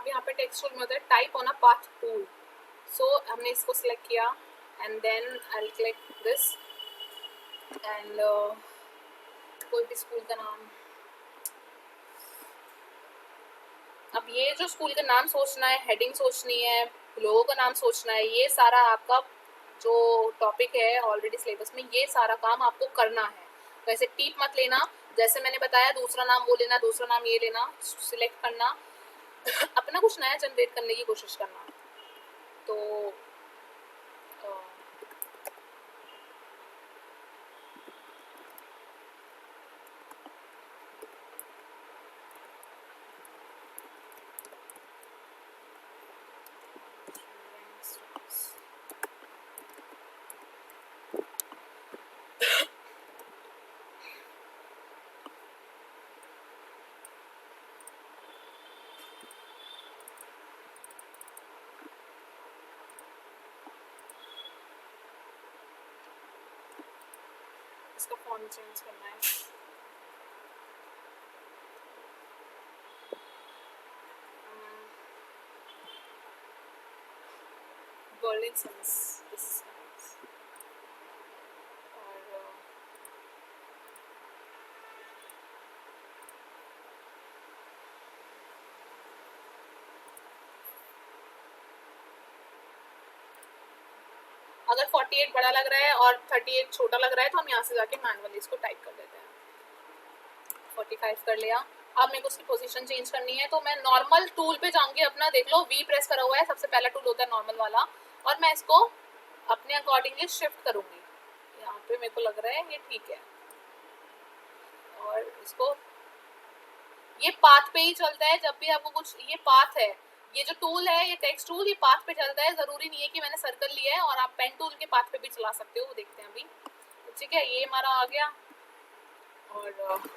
अब यहाँ पे टेक्स्ट टूल में होता है type on a path tool. So हमने इसको सिलेक्ट किया and then I click this and कोई भी स्कूल का नाम. अब ये जो स्कूल का नाम सोचना है, हेडिंग सोचनी है, लोगों का नाम सोचना है, ये सारा आपका जो टॉपिक है ऑलरेडी सिलेबस में, ये सारा काम आपको करना है. तो ऐसे टीप मत लेना, जैसे मैंने बताया दूसरा नाम वो लेना, दूसरा नाम ये लेना, सिलेक्ट करना, अपना कुछ नया जनरेट करने की कोशिश करना. तो इसका फॉन्ट चेंज करना है. Burlington's, this is nice. और अगर 48 बड़ा लग रहा है और 38 छोटा लग रहा है तो हम यहाँ से जाके मैनुअली इसको टाइप कर देते हैं. 45 कर लिया. अब मेरे को उसकी पोजीशन चेंज करनी है तो मैं नॉर्मल टूल पे जाऊंगी अपना. देख लो वी प्रेस करा हुआ है, सबसे पहला टूल होता है नॉर्मल वाला, और मैं इसको अपने अकॉर्डिंगली शिफ्ट करूंगी. यहाँ पे मेरे को लग रहा है ये ठीक है, और इसको ये पाथ पे ही चलता है जब भी आपको कुछ, ये पाथ है, ये जो टूल है ये टेक्स्ट टूल, ये पाथ पे चलता है. जरूरी नहीं है कि मैंने सर्कल लिया है, और आप पेन टूल के पाथ पे भी चला सकते हो, वो देखते हैं अभी. ठीक है, ये हमारा आ गया. और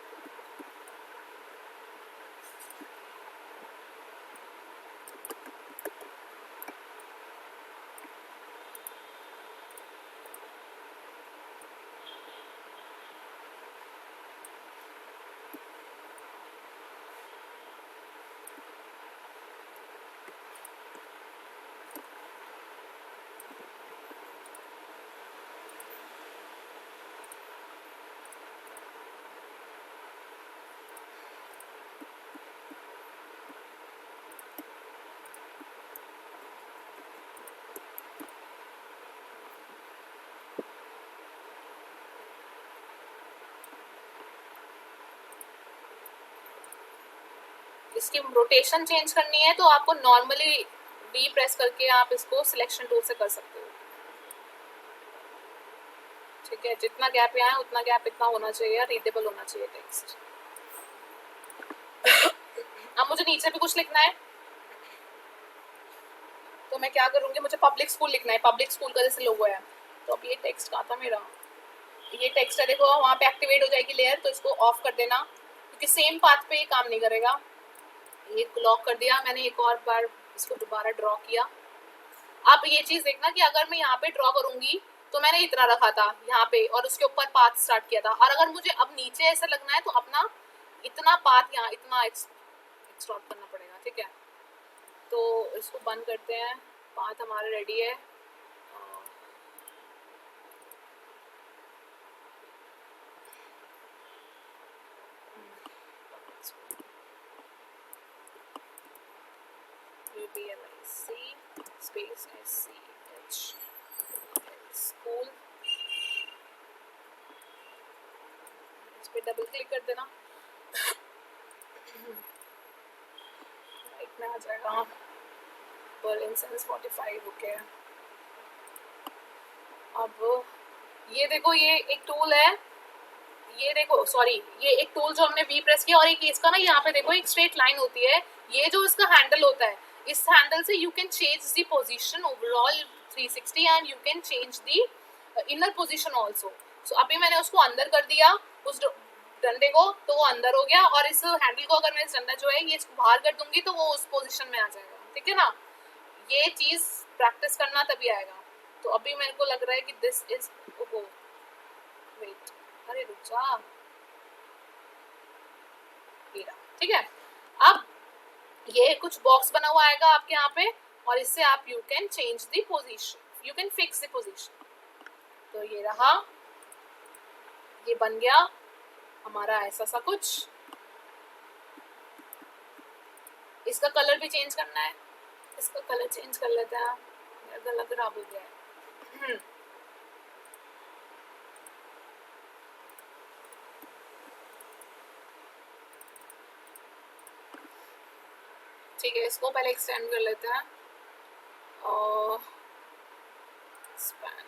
इसकी रोटेशन चेंज करनी है तो आपको नॉर्मली वी प्रेस करके आप इसको सिलेक्शन टूल से कर सकते हो. ठीक है, जितना गैप यहाँ है उतना गैप इतना होना चाहिए, रीडेबल होना चाहिए टेक्स्ट. अब मुझे नीचे भी कुछ लिखना है तो मैं क्या करूँगी, मुझे पब्लिक स्कूल लिखना है. पब्लिक स्कूल का जैसे लोगो है, तो अब ये टेक्स्ट कहाँ था मेरा, ये टेक्स्ट है, देखो वहाँ पे एक्टिवेट हो जाएगी लेयर, तो इसको ऑफ कर देना क्योंकि सेम पाथ पे ये काम नहीं करेगा. ये लॉक कर दिया मैंने. एक और बार इसको दोबारा ड्रॉ किया. आप ये चीज देखना कि अगर मैं यहाँ पे ड्रॉ करूंगी तो मैंने इतना रखा था यहाँ पे और उसके ऊपर पाथ स्टार्ट किया था, और अगर मुझे अब नीचे ऐसा लगना है तो अपना इतना पाथ यहाँ इतना एक्सट्रॉट करना पड़ेगा. ठीक है, तो इसको बंद करते हैं. पाथ हमारा रेडी है. UBLIC space SCH स्कूल, इस पे डबल क्लिक कर देना. राइट में आ जाएगा. Burlington's 45. ओके, अब ये देखो ये एक टूल है, ये देखो सॉरी ये एक टूल जो हमने वी प्रेस किया, और एक इसका ना यहाँ पे देखो एक स्ट्रेट लाइन होती है. ये जो इसका हैंडल होता है, इस हैंडल से you can change the position overall 360 and you can change the inner position also. So अभी मैंने उसको अंदर कर दिया उस डंडे को, तो वो अंदर हो गया, और इस हैंडल को अगर मैं इस डंडा जो है ये इसको बाहर कर दूंगी तो वो उस पोजीशन में आ जाएगा. ठीक है ना, ये चीज प्रैक्टिस करना तभी आएगा. तो अभी मेरे को लग रहा है कि दिस इज, ओहो वेट, अरे रुक जा. ठीक है, अब ये कुछ बॉक्स बना हुआ आएगा आपके यहाँ पे, और इससे आप you can change the position, you can fix the position. तो ये रहा, ये बन गया हमारा ऐसा सा कुछ। इसका कलर भी चेंज करना है, इसका कलर चेंज कर लेते हैं, मेरा गला खराब हो गया है। ठीक है, इसको पहले एक्सटेंड कर लेते हैं और स्पैन।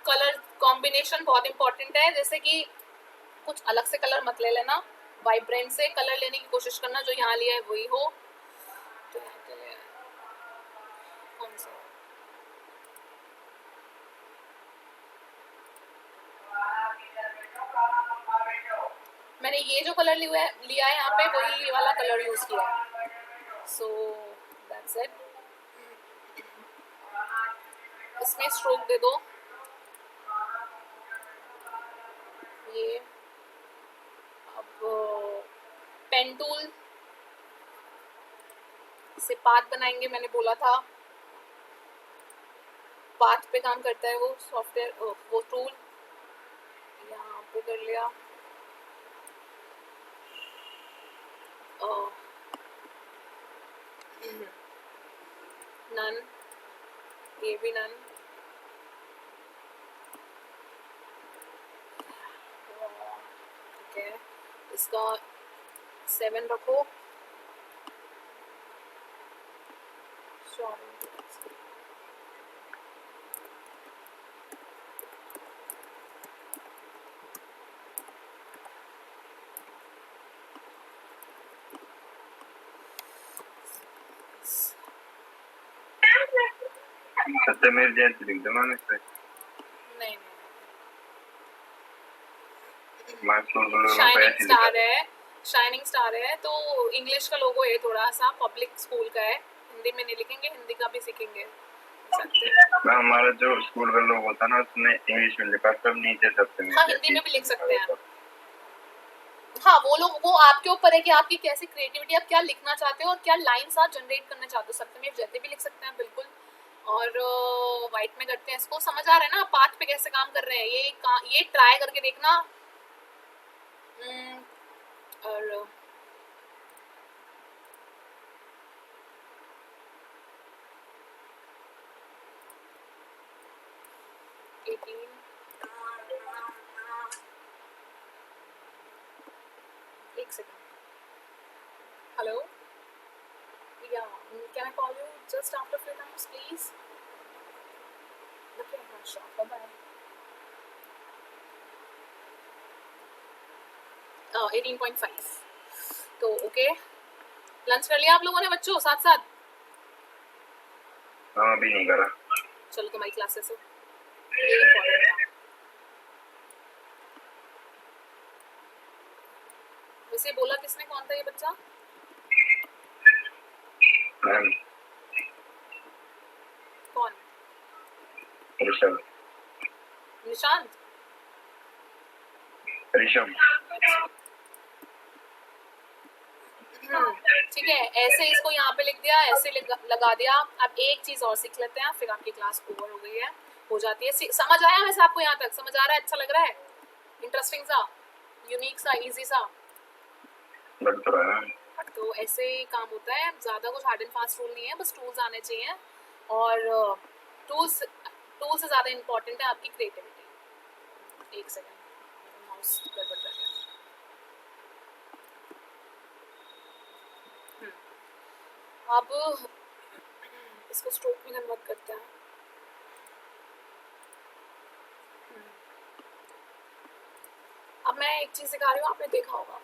कलर कॉम्बिनेशन बहुत इंपॉर्टेंट है, जैसे कि कुछ अलग से कलर मत ले लेना, वाइब्रेंट से कलर लेने की कोशिश करना, जो यहाँ लिया है वही हो। तो यहाँ पे लिया है कौन सा, मैंने ये जो कलर लिया है यहाँ पे, वही वाला कलर यूज किया है। So that's it. इसमें स्ट्रोक दे दो, ये अब पेन टूल से पाथ बनाएंगे, मैंने बोला था पाथ पे काम करता है वो सॉफ्टवेयर, वो टूल यहाँ पे कर लिया। नन, ये भी नन। ठीक है, इसका 7 रखो। सत्यमेव जयते लिख दो मैम इस पे। नहीं, शाइनिंग स्टार है, शाइनिंग स्टार है, तो इंग्लिश का लोगो है, थोड़ा सा पब्लिक स्कूल का है, हिंदी में नहीं लिखेंगे, हिंदी का भी सीखेंगे। मैम हमारा जो स्कूल का लोगो होता ना उसमें इंग्लिश में लिखा, सब नीचे सत्यमेव। हाँ, हिंदी में भी लिख सकते हैं। हाँ, वो लोग, वो आपके ऊपर है कि आपकी कैसी क्रिएटिविटी, आप क्या लिखना चाहते हो और क्या लाइंस आप जनरेट करना चाहते हो। सत्यमेव जयते भी लिख सकते हैं बिल्कुल, और वाइट में करते हैं इसको। समझ आ रहा है ना पाथ पे कैसे काम कर रहे हैं, ये ट्राई करके देखना। और एक second, hello, yeah, can I call you just after few times please? Okay, sure, bye bye. 18.5। तो ओके, लंच कर लिया आप लोगों ने बच्चों साथ साथ? हाँ अभी नहीं करा। चलो तुम्हारी क्लासेस हो, ये इम्पोर्टेंट था। वैसे बोला किसने, कौन था ये बच्चा? मैम कौन? ऋषभ। निशांत? ऋषभ। ठीक है, ऐसे इसको यहाँ पे लिख दिया, ऐसे लगा दिया। अब एक चीज और सीख लेते हैं, फिर आपकी क्लास ओवर हो गई है, हो जाती है। समझ आया वैसे आपको? यहाँ तक समझ आ रहा है? अच्छा लग रहा है? इंटरेस्टिंग सा, यूनिक सा, इजी सा लग तो रहा है। तो ऐसे ही काम होता है, ज्यादा कुछ हार्ड एंड फास्ट रूल नहीं है, बस टूल्स आने चाहिए। और टूल्स से ज्यादा इम्पोर्टेंट है आपकी क्रिएटिविटी। एक सेकेंड, माउस गड़बड़ कर गया। अब इसको स्ट्रोक में कन्वर्ट करते हैं। अब मैं एक चीज सिखा रही हूँ, आपने देखा होगा।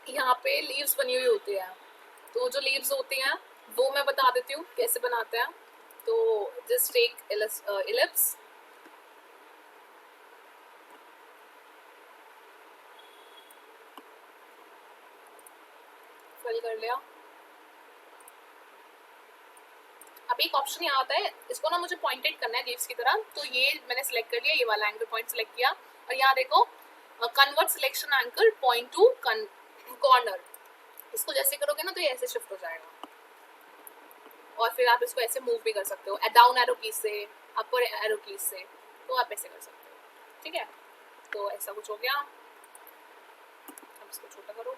यहाँ पे लीव्स बनी हुई होती है, तो जो लीव्स होती हैं वो मैं बता देती हूँ कैसे बनाते हैं। तो जस्ट टेक इलिप्स, फिल कर लिया। अब एक ऑप्शन यहाँ आता है, इसको ना मुझे पॉइंटेड करना है लीव्स की तरह, तो ये मैंने सिलेक्ट कर लिया, ये वाला एंकर पॉइंट सिलेक्ट किया, और यहाँ देखो convert selection anchor point two corner, इसको जैसे करोगे ना तो ये ऐसे शिफ्ट हो जाएगा, और फिर आप इसको ऐसे मूव भी कर सकते हो डाउन एरो की से, अपर एरो की से, तो आप ऐसे कर सकते हो, ठीक है। तो ऐसा कुछ हो गया, अब इसको छोटा करो,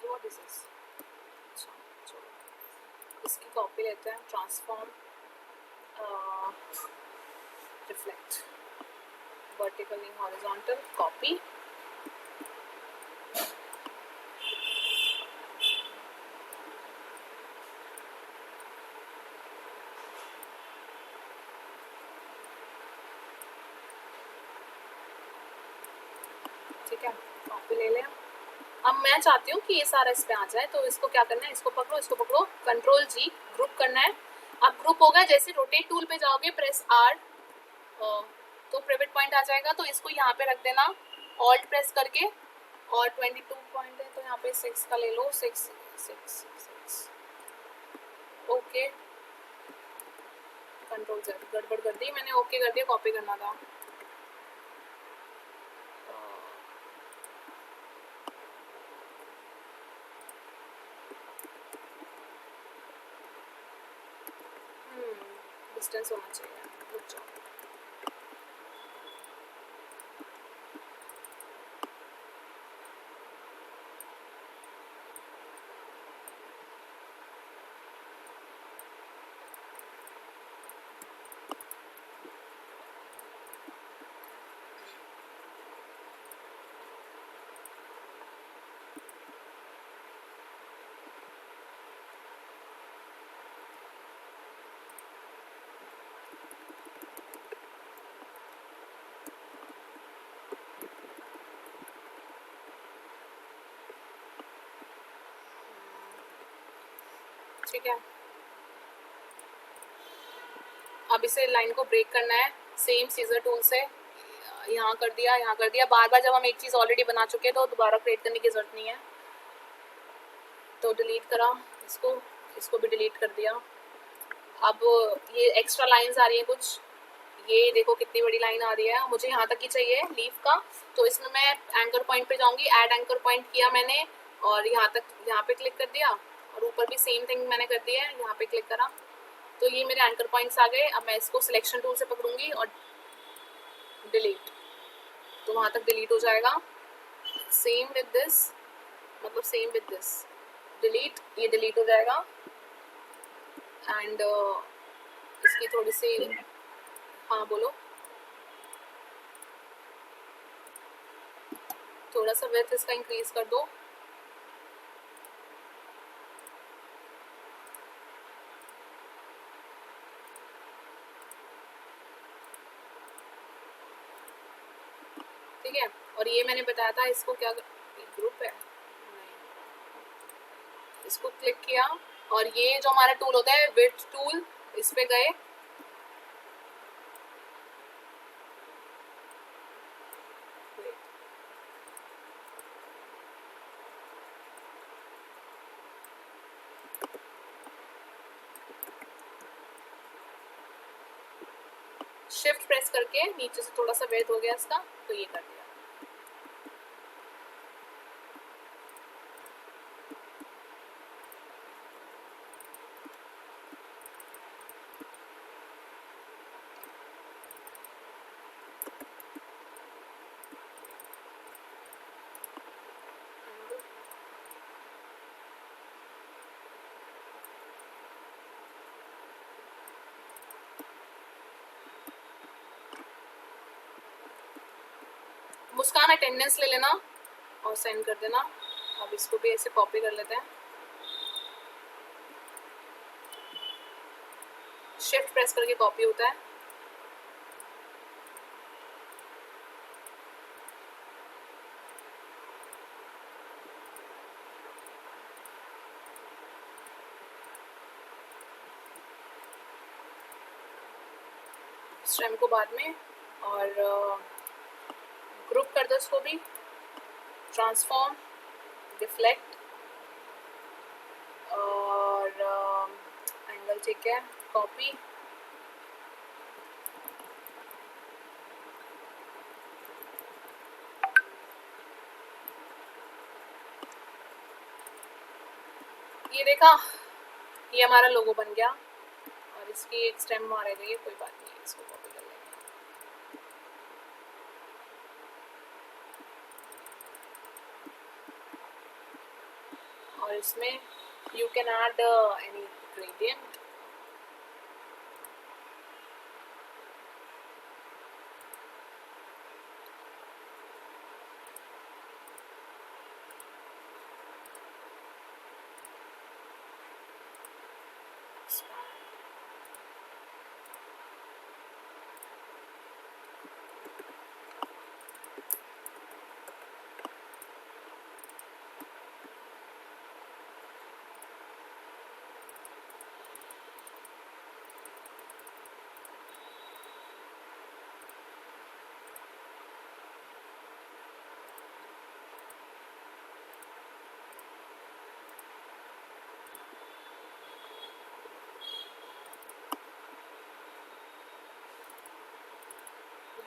व्हाट इज दिस, अच्छा चलो इसकी कॉपी लेते हैं, transform reflect vertically horizontal copy, ठीक है, कॉपी ले लें। अब मैं चाहती हूँ कि ये सारा इस पे आ जाए, तो इसको क्या करना है, इसको पकड़ो, कंट्रोल जी, ग्रुप करना है। अब ग्रुप हो गया, जैसे रोटेट टूल पे जाओगे प्रेस आर, तो पिवट पॉइंट आ जाएगा, तो इसको यहाँ पे रख देना ऑल्ट प्रेस करके, और 22 पॉइंट है तो यहाँ पे 6 का ले लो, 6 ओके, कंट्रोल जेड, गड़बड़ कर दी मैंने, ओके कर दिया, कॉपी करना था, डिस्टेंस होना चाहिए, रुक जाओ, ठीक है। अब इसे लाइन को ब्रेक करना है, सेम सीजर टूल से यहाँ कर दिया, बार बार जब हम एक चीज़ ऑलरेडी बना चुके हैं तो दोबारा क्रिएट करने की जरूरत नहीं है, तो डिलीट करा इसको भी डिलीट कर दिया। अब ये एक्स्ट्रा लाइंस आ रही हैं कुछ, ये देखो कितनी बड़ी लाइन आ रही है, मुझे यहाँ तक ही चाहिए लीव का, तो इसमें मैं एंकर पॉइंट पे जाऊँगी, ऐड एंकर पॉइंट किया मैंने, और यहाँ पे क्लिक कर दिया, और ऊपर भी सेम थिंग मैंने कर दिया है, यहाँ पे क्लिक करा, तो ये मेरे एंकर पॉइंट्स आ गए। अब मैं इसको सिलेक्शन टूल से पकड़ूंगी और डिलीट, तो वहाँ तक डिलीट हो जाएगा। सेम विद दिस डिलीट, ये डिलीट हो जाएगा। एंड इसकी थोड़ी सी, हाँ बोलो, थोड़ा सा विड्थ इसका इंक्रीज कर दो, ठीक है। और ये मैंने बताया था, इसको क्या ग्रुप है, इसको क्लिक किया, और ये जो हमारा टूल होता है विड्थ टूल, इस पे गए, शिफ्ट प्रेस करके नीचे से थोड़ा सा विड्थ हो गया इसका, तो ये कर दिया। मुस्कान अटेंडेंस ले लेना और सेंड कर देना। अब इसको भी ऐसे कॉपी कर लेते हैं, शिफ्ट प्रेस करके कॉपी होता है। स्टेम को बाद में, और ग्रुप कर दो इसको भी, ट्रांसफॉर्म, डिफ्लेक्ट और एंगल, ठीक है, कॉपी, ये देखा, ये हमारा लोगो बन गया और इसकी एक स्टेम मारे गई, कोई बात नहीं, इसको कॉपी कर लेंगे। और इसमें you can add any gradient,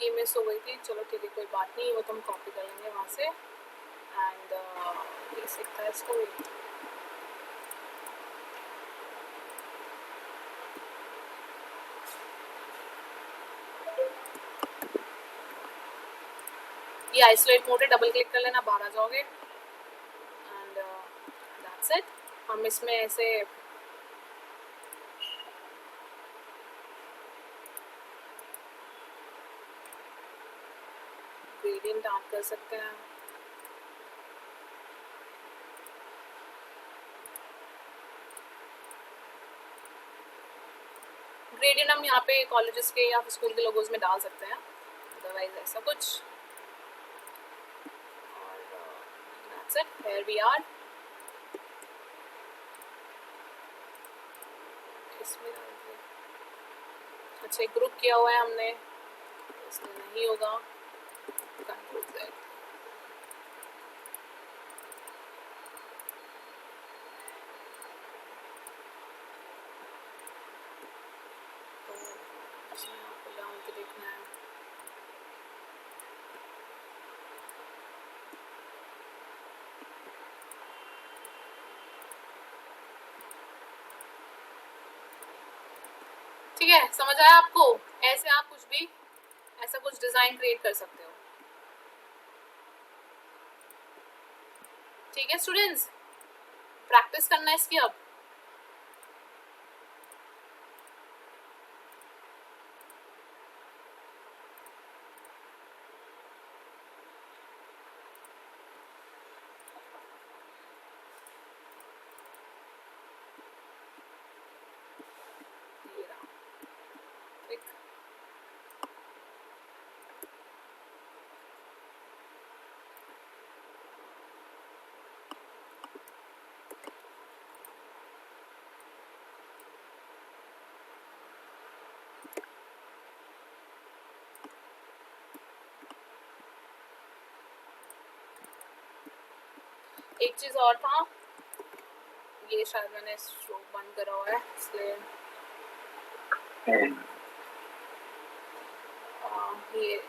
ये मिस हो गई थी, चलो ठीक है, कोई बात नहीं, वो तो हम कॉपी कर लेंगे वहाँ से। एंड बेसिक था इसको भी, ये आइसोलेट मोड है, डबल क्लिक कर लेना, बाहर आ जाओगे एंड दैट्स इट। हम इसमें ऐसे ग्रेडियंट ऐड कर सकते हैं। ग्रेडियंट हम यहाँ पे कॉलेजेस के या स्कूल के लोगोज में डाल सकते हैं, अदरवाइज ऐसा कुछ। और that's it, here we are. इसमें अच्छा, ग्रुप किया हुआ है हमने, इसमें नहीं होगा, कंट्रोल Z। तो इसमें आपको डाल के देखना है। ठीक है, समझ आया आपको? ऐसे आप कुछ भी ऐसा कुछ डिजाइन क्रिएट कर सकते हो। ठीक है स्टूडेंट्स, प्रैक्टिस करना है इसकी अब। एक चीज और था, ये शायद मैंने शो बंद करा हुआ है इसलिए ये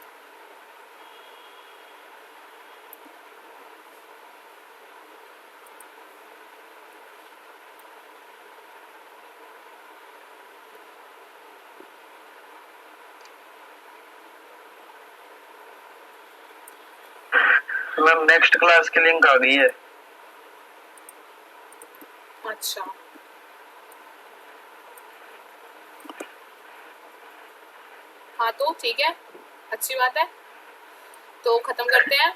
मैम नेक्स्ट क्लास की लिंक आ गई है। अच्छा, हाँ तो ठीक है, अच्छी बात है, तो खत्म करते हैं।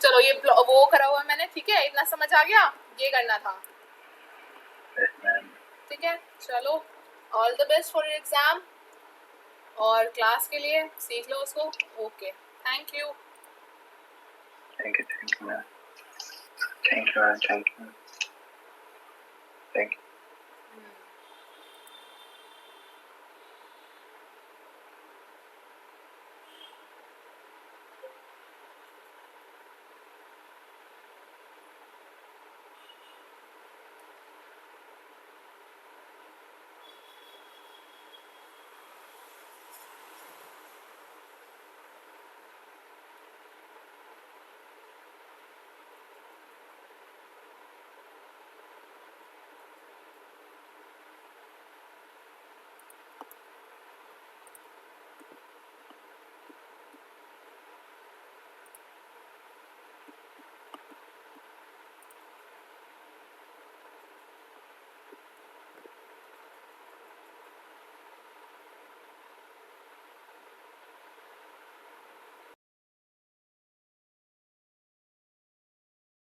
चलो ये वो करा हुआ मैंने, ठीक है, इतना समझ आ गया, ये करना था। ठीक है, चलो, all the best for your exam, और क्लास के लिए सीख लो उसको। Okay, thank you. Thank you ma'am, thank you.